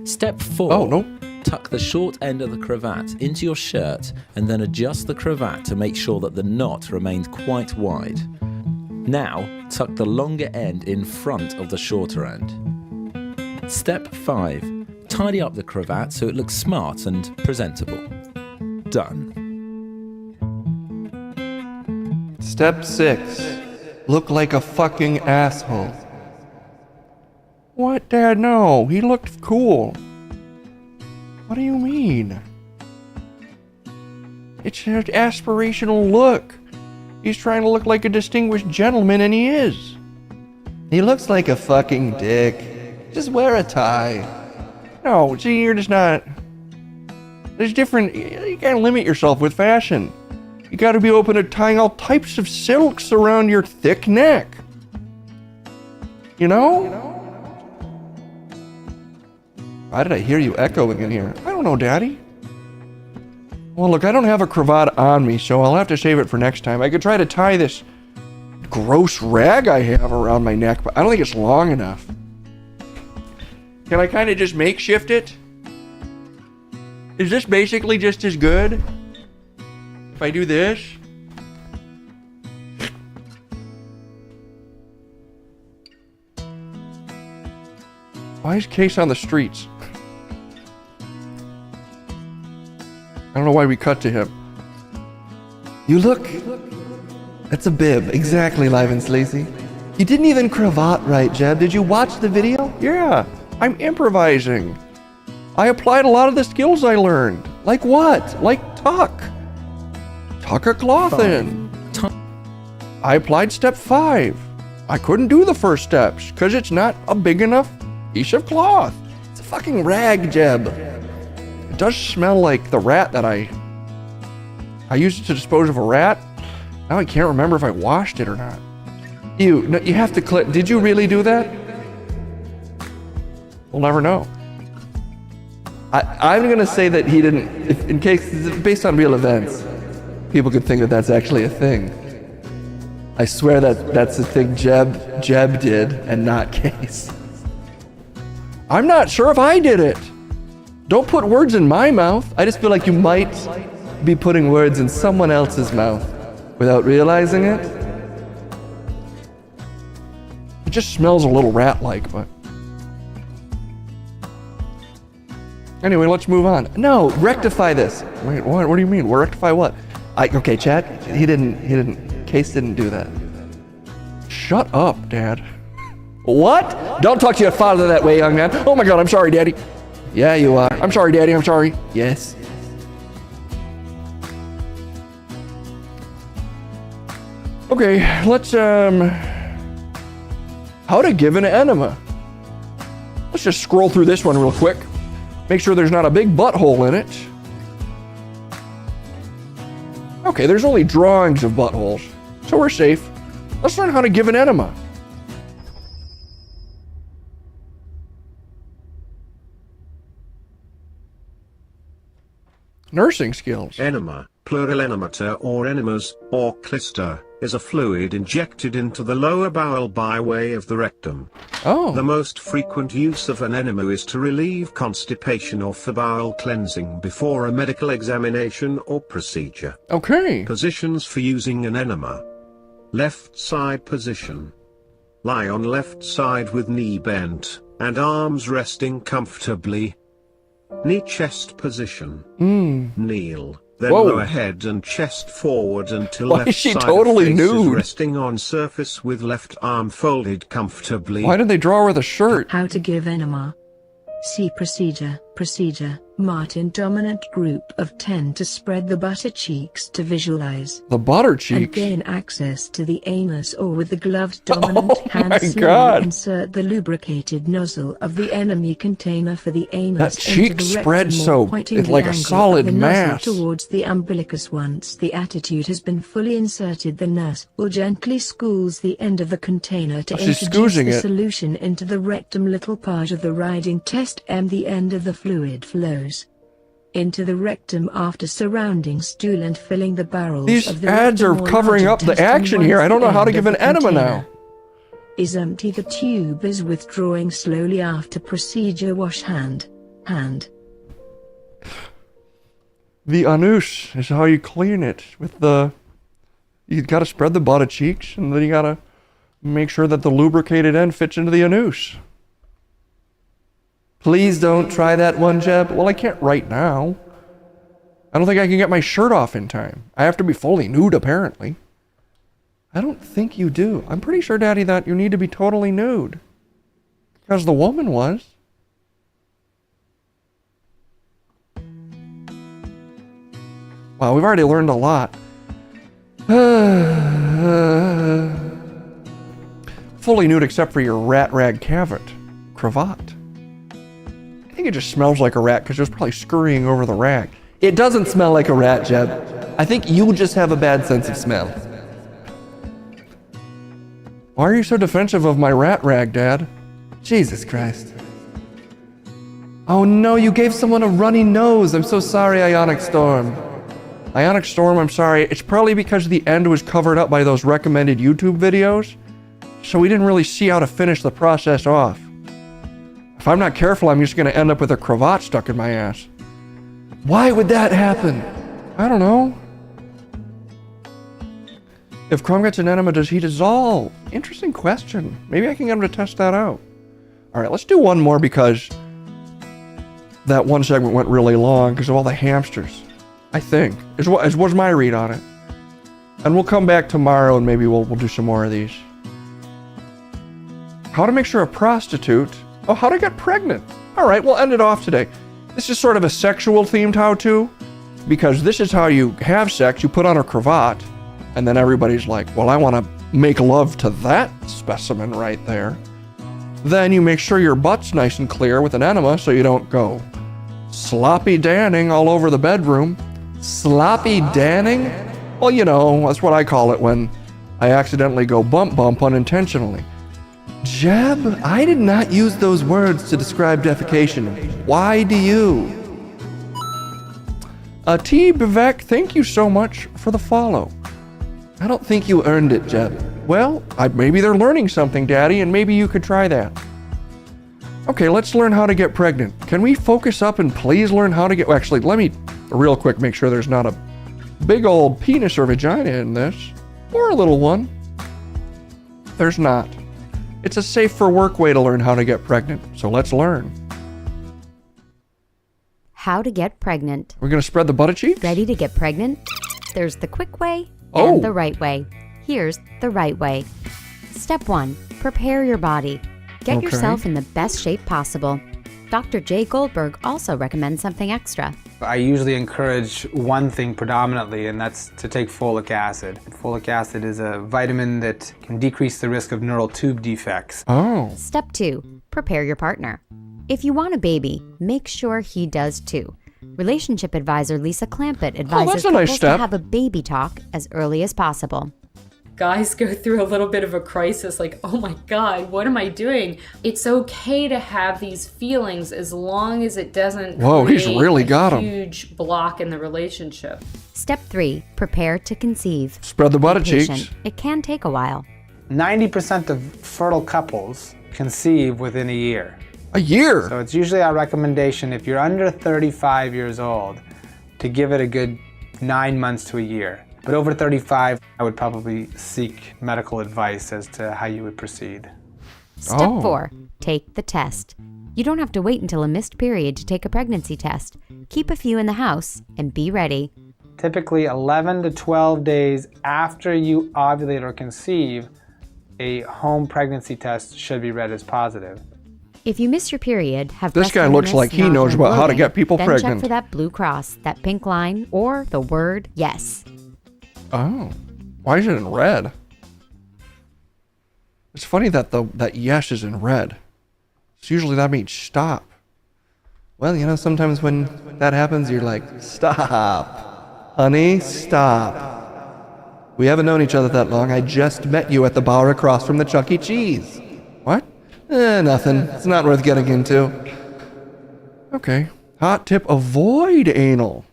K: Step 4.
B: Oh, nope.
K: Tuck the short end of the cravat into your shirt and then adjust the cravat to make sure that the knot remains quite wide. Now, tuck the longer end in front of the shorter end. Step 5. Tidy up the cravat so it looks smart and presentable. Done.
B: Step 6. Look like a fucking asshole. What, Dad? No, he looked cool. What do you mean? It's an aspirational look. He's trying to look like a distinguished gentleman, and he is. He looks like a fucking dick. Just wear a tie. No, see, you're just not... There's different... You can't limit yourself with fashion. You gotta be open to tying all types of silks around your thick neck. You know? Why did I hear you echoing in here? I don't know, Daddy. Well, look, I don't have a cravat on me, so I'll have to save it for next time. I could try to tie this gross rag I have around my neck, but I don't think it's long enough. Can I kind of just makeshift it? Is this basically just as good? If I do this? Why is Case on the streets? I don't know why we cut to him. You look... That's a bib. Exactly, Live and Sleazy. You didn't even cravat right, Jeb. Did you watch the video? Yeah, I'm improvising. I applied a lot of the skills I learned. Like what? Like tuck. Tuck a cloth in. I applied step 5. I couldn't do the first steps because it's not a big enough piece of cloth. It's a fucking rag, Jeb. It does smell like the rat that I used it to dispose of a rat. Now I can't remember if I washed it or not. You have to click. Did you really do that? We'll never know. I'm going to say that he didn't, in case, based on real events, people could think that that's actually a thing. I swear that that's a thing Jeb did and not Case. I'm not sure if I did it. Don't put words in my mouth. I just feel like you might be putting words in someone else's mouth without realizing it. It just smells a little rat-like, but... Anyway, let's move on. No, rectify this. Wait, what do you mean? We'll rectify what? Okay, Chad, Case didn't do that. Shut up, Dad. What? Don't talk to your father that way, young man. Oh my God, I'm sorry, Daddy. Yeah, you are. I'm sorry, Daddy, I'm sorry. Yes. Okay, let's, how to give an enema. Let's just scroll through this one real quick. Make sure there's not a big butthole in it. Okay, there's only drawings of buttholes, so we're safe. Let's learn how to give an enema. Nursing skills.
L: Enema, plural enemator or enemas, or clister, is a fluid injected into the lower bowel by way of the rectum.
B: Oh.
L: The most frequent use of an enema is to relieve constipation or for bowel cleansing before a medical examination or procedure.
B: Okay.
L: Positions for using an enema. Left side position. Lie on left side with knee bent, and arms resting comfortably. Knee chest position. Kneel. Then lower head and chest forward until left side
B: totally
L: of face
B: nude?
L: is resting on surface with left arm folded comfortably.
B: Why did they draw her with a shirt?
M: How to give enema. See procedure. procedure, Martin dominant group of 10 to spread the butter cheeks to visualize
B: The butter
M: and
B: cheeks?
M: gain access to the anus, or with the gloved dominant hand
B: my
M: slowly
B: God.
M: insert the lubricated nozzle of the enemy container for the anus
B: That
M: into
B: cheek
M: the
B: spread
M: rectum,
B: so-
M: pointing
B: it's
M: the
B: like a
M: angle
B: solid
M: of the nozzle
B: mass.
M: towards the umbilicus. Once the attitude has been fully inserted, the nurse will gently squeeze the end of the container to
B: Oh, she's
M: introduce
B: squeezing
M: the
B: it.
M: solution into the rectum, little part of the riding test, and the end of the fluid flows into the rectum after surrounding stool and filling the barrels
B: These
M: of the
B: ads are
M: rectum or
B: covering
M: larger
B: up the
M: intestine.
B: action here.
M: Once
B: I don't
M: the
B: know how to
M: end
B: give
M: of
B: an
M: the
B: enema
M: container
B: now.
M: is empty, the tube is withdrawing slowly after procedure. Wash hand.
B: The anus is how you clean it with the... You gotta spread the butter cheeks, and then you gotta make sure that the lubricated end fits into the anus. Please don't try that one, Jeb. Well, I can't right now. I don't think I can get my shirt off in time. I have to be fully nude, apparently. I don't think you do. I'm pretty sure, Daddy, that you need to be totally nude. Because the woman was. Wow, we've already learned a lot. Fully nude except for your rat rag cravat. I think it just smells like a rat because it was probably scurrying over the rag. It doesn't smell like a rat, Jeb. I think you just have a bad sense of smell. Why are you so defensive of my rat rag, Dad? Jesus Christ. Oh no, you gave someone a runny nose. I'm so sorry, Ionic Storm. Ionic Storm, I'm sorry. It's probably because the end was covered up by those recommended YouTube videos, so we didn't really see how to finish the process off. If I'm not careful, I'm just going to end up with a cravat stuck in my ass. Why would that happen? I don't know. If Crumb gets an enema, does he dissolve? Interesting question. Maybe I can get him to test that out. Alright, let's do one more because that one segment went really long because of all the hamsters. I think. Was my read on it. And we'll come back tomorrow and maybe we'll do some more of these. How to make sure a prostitute... Oh, how to get pregnant. Alright, we'll end it off today. This is sort of a sexual themed how-to, because this is how you have sex. You put on a cravat, and then everybody's like, well, I want to make love to that specimen right there. Then you make sure your butt's nice and clear with an enema so you don't go sloppy danning all over the bedroom. Sloppy danning? Well, you know, that's what I call it when I accidentally go bump unintentionally. Jeb, I did not use those words to describe defecation. Why do you? T. Bivek, thank you so much for the follow. I don't think you earned it, Jeb. Well, maybe they're learning something, Daddy, and maybe you could try that. Okay, let's learn how to get pregnant. Can we focus up and please learn how to get... Actually, let me real quick make sure there's not a big old penis or vagina in this. Or a little one. There's not. It's a safe for work way to learn how to get pregnant, so let's learn.
N: How to get pregnant.
B: We're going to spread the butter cheeks?
N: Ready to get pregnant? There's the quick way
B: Oh.
N: and the right way. Here's the right way. Step 1. Prepare your body. Get
B: Okay.
N: yourself in the best shape possible. Dr. Jay Goldberg also recommends something extra.
O: I usually encourage one thing predominantly, and that's to take folic acid. Folic acid is a vitamin that can decrease the risk of neural tube defects.
B: Oh.
N: Step 2. Prepare your partner. If you want a baby, make sure he does too. Relationship advisor Lisa Clampett advises
B: a nice
N: couples
B: step.
N: to have a baby talk as early as possible.
P: Guys go through a little bit of a crisis, like, oh my God, what am I doing? It's okay to have these feelings as long as it doesn't
B: Whoa, he's
P: create
B: really
P: a
B: got 'em.
P: huge block in the relationship.
N: Step 3. Prepare to conceive.
B: Spread the butter
N: Be
B: cheeks.
N: patient. It can take a while.
O: 90% of fertile couples conceive within a year.
B: A year?
O: So it's usually our recommendation, if you're under 35 years old, to give it a good 9 months to a year. But over 35, I would probably seek medical advice as to how you would proceed.
N: Step 4. Take the test. You don't have to wait until a missed period to take a pregnancy test. Keep a few in the house and be ready.
O: Typically 11 to 12 days after you ovulate or conceive, a home pregnancy test should be read as positive.
N: If you miss your period, have
B: This
N: breast
B: guy looks
N: tenderness,
B: like he
N: nausea,
B: knows
N: and
B: about how to
N: bloating,
B: get people
N: then
B: pregnant.
N: check for that blue cross, that pink line, or the word yes.
B: Oh, why is it in red? It's funny that that yes is in red. So usually that means stop. Well, you know, sometimes when that happens, you're like, stop, honey, stop. We haven't known each other that long. I just met you at the bar across from the Chuck E. Cheese. What? Nothing. It's not worth getting into. Okay. Hot tip, avoid anal.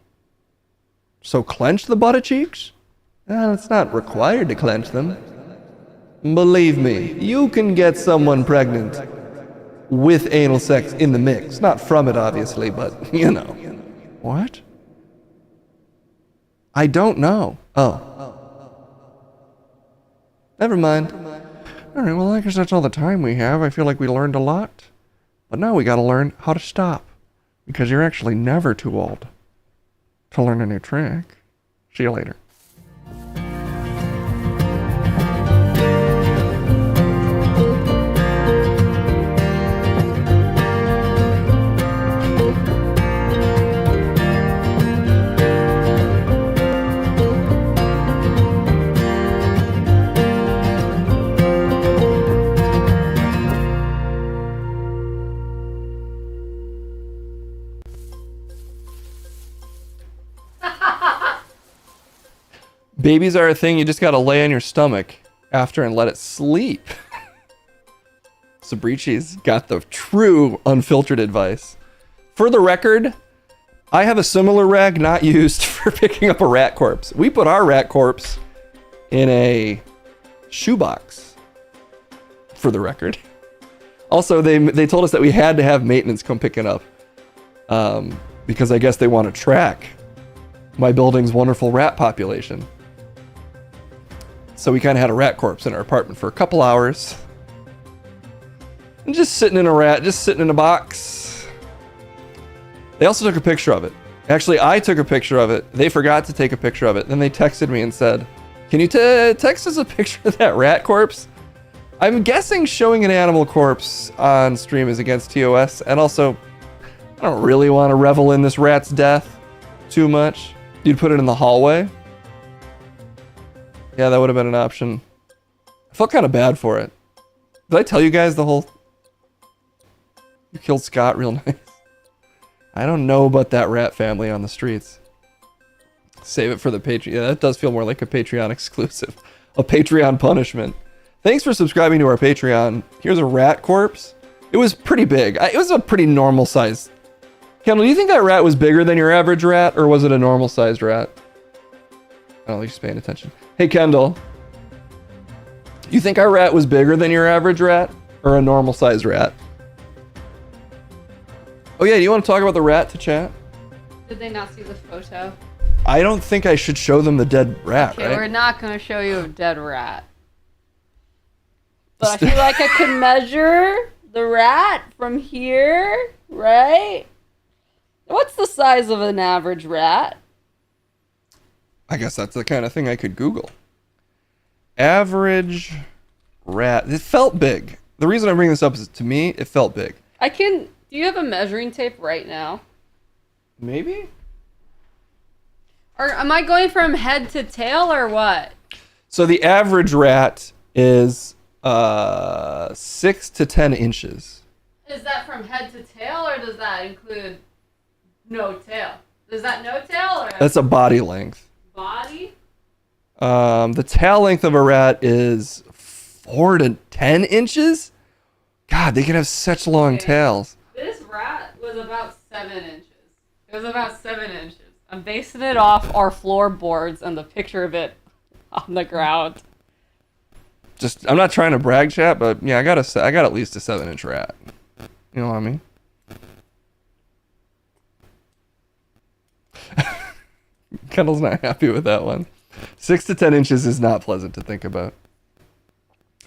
B: So clench the butt cheeks? It's not required to clench them. Believe me, you can get someone pregnant with anal sex in the mix. Not from it, obviously, but, you know. What? I don't know. Oh. Never mind. Alright, well, I guess that's all the time we have. I feel like we learned a lot. But now we gotta learn how to stop. Because you're actually never too old to learn a new trick. See you later. Babies are a thing you just gotta lay on your stomach after and let it sleep. Sabrici's got the true unfiltered advice. For the record, I have a similar rag not used for picking up a rat corpse. We put our rat corpse in a shoebox. For the record. Also, they told us that we had to have maintenance come pick it up. Because I guess they want to track my building's wonderful rat population. So we kind of had a rat corpse in our apartment for a couple hours. And just sitting in a box. They also took a picture of it. Actually, I took a picture of it. They forgot to take a picture of it. Then they texted me and said, can you text us a picture of that rat corpse? I'm guessing showing an animal corpse on stream is against TOS. And also, I don't really want to revel in this rat's death too much. You'd put it in the hallway. Yeah, that would have been an option. I felt kind of bad for it. Did I tell you guys the whole... You killed Scott real nice? I don't know about that rat family on the streets. Save it for the Patreon. Yeah, that does feel more like a Patreon exclusive. A Patreon punishment. Thanks for subscribing to our Patreon. Here's a rat corpse. It was pretty big. It was a pretty normal size. Kendall, do you think that rat was bigger than your average rat, or was it a normal sized rat? I don't think she's paying attention. Hey, Kendall. You think our rat was bigger than your average rat, or a normal sized rat? Oh yeah, do you want to talk about the rat to chat?
H: Did they not see the photo?
B: I don't think I should show them the dead rat,
H: Okay,
B: right?
H: we're not going to show you a dead rat. But I feel like I could measure the rat from here, right? What's the size of an average rat?
B: I guess that's the kind of thing I could Google. Average rat. It felt big. The reason I bring this up is, to me, it felt big.
H: Do you have a measuring tape right now?
B: Maybe?
H: Or am I going from head to tail or what?
B: So the average rat is 6 to 10 inches.
H: Is that from head to tail or does that include no tail? Is that no tail or
B: That's a body length.
H: body?
B: The tail length of a rat is 4 to 10 inches? God, they can have such long tails.
H: This rat was about 7 inches. It was about 7 inches. I'm basing it off our floorboards and the picture of it on the ground.
B: Just, I'm not trying to brag, chat, but yeah, I got at least a 7-inch rat. You know what I mean? Kendall's not happy with that one. 6 to 10 inches is not pleasant to think about.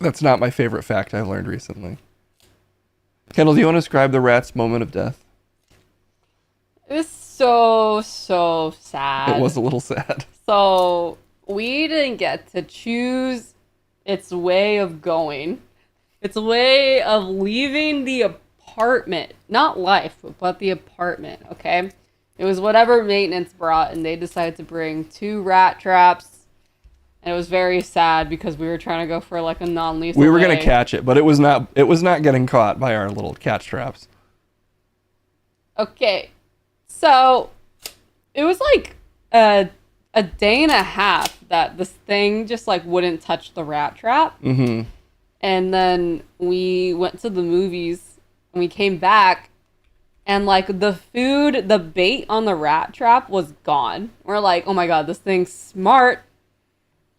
B: That's not my favorite fact I learned recently. Kendall, do you want to describe the rat's moment of death?
H: It was so sad.
B: It was a little sad.
H: So we didn't get to choose its way of going. Its way of leaving the apartment. apartment, not life, but the apartment, okay? It was whatever maintenance brought, and they decided to bring 2 rat traps. And it was very sad because we were trying to go for like a non-lethal
B: We were gonna
H: way.
B: catch it, but it was not getting caught by our little catch traps.
H: Okay, so it was like a day and a half that this thing just like wouldn't touch the rat trap.
B: Mm-hmm.
H: And then we went to the movies and we came back and like the bait on the rat trap was gone. We're like, oh my God, this thing's smart.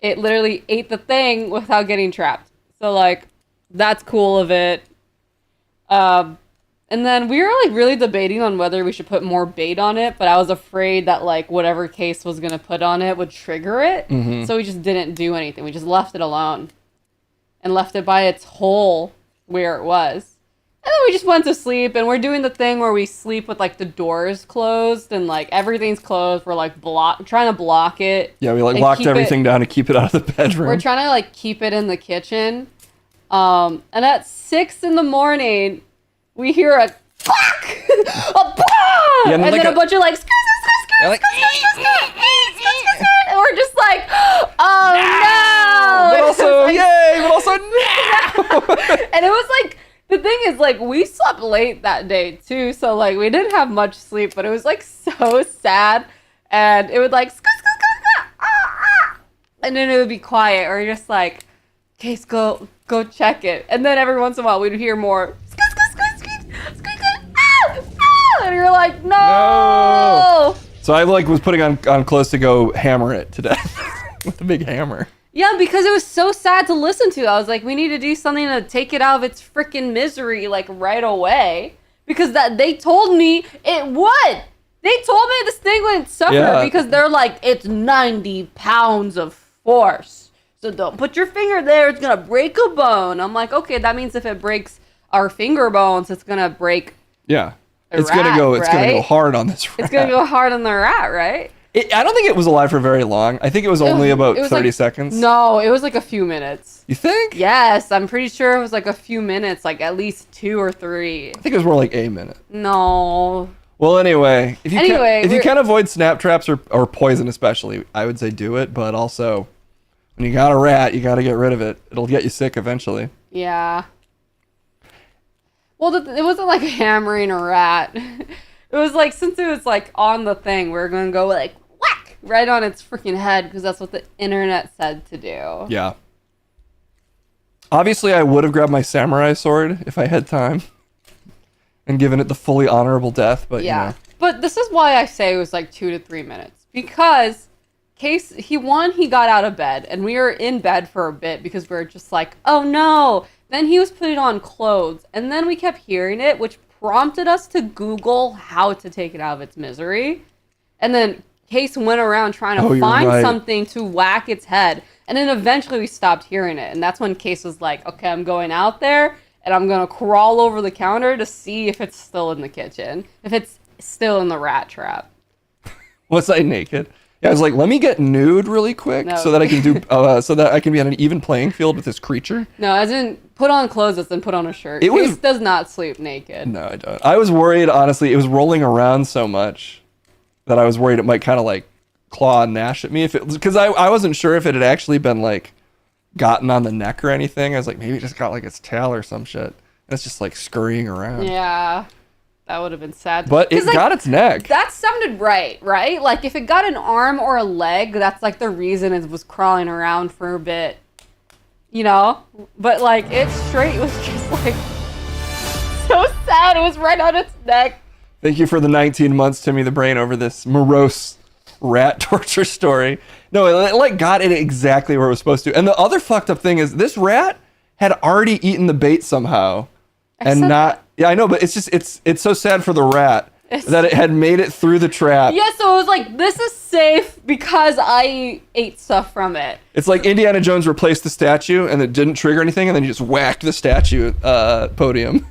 H: It literally ate the thing without getting trapped. So like, that's cool of it. And then we were like really debating on whether we should put more bait on it, but I was afraid that like whatever Case was going to put on it would trigger it.
B: Mhm.
H: So we just didn't do anything. We just left it alone and left it by its hole where it was. And then we just went to sleep, and we're doing the thing where we sleep with like the doors closed and like everything's closed. We're like trying to block it.
B: Yeah, we like
H: and
B: locked
H: keep
B: everything down to keep it out of the bedroom.
H: We're trying to like keep it in the kitchen. And at 6 a.m, we hear a quack, a bah!
B: Yeah,
H: and
B: like
H: then a bunch of like and we're just like, oh no!
B: But also, yay! But also,
H: And it was like, the thing is, like, we slept late that day too, so like we didn't have much sleep, but it was like so sad, and it would like and then it would be quiet, or just like, Case, go check it, and then every once in a while we'd hear more, and you're like, no!
B: So I like was putting on clothes to go hammer it to death with a big hammer.
H: Yeah, because it was so sad to listen to. I was like, we need to do something to take it out of its freaking misery, like, right away. Because they told me it would. They told me this thing wouldn't suffer because they're like, it's 90 pounds of force. So don't put your finger there. It's going to break a bone. I'm like, okay, that means if it breaks our finger bones, it's going to break
B: Yeah.
H: the
B: It's
H: rat,
B: gonna go
H: right?
B: hard on this rat.
H: It's going to go hard on the rat, right?
B: I don't think it was alive for very long. I think it was only about
H: It was
B: 30
H: like-
B: seconds.
H: No, it was like a few minutes.
B: You think?
H: Yes, I'm pretty sure it was like a few minutes, like at least 2 or 3.
B: I think it was more like a minute.
H: No.
B: Well, anyway, if you
H: Anyway,
B: can avoid snap traps or poison especially, I would say do it. But also, when you got a rat, you got to get rid of it. It'll get you sick eventually.
H: Yeah. Well, it wasn't like hammering a rat. It was like, since it was like on the thing, we were going to go like whack right on its freaking head because that's what the internet said to do.
B: Yeah. Obviously, I would have grabbed my samurai sword if I had time and given it the fully honorable death, but
H: Yeah.
B: you know.
H: But this is why I say it was like 2 to 3 minutes. Because Case, he got out of bed, and we were in bed for a bit because we were just like, oh no. Then he was putting on clothes, and then we kept hearing it, which prompted us to Google how to take it out of its misery. And then Case went around trying to
B: Oh, you're
H: find
B: right.
H: something to whack its head. And then eventually we stopped hearing it. And that's when Case was like, okay, I'm going out there and I'm going to crawl over the counter to see if it's still in the kitchen, if it's still in the rat trap.
B: Was I naked? Yeah, I was like, let me get nude really quick
H: No.
B: so that I can do so that I can be on an even playing field with this creature.
H: No, as in put on clothes as in put on a shirt.
B: It was-
H: Case does not sleep naked.
B: No, I don't. I was worried, honestly. It was rolling around so much that I was worried it might kind of like claw and gnash at me if it was, because I wasn't sure if it had actually been like gotten on the neck or anything. I was like, maybe it just got like its tail or some shit. And it's just like scurrying around.
H: Yeah, that would have been sad.
B: But it
H: 'Cause, like,
B: got its neck.
H: That sounded right? Like if it got an arm or a leg, that's like the reason it was crawling around for a bit. You know? But like it straight was just like so sad. It was right on its neck.
B: Thank you for the 19 months, Timmy the Brain, over this morose rat torture story. No, it like got it exactly where it was supposed to. And the other fucked up thing is this rat had already eaten the bait somehow. And not, yeah, I know, but it's just, it's so sad for the rat that it had made it through the trap.
H: Yeah, so it was like, this is safe because I ate stuff from it.
B: It's like Indiana Jones replaced the statue and it didn't trigger anything, and then you just whacked the statue podium.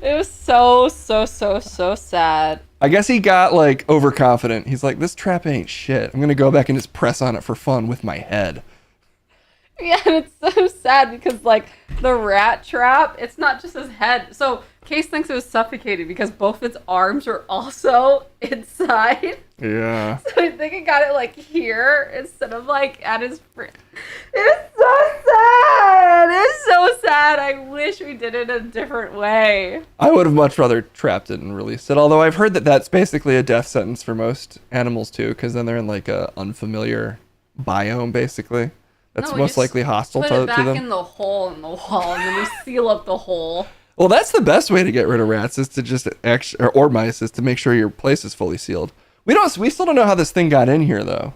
H: It was so sad.
B: I guess he got like overconfident. He's like, this trap ain't shit. I'm gonna go back and just press on it for fun with my head.
H: Yeah, and it's so sad because like the rat trap, it's not just his head. So Case thinks it was suffocated because both its arms were also inside.
B: Yeah.
H: So I think it got it like here instead of like at his friend. It's so sad. It's so sad. I wish we did it a different way.
B: I would have much rather trapped it and released it. Although I've heard that that's basically a death sentence for most animals too, because then they're in like a unfamiliar biome basically. That's
H: No, we
B: most
H: just
B: likely hostile
H: put it back
B: to them.
H: in the hole in the wall, and then we seal up the hole.
B: Well, that's the best way to get rid of rats is to just or mice is to make sure your place is fully sealed. We still don't know how this thing got in here though,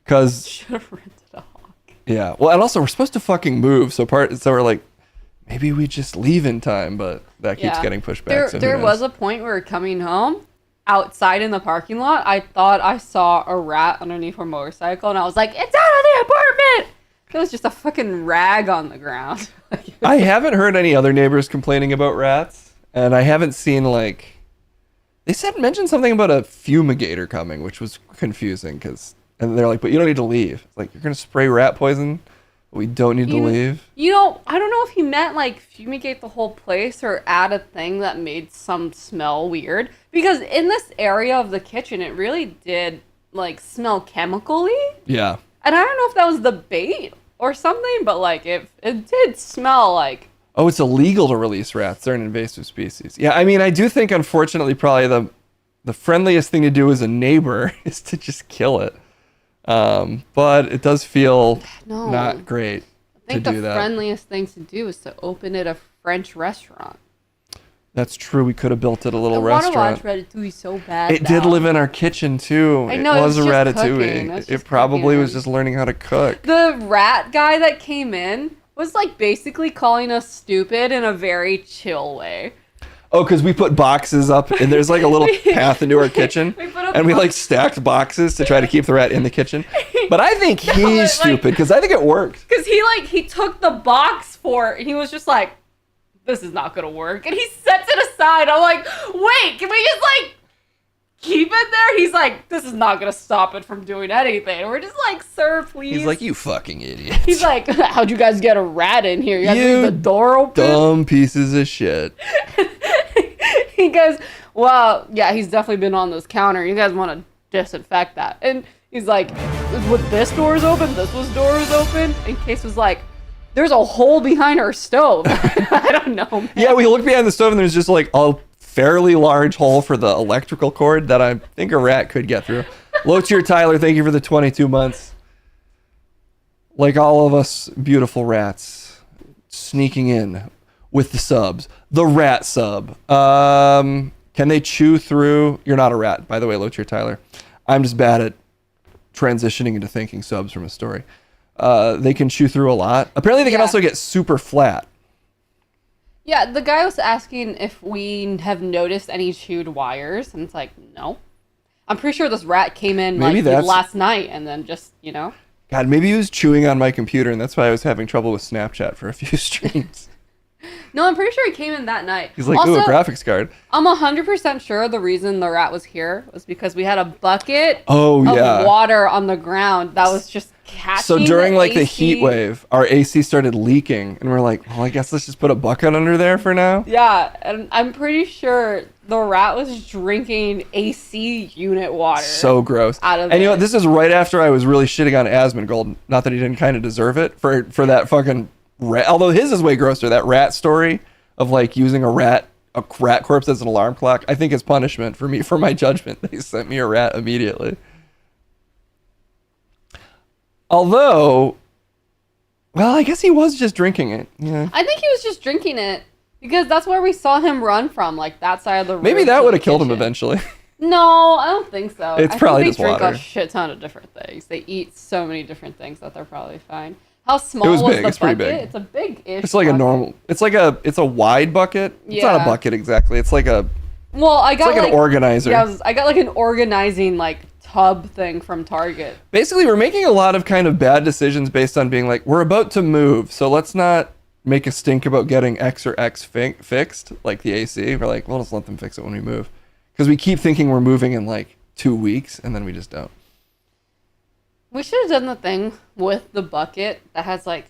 B: because
H: should have rented a hawk.
B: Yeah, well, and also we're supposed to fucking move, so we're like, maybe we just leave in time, but that keeps getting pushed back.
H: There was a point where we were coming home. Outside in the parking lot, I thought I saw a rat underneath our motorcycle, and I was like, "It's out of the apartment!" It was just a fucking rag on the ground.
B: I haven't heard any other neighbors complaining about rats, and I haven't seen like they mentioned something about a fumigator coming, which was confusing and they're like, "But you don't need to leave." It's like you're gonna spray rat poison. We don't need to leave.
H: You know, I don't know if he meant like fumigate the whole place or add a thing that made some smell weird. Because in this area of the kitchen, it really did like smell chemically.
B: Yeah.
H: And I don't know if that was the bait or something, but like it did smell like.
B: Oh, it's illegal to release rats. They're an invasive species. Yeah, I mean, I do think unfortunately probably the friendliest thing to do as a neighbor is to just kill it. But it does feel not great
H: I think
B: to do
H: the
B: that.
H: friendliest thing to do is to open it a French restaurant.
B: That's true. We could have built it a little
H: I
B: restaurant.
H: want to watch Ratatouille so bad.
B: It did live in our kitchen too.
H: I know,
B: it was a
H: just
B: ratatouille.
H: cooking.
B: It probably was just learning how to cook.
H: The rat guy that came in was like basically calling us stupid in a very chill way.
B: Oh, because we put boxes up and there's like a little path into our kitchen. We like stacked boxes to try to keep the rat in the kitchen. But I think he's stupid because I think it worked.
H: Because he took the box for it and he was just like, this is not gonna work. And he sets it aside. I'm like, wait, can we just like keep it there? He's like, this is not gonna stop it from doing anything. And we're just like, sir, please.
B: He's like, you fucking idiot.
H: He's like, how'd you guys get a rat in here? You had to leave the door open?
B: Dumb pieces of shit.
H: He goes, well, yeah, he's definitely been on this counter. You guys want to disinfect that. And he's like, with this door is open, this door is open. And Case was like, there's a hole behind our stove. I don't know, man.
B: Yeah, we looked behind the stove and there's just like a fairly large hole for the electrical cord that I think a rat could get through. Lotier Tyler, thank you for the 22 months. Like all of us beautiful rats sneaking in with the subs. The rat sub. Can they chew through? You're not a rat, by the way, Lotier Tyler. I'm just bad at transitioning into thinking subs from a story. They can chew through a lot. Apparently they can also get super flat.
H: Yeah, the guy was asking if we have noticed any chewed wires, and it's like, no. I'm pretty sure this rat came in
B: Maybe
H: like last night and then just,
B: God, maybe he was chewing on my computer and that's why I was having trouble with Snapchat for a few streams.
H: No, I'm pretty sure he came in that night.
B: He's like,
H: also,
B: ooh, a graphics card.
H: I'm 100% sure the reason the rat was here was because we had a bucket
B: of
H: water on the ground that was just catching
B: So during
H: the
B: like the
H: AC.
B: heat wave, our AC started leaking and we're like, well, I guess let's just put a bucket under there for now.
H: Yeah, and I'm pretty sure the rat was drinking AC unit water.
B: So gross.
H: Out of
B: and you know,
H: it.
B: this is right after I was really shitting on Asmongold. Not that he didn't kind of deserve it for that fucking rat. Although his is way grosser. That rat story of like using a rat corpse as an alarm clock. I think is punishment for me for my judgment. They sent me a rat immediately. Although, well, I guess he was just drinking it. Yeah.
H: I think he was just drinking it because that's where we saw him run from, like that side of the room.
B: Maybe that
H: to
B: would
H: the
B: have killed him
H: kitchen.
B: eventually.
H: No, I don't think so.
B: It's
H: I
B: probably
H: think
B: just
H: they drink
B: water.
H: a shit ton of different things. They eat so many different things that they're probably fine. How small
B: It was
H: was
B: big.
H: the
B: It's pretty
H: bucket?
B: big.
H: It's a big-ish.
B: It's like a
H: bucket.
B: normal. It's a wide bucket. It's not a
H: Yeah.
B: bucket exactly. It's like a.
H: Well, I got
B: like an organizer.
H: Yeah, I got like an organizing like tub thing from Target.
B: Basically, we're making a lot of kind of bad decisions based on being like, we're about to move, so let's not make a stink about getting X or X fixed, like the AC. We're like, we'll just let them fix it when we move. Because we keep thinking we're moving in like 2 weeks, and then we just don't.
H: We should have done the thing with the bucket that has like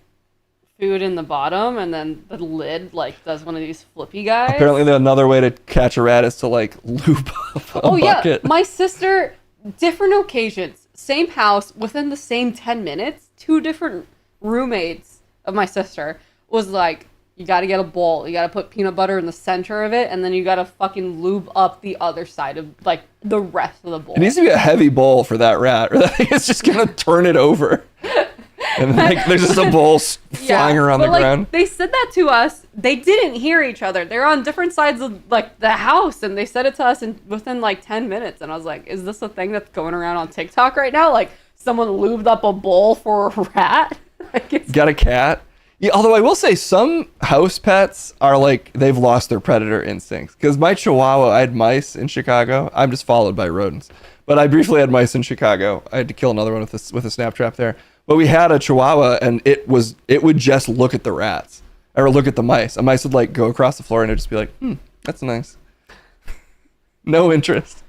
H: food in the bottom, and then the lid like does one of these flippy guys.
B: Apparently, another way to catch a rat is to like loop up a bucket.
H: Yeah, my sister, different occasions, same house, within the same 10 minutes, 2 different roommates of my sister was like, you gotta get a bowl, you gotta put peanut butter in the center of it, and then you gotta fucking lube up the other side of like the rest of the bowl.
B: It needs to be a heavy bowl for that rat, or that thing is just gonna turn it over. And like, there's just a bowl flying around the ground.
H: They said that to us. They didn't hear each other. They're on different sides of like the house, and they said it to us within like 10 minutes. And I was like, "Is this a thing that's going around on TikTok right now? Like someone lubed up a bowl for a rat?"
B: Got a cat? Yeah. Although I will say, some house pets are like they've lost their predator instincts. Because my Chihuahua, I had mice in Chicago. I'm just followed by rodents, but I briefly had mice in Chicago. I had to kill another one with a snap trap there. But we had a Chihuahua, and it would just look at the rats or look at the mice. A mice would like go across the floor, and it'd just be like, that's nice. No interest.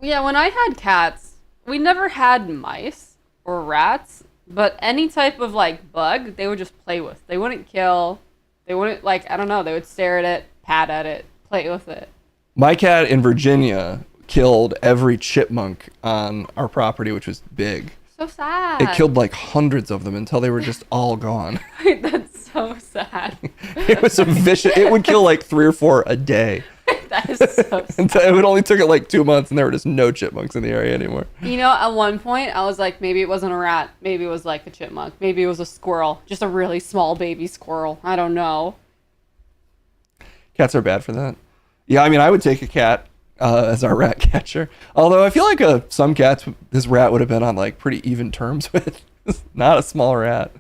H: Yeah, when I had cats, we never had mice or rats, but any type of like bug, they would just play with. They wouldn't kill. They wouldn't like, I don't know, they would stare at it, pat at it, play with it.
B: My cat in Virginia killed every chipmunk on our property, which was big.
H: So sad.
B: It killed like hundreds of them until they were just all gone.
H: That's so sad.
B: It was a vicious. It would kill like 3 or 4 a day.
H: That is so sad.
B: It only took it like 2 months, and there were just no chipmunks in the area anymore.
H: You know, at one point, I was like, maybe it wasn't a rat. Maybe it was like a chipmunk. Maybe it was a squirrel. Just a really small baby squirrel. I don't know.
B: Cats are bad for that. Yeah, I mean, I would take a cat as our rat catcher. Although I feel like some cats, this rat would have been on like pretty even terms with. Not a small rat.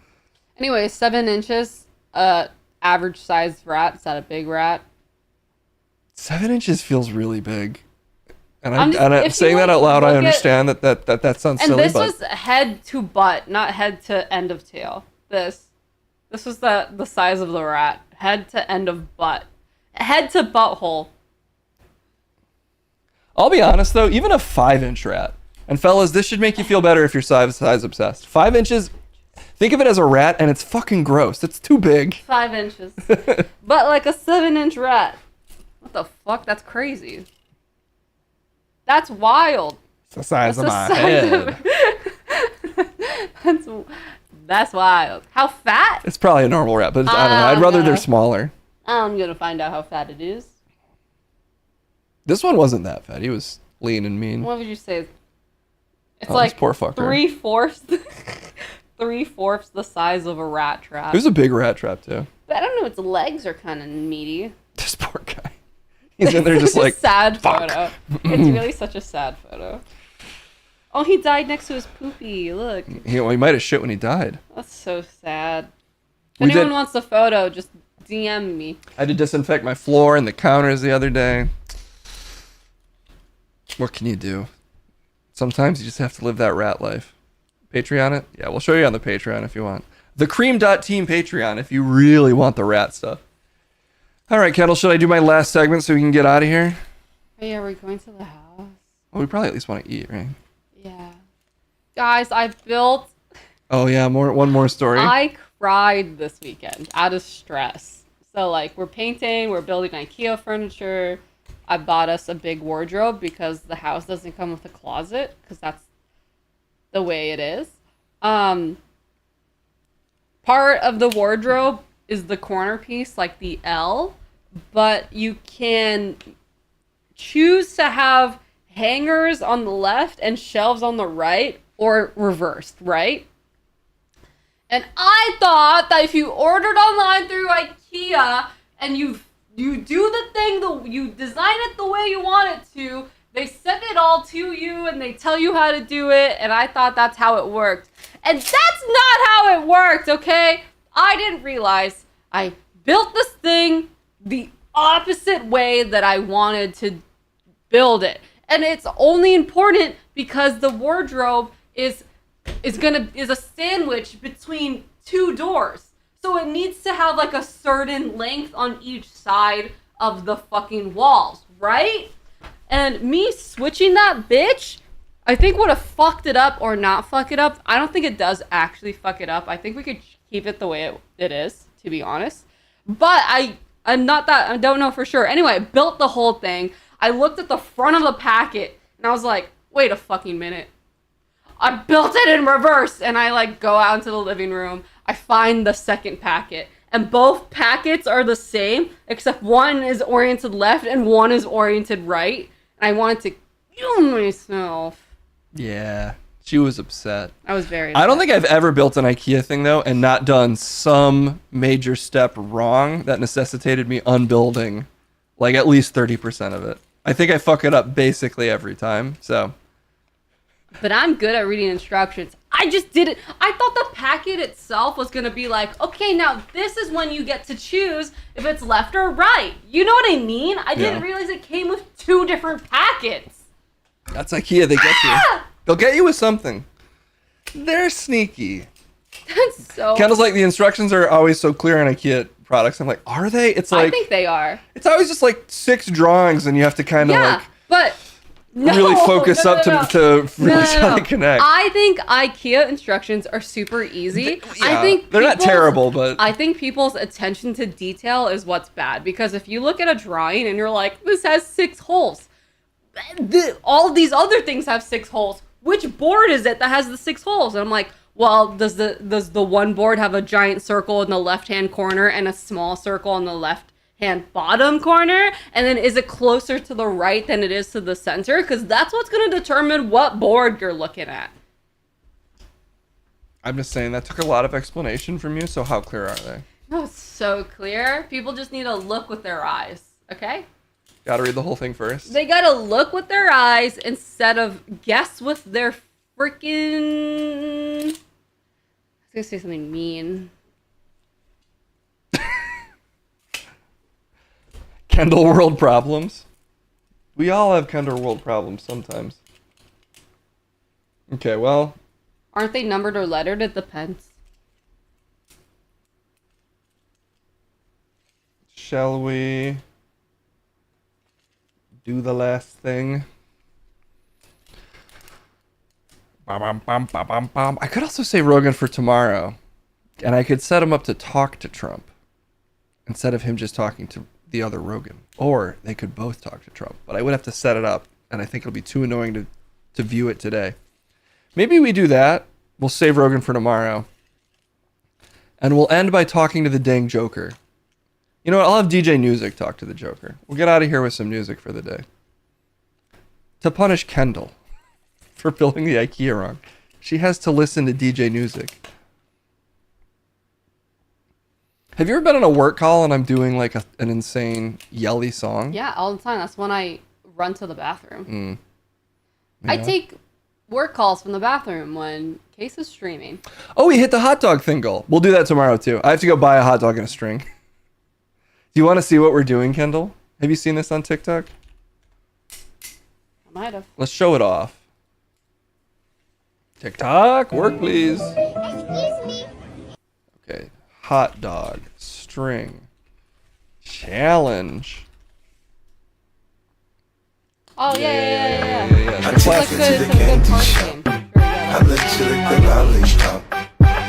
H: Anyway, 7 inches, average sized rat. Is that a big rat?
B: 7 inches feels really big. And
H: I'm
B: saying that out loud, I understand that sounds silly.
H: And this was head to butt, not head to end of tail. This was the size of the rat. Head to end of butt. Head to butthole.
B: I'll be honest though, even a 5-inch rat, and fellas, this should make you feel better if you're size obsessed. 5 inches, think of it as a rat, and it's fucking gross. It's too big.
H: 5 inches. But like a 7-inch rat. What the fuck? That's crazy. That's wild.
B: It's the size of my head.
H: That's wild. How fat?
B: It's probably a normal rat, but I don't know. I'd rather they're smaller.
H: I'm gonna find out how fat it is.
B: This one wasn't that fat. He was lean and mean.
H: What would you say? It's
B: this
H: like
B: poor fucker.
H: 3/4 the size of a rat trap.
B: It was a big rat trap too.
H: But I don't know. Its legs are kind of meaty.
B: This poor guy. He's in there just like
H: sad
B: fuck.
H: Photo. It's really such a sad photo. Oh, he died next to his poopy. Look.
B: He might have shit when he died.
H: That's so sad. If anyone wants the photo, just DM me.
B: I had to disinfect my floor and the counters the other day. What can you do? Sometimes you just have to live that rat life. Patreon it? Yeah, we'll show you on the Patreon if you want. The Cream.Team Patreon if you really want the rat stuff. All right, Kendall, should I do my last segment so we can get out of here?
H: Oh, yeah, we're going to the house.
B: Well, we probably at least want to eat, right?
H: Yeah. Guys, I built...
B: Oh, yeah, one more story.
H: I cried this weekend out of stress. So, like, we're painting, we're building IKEA furniture. I bought us a big wardrobe because the house doesn't come with a closet because that's the way it is. Part of the wardrobe is the corner piece, like the L, but you can choose to have hangers on the left and shelves on the right, or reversed, right? And I thought that if you ordered online through IKEA and you do the thing, you design it the way you want it to, they send it all to you and they tell you how to do it, and I thought that's how it worked. And that's not how it worked, okay? I didn't realize I built this thing the opposite way that I wanted to build it. And it's only important because the wardrobe is a sandwich between 2 doors. So it needs to have like a certain length on each side of the fucking walls, right? And me switching that bitch, I think would have fucked it up or not fuck it up. I don't think it does actually fuck it up. I think we could keep it the way it is, to be honest. But I don't know for sure. Anyway, I built the whole thing. I looked at the front of the packet and I was like, wait a fucking minute. I built it in reverse, and I like go out into the living room. I find the second packet, and both packets are the same, except one is oriented left and one is oriented right. And I wanted to kill myself.
B: Yeah, she was upset.
H: I was very upset.
B: I don't think I've ever built an IKEA thing though and not done some major step wrong that necessitated me unbuilding like at least 30% of it. I think I fuck it up basically every time. So
H: but I'm good at reading instructions. I just didn't. I thought the packet itself was going to be like, okay, now this is when you get to choose if it's left or right. You know what I mean? I didn't realize it came with 2 different packets.
B: That's IKEA. They get you. They'll get you with something. They're sneaky.
H: That's so...
B: Kendall's like, the instructions are always so clear on IKEA products. I'm like, are they? It's like...
H: I think they are.
B: It's always just like 6 drawings and you have to kind of like...
H: but...
B: really focus up to really try to connect.
H: I think IKEA instructions are super easy. I think
B: they're not terrible, but
H: I think people's attention to detail is what's bad. Because if you look at a drawing and you're like, this has 6 holes, all these other things have 6 holes. Which board is it that has the 6 holes? And I'm like, well, does the one board have a giant circle in the left-hand corner and a small circle in the left-hand bottom corner? And then is it closer to the right than it is to the center? Because that's what's going to determine what board you're looking at.
B: I'm just saying that took a lot of explanation from you, so how clear are they?
H: No, it's so clear. People just need to look with their eyes, okay?
B: Gotta read the whole thing first.
H: They gotta look with their eyes instead of guess with their freaking... I was gonna say something mean.
B: Kendall world problems. We all have Kendall world problems sometimes. Okay, well.
H: Aren't they numbered or lettered? It depends.
B: Shall we do the last thing? I could also say Rogan for tomorrow. And I could set him up to talk to Trump instead of him just talking to the other Rogan. Or they could both talk to Trump. But I would have to set it up, and I think it'll be too annoying to view it today. Maybe we do that. We'll save Rogan for tomorrow. And we'll end by talking to the dang Joker. You know what? I'll have DJ Music talk to the Joker. We'll get out of here with some music for the day. To punish Kendall for building the IKEA wrong, she has to listen to DJ Music. Have you ever been on a work call and I'm doing like an insane yelly song?
H: Yeah, all the time. That's when I run to the bathroom.
B: Yeah.
H: I take work calls from the bathroom when Case is streaming.
B: Oh, we hit the hot dog thing goal. We'll do that tomorrow too. I have to go buy a hot dog and a string. Do you want to see what we're doing, Kendall? Have you seen this on TikTok?
H: I might have.
B: Let's show it off. TikTok, work please.
I: Excuse me.
B: Okay, hot dog, string, challenge.
H: Oh, yeah.
B: Yeah.
H: It's like it's a good party game.
Q: I let you lick the lollipop.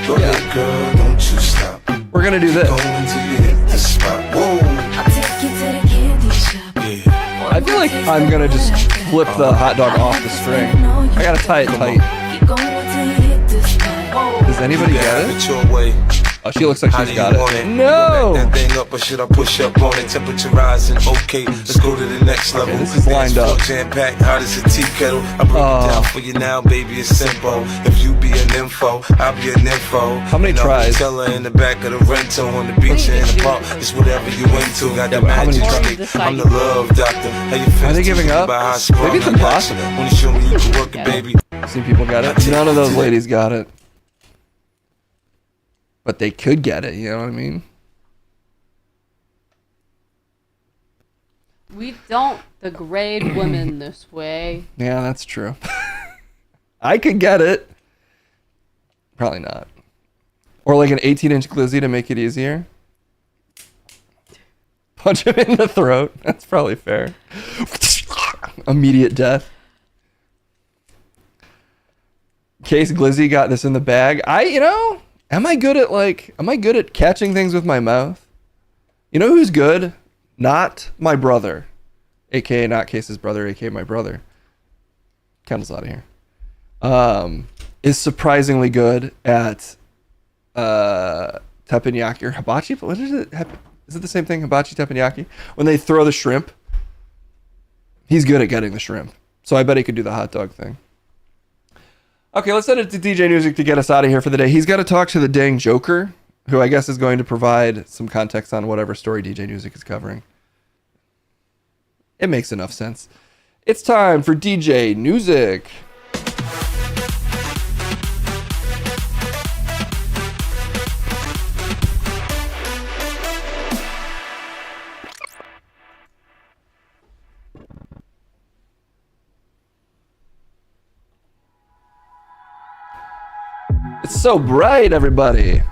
Q: Go ahead, girl, don't you stop.
B: We're gonna do this.
Q: Go until you hit the spot. Whoa.
R: I'll take you to the candy shop.
Q: Yeah.
B: I feel like I'm gonna just flip the hot dog off the string. I gotta tie it tight.
R: Keep going till you hit the spot.
B: Does anybody get it?
Q: Your way.
B: Oh, she looks like
Q: How
B: she's
Q: do
B: got
Q: you want
B: it.
Q: it?
B: No!
Q: Back that thing up, or should I push up on it? Temperature rising, okay. Let's go to the next level.
B: Okay, this is lined up.
Q: Jam packed, hot as a tea kettle. I break it down for you now, baby. It's simple. If you be an info, I'll be an info.
B: How many tries?
Q: Tell her in the back of the rental, on the beach or in the park. It's whatever you into. Got the
B: how many
Q: magic
B: tries?
Q: stick. I'm the love doctor. How you feel?
B: Are they giving up? Maybe it's impossible.
Q: When you show me you can work it, baby.
B: See, people got it. None of those ladies got it. But they could get it, you know what I mean?
H: We don't degrade women this way.
B: Yeah, that's true. I could get it. Probably not. Or like an 18-inch glizzy to make it easier. Punch him in the throat. That's probably fair. Immediate death. Case Glizzy got this in the bag. Am I good at catching things with my mouth? You know who's good? Not my brother, aka not Case's brother, aka my brother. Kendall's out of here. Is surprisingly good at teppanyaki or hibachi. What is it? Is it the same thing? Hibachi, teppanyaki? When they throw the shrimp, he's good at getting the shrimp. So I bet he could do the hot dog thing. Okay, let's send it to DJ Music to get us out of here for the day. He's got to talk to the dang Joker, who I guess is going to provide some context on whatever story DJ Music is covering. It makes enough sense. It's time for DJ Music. It's so bright, everybody.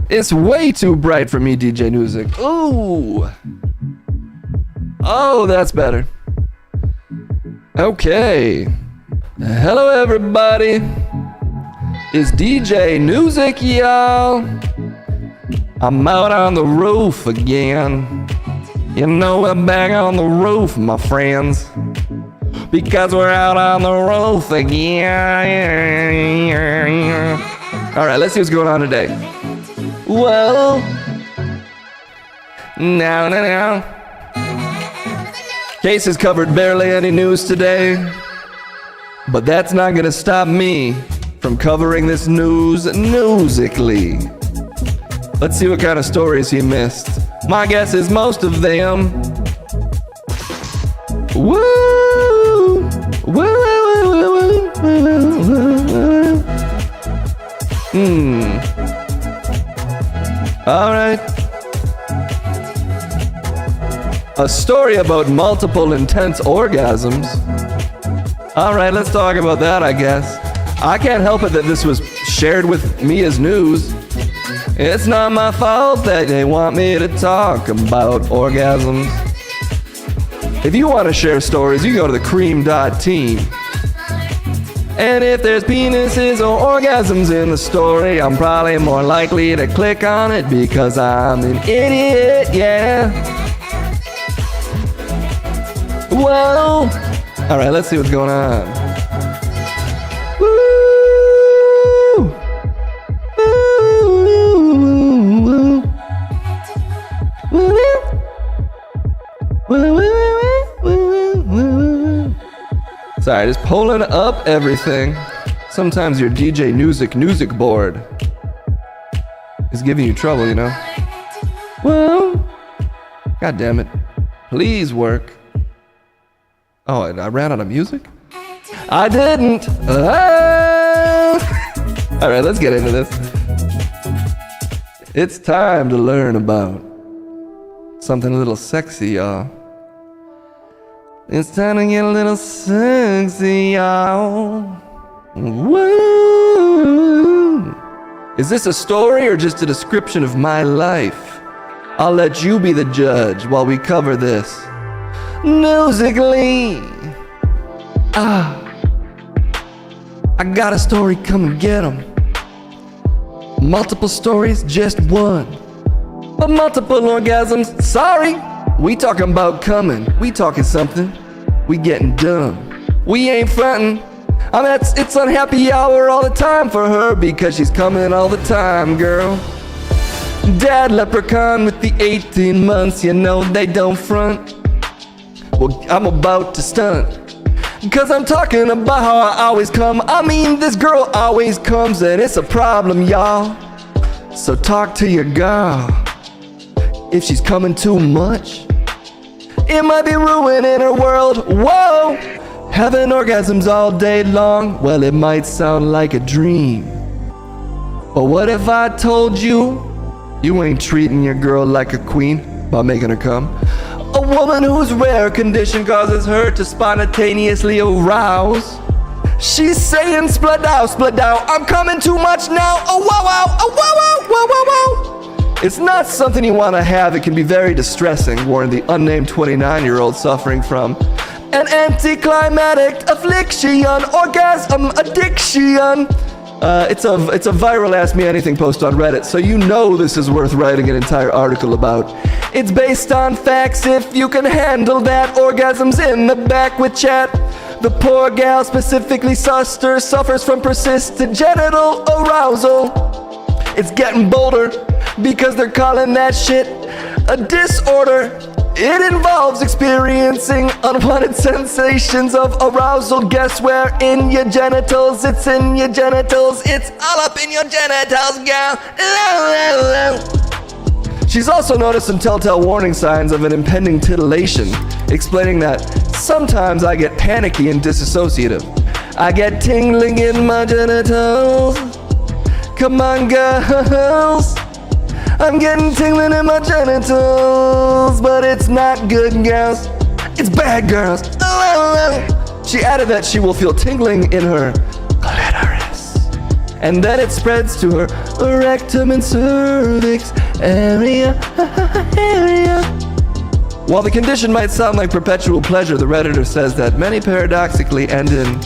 B: It's way too bright for me, DJ Music. Ooh. Oh, that's better. Okay. Hello, everybody. It's DJ Music, y'all. I'm out on the roof again. You know we're back on the roof, my friends. Because we're out on the roof again. All right, let's see what's going on today. Well, now. Case has covered barely any news today, but that's not gonna stop me from covering this news musically. Let's see what kind of stories he missed. My guess is most of them. Woo! Woo! All right. A story about multiple intense orgasms. All right, let's talk about that, I guess. I can't help it that this was shared with me as news. It's not my fault that they want me to talk about orgasms. If you want to share stories, you go to the cream.team. And if there's penises or orgasms in the story, I'm probably more likely to click on it because I'm an idiot, yeah. Well, all right, let's see what's going on. Woo! Sorry, just pulling up everything. Sometimes your DJ music board is giving you trouble, you know? Well, god damn it. Please work. Oh, and I ran out of music? I didn't. All right, let's get into this. It's time to learn about something a little sexy, y'all. It's time to get a little sexy, y'all. Woo! Is this a story or just a description of my life? I'll let you be the judge while we cover this. Musically. I got a story, come and get 'em. Multiple stories, just one. But multiple orgasms, sorry. We talking about coming, we talking something. We getting done. We ain't frontin'. I mean, it's unhappy hour all the time for her because she's coming all the time, girl. Dad leprechaun with the 18 months, you know they don't front. Well, I'm about to stunt. Cause I'm talking about how I always come. I mean, this girl always comes and it's a problem, y'all. So talk to your girl. If she's coming too much, it might be ruining her world. Whoa! Having orgasms all day long, well, it might sound like a dream. But what if I told you, you ain't treating your girl like a queen by making her come? A woman whose rare condition causes her to spontaneously arouse. She's saying, split out, I'm coming too much now. Oh, wow, wow, oh, wow, wow, wow, wow, wow. It's not something you want to have. It can be very distressing, warned the unnamed 29-year-old suffering from an anticlimactic affliction, orgasm addiction. It's a viral Ask Me Anything post on Reddit, so you know this is worth writing an entire article about. It's based on facts if you can handle that. Orgasms in the back with chat. The poor gal, specifically Suster, suffers from persistent genital arousal. It's getting bolder because they're calling that shit a disorder. It involves experiencing unwanted sensations of arousal. Guess where? In your genitals. It's in your genitals. It's all up in your genitals, gal. She's also noticed some telltale warning signs of an impending titillation, explaining that sometimes I get panicky and disassociative. I get tingling in my genitals. Come on, girls. I'm getting tingling in my genitals, but it's not good, girls. It's bad, girls. She added that she will feel tingling in her clitoris, and then it spreads to her rectum and cervix area. While the condition might sound like perpetual pleasure, the Redditor says that many paradoxically end in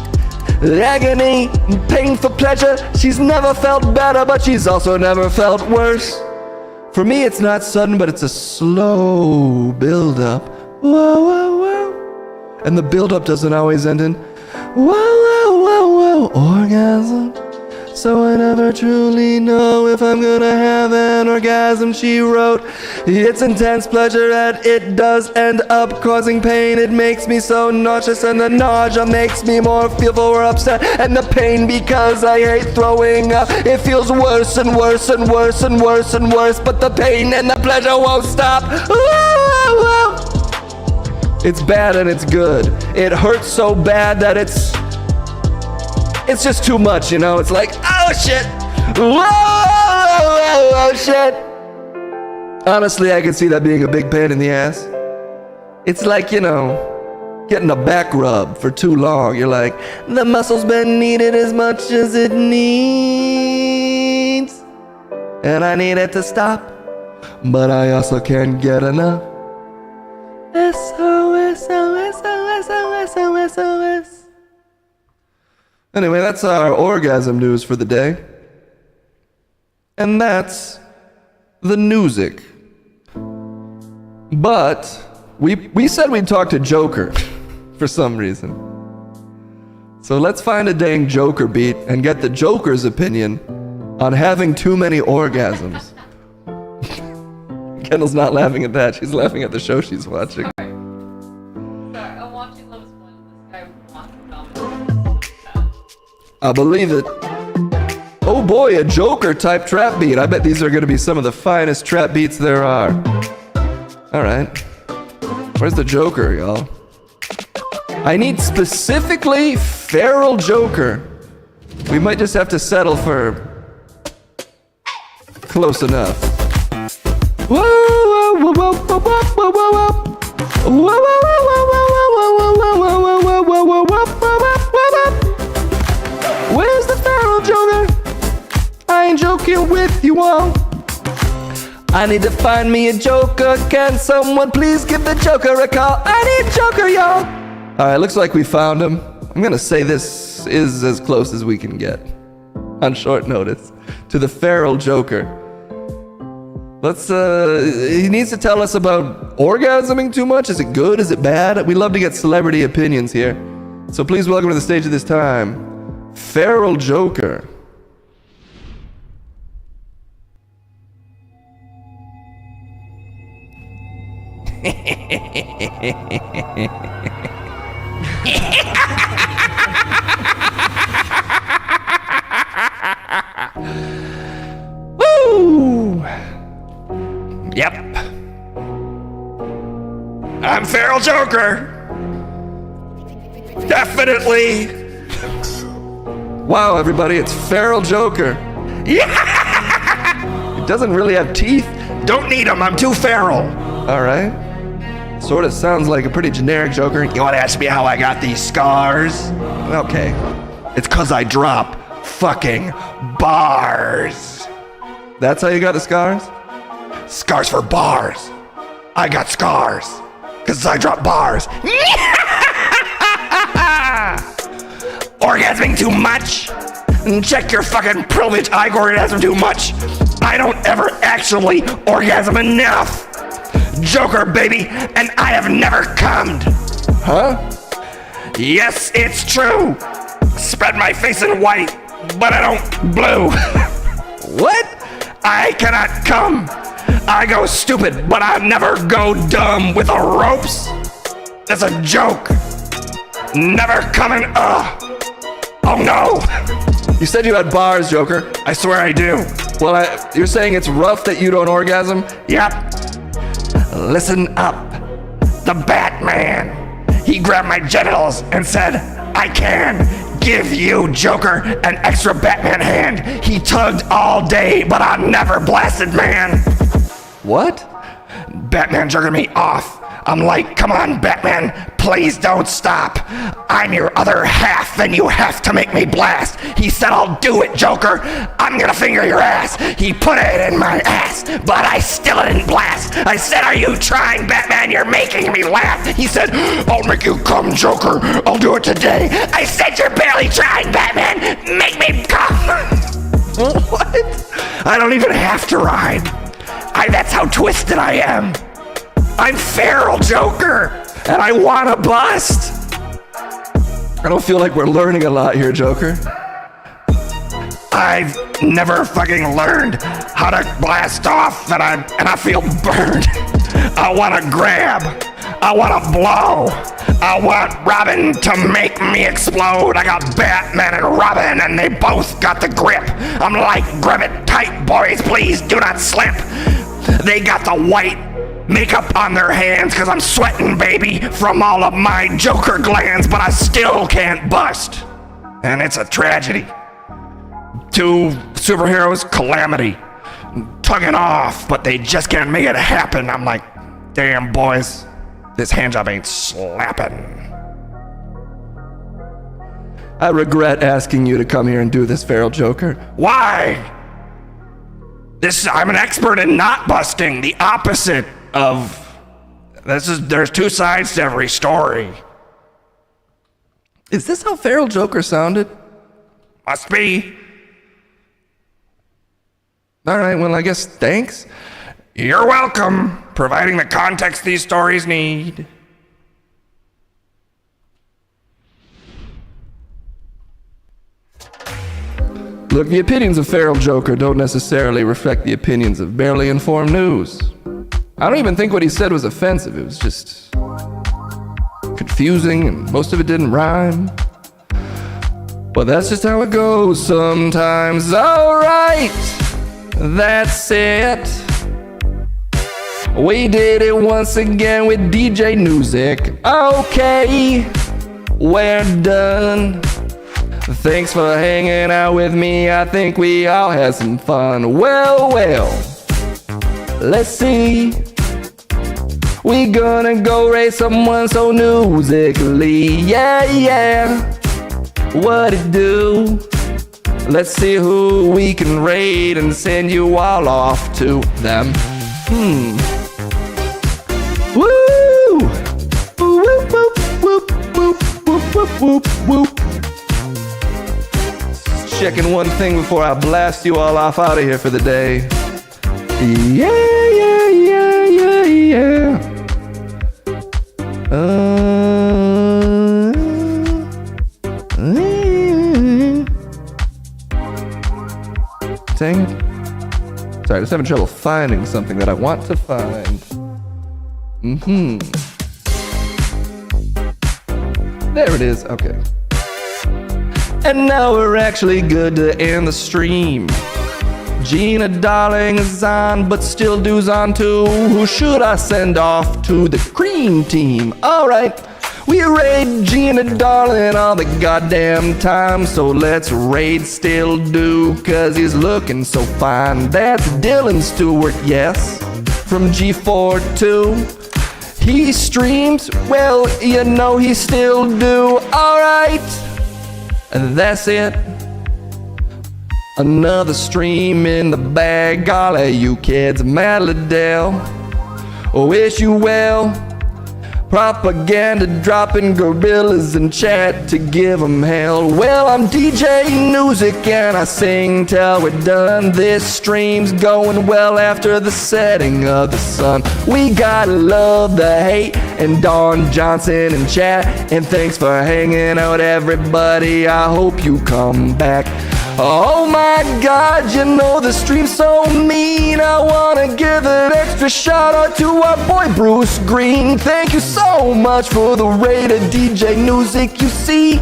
B: agony, painful pleasure. She's never felt better, but she's also never felt worse. For me, it's not sudden, but it's a slow build-up. Whoa, whoa, whoa. And the build-up doesn't always end in whoa, whoa, whoa, whoa, orgasm. So I never truly know if I'm gonna have an orgasm, she wrote. It's intense pleasure and it does end up causing pain. It makes me so nauseous and the nausea makes me more fearful or upset. And the pain because I hate throwing up. It feels worse and worse and worse and worse and worse. But the pain and the pleasure won't stop. It's bad and it's good. It hurts so bad that it's just too much, you know? It's like, oh shit! Whoa, oh shit! Honestly, I can see that being a big pain in the ass. It's like, you know, getting a back rub for too long. You're like, the muscle's been needed as much as it needs, and I need it to stop, but I also can't get enough. SOS, SOS, SOS, SOS, SOS. Anyway, that's our orgasm news for the day. And that's the newsic. But we said we'd talk to Joker for some reason. So let's find a dang Joker beat and get the Joker's opinion on having too many orgasms. Kendall's not laughing at that. She's laughing at the show she's watching.
H: Sorry, I'm watching Love is Blind. This guy wants to comment.
B: I believe it. Oh boy, a Joker type trap beat. I bet these are going to be some of the finest trap beats there are. Alright. Where's the Joker, y'all? I need specifically feral Joker. We might just have to settle for close enough. Whoa, whoa, whoa, whoa, whoa, whoa, whoa, whoa. Whoa, whoa, whoa, whoa, whoa, whoa, whoa, whoa, whoa, whoa, whoa, whoa, whoa, whoa. Where's the feral Joker? I ain't joking with you all. I need to find me a Joker. Can someone please give the Joker a call? I need Joker, y'all. Alright, looks like we found him. I'm gonna say this is as close as we can get on short notice to the feral Joker. Let's, he needs to tell us about orgasming too much. Is it good? Is it bad? We love to get celebrity opinions here. So please welcome to the stage at this time, feral Joker.
J: Woo! Yep. I'm feral Joker. Definitely.
B: Wow, everybody, it's feral Joker.
J: Yeah!
B: He doesn't really have teeth.
J: Don't need them, I'm too feral.
B: Alright. Sort of sounds like a pretty generic Joker.
J: You wanna ask me how I got these scars?
B: Okay.
J: It's 'cause I drop fucking bars.
B: That's how you got the scars?
J: Scars for bars. I got scars 'cause I drop bars. Orgasming too much? And check your fucking privilege, Igor. It hasn't too much. I don't ever actually orgasm enough. Joker, baby, and I have never cummed.
B: Huh?
J: Yes, it's true. Spread my face in white, but I don't blue.
B: What?
J: I cannot come. I go stupid, but I never go dumb with the ropes. That's a joke. Never coming. Oh no.
B: You said you had bars, Joker.
J: I swear I do.
B: Well, you're saying it's rough that you don't orgasm?
J: Yep. Listen up. The Batman. He grabbed my genitals and said, I can give you, Joker, an extra Batman hand. He tugged all day, but I never blasted, man.
B: What?
J: Batman jerking me off. I'm like, come on, Batman, please don't stop. I'm your other half, and you have to make me blast. He said, I'll do it, Joker. I'm gonna finger your ass. He put it in my ass, but I still didn't blast. I said, are you trying, Batman? You're making me laugh. He said, I'll make you come, Joker. I'll do it today. I said, you're barely trying, Batman. Make me come.
B: What?
J: I don't even have to ride. That's how twisted I am. I'm feral, Joker, and I wanna bust.
B: I don't feel like we're learning a lot here, Joker.
J: I've never fucking learned how to blast off, and I feel burned. I wanna grab. I wanna blow. I want Robin to make me explode. I got Batman and Robin, and they both got the grip. I'm like, grab it tight, boys, please do not slip. They got the white makeup on their hands, cause I'm sweating, baby, from all of my Joker glands, but I still can't bust. And it's a tragedy. Two superheroes, calamity. Tugging off, but they just can't make it happen. I'm like, damn, boys, this handjob ain't slapping.
B: I regret asking you to come here and do this, feral Joker.
J: Why? I'm an expert in not busting, the opposite of there's two sides to every story.
B: Is this how feral Joker sounded?
J: Must be.
B: All right, well, I guess thanks.
J: You're welcome, providing the context these stories need.
B: Look, the opinions of feral Joker don't necessarily reflect the opinions of barely informed news. I don't even think what he said was offensive. It was just confusing, and most of it didn't rhyme. But that's just how it goes sometimes. All right, that's it. We did it once again with DJ Newsday. Okay, we're done. Thanks for hanging out with me. I think we all had some fun. Well, let's see. We gonna go raise someone so musically. Yeah. What it do? Let's see who we can raid and send you all off to them. Woo! Whoop, whoop, whoop, whoop, whoop, whoop, whoop, whoop. Checking one thing before I blast you all off out of here for the day. Yeah. Dang it. Sorry, just having trouble finding something that I want to find. There it is. Okay. And now we're actually good to end the stream. Gina Darling is on, but still Du's on too. Who should I send off to the cream team? Alright, we raid Gina Darling all the goddamn time. So let's raid Still Do, cause he's looking so fine. That's Dylan Stewart, yes, from G4 too. He streams, well, you know he still do. Alright, and that's it. Another stream in the bag. Golly, you kids, Madeladale. Wish you well. Propaganda dropping gorillas in chat to give 'em hell. Well, I'm DJ Music and I sing till we're done. This stream's going well after the setting of the sun. We gotta love the hate and Don Johnson in chat. And thanks for hanging out, everybody. I hope you come back. Oh my God, you know the stream's so mean. I wanna give an extra shout out to our boy Bruce Green. Thank you so much for the raid of DJ Music. You see,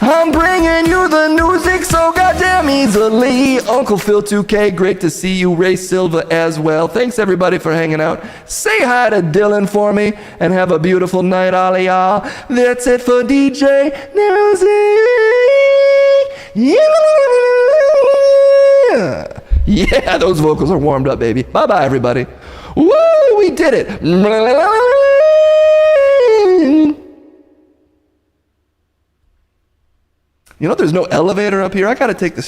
B: I'm bringing you the music so goddamn easily. Uncle Phil 2K, great to see you. Ray Silva as well. Thanks everybody for hanging out. Say hi to Dylan for me and have a beautiful night, all of y'all. That's it for DJ Music. Yeah, those vocals are warmed up, baby. Bye-bye, everybody. Woo, we did it. You know, there's no elevator up here. I gotta take the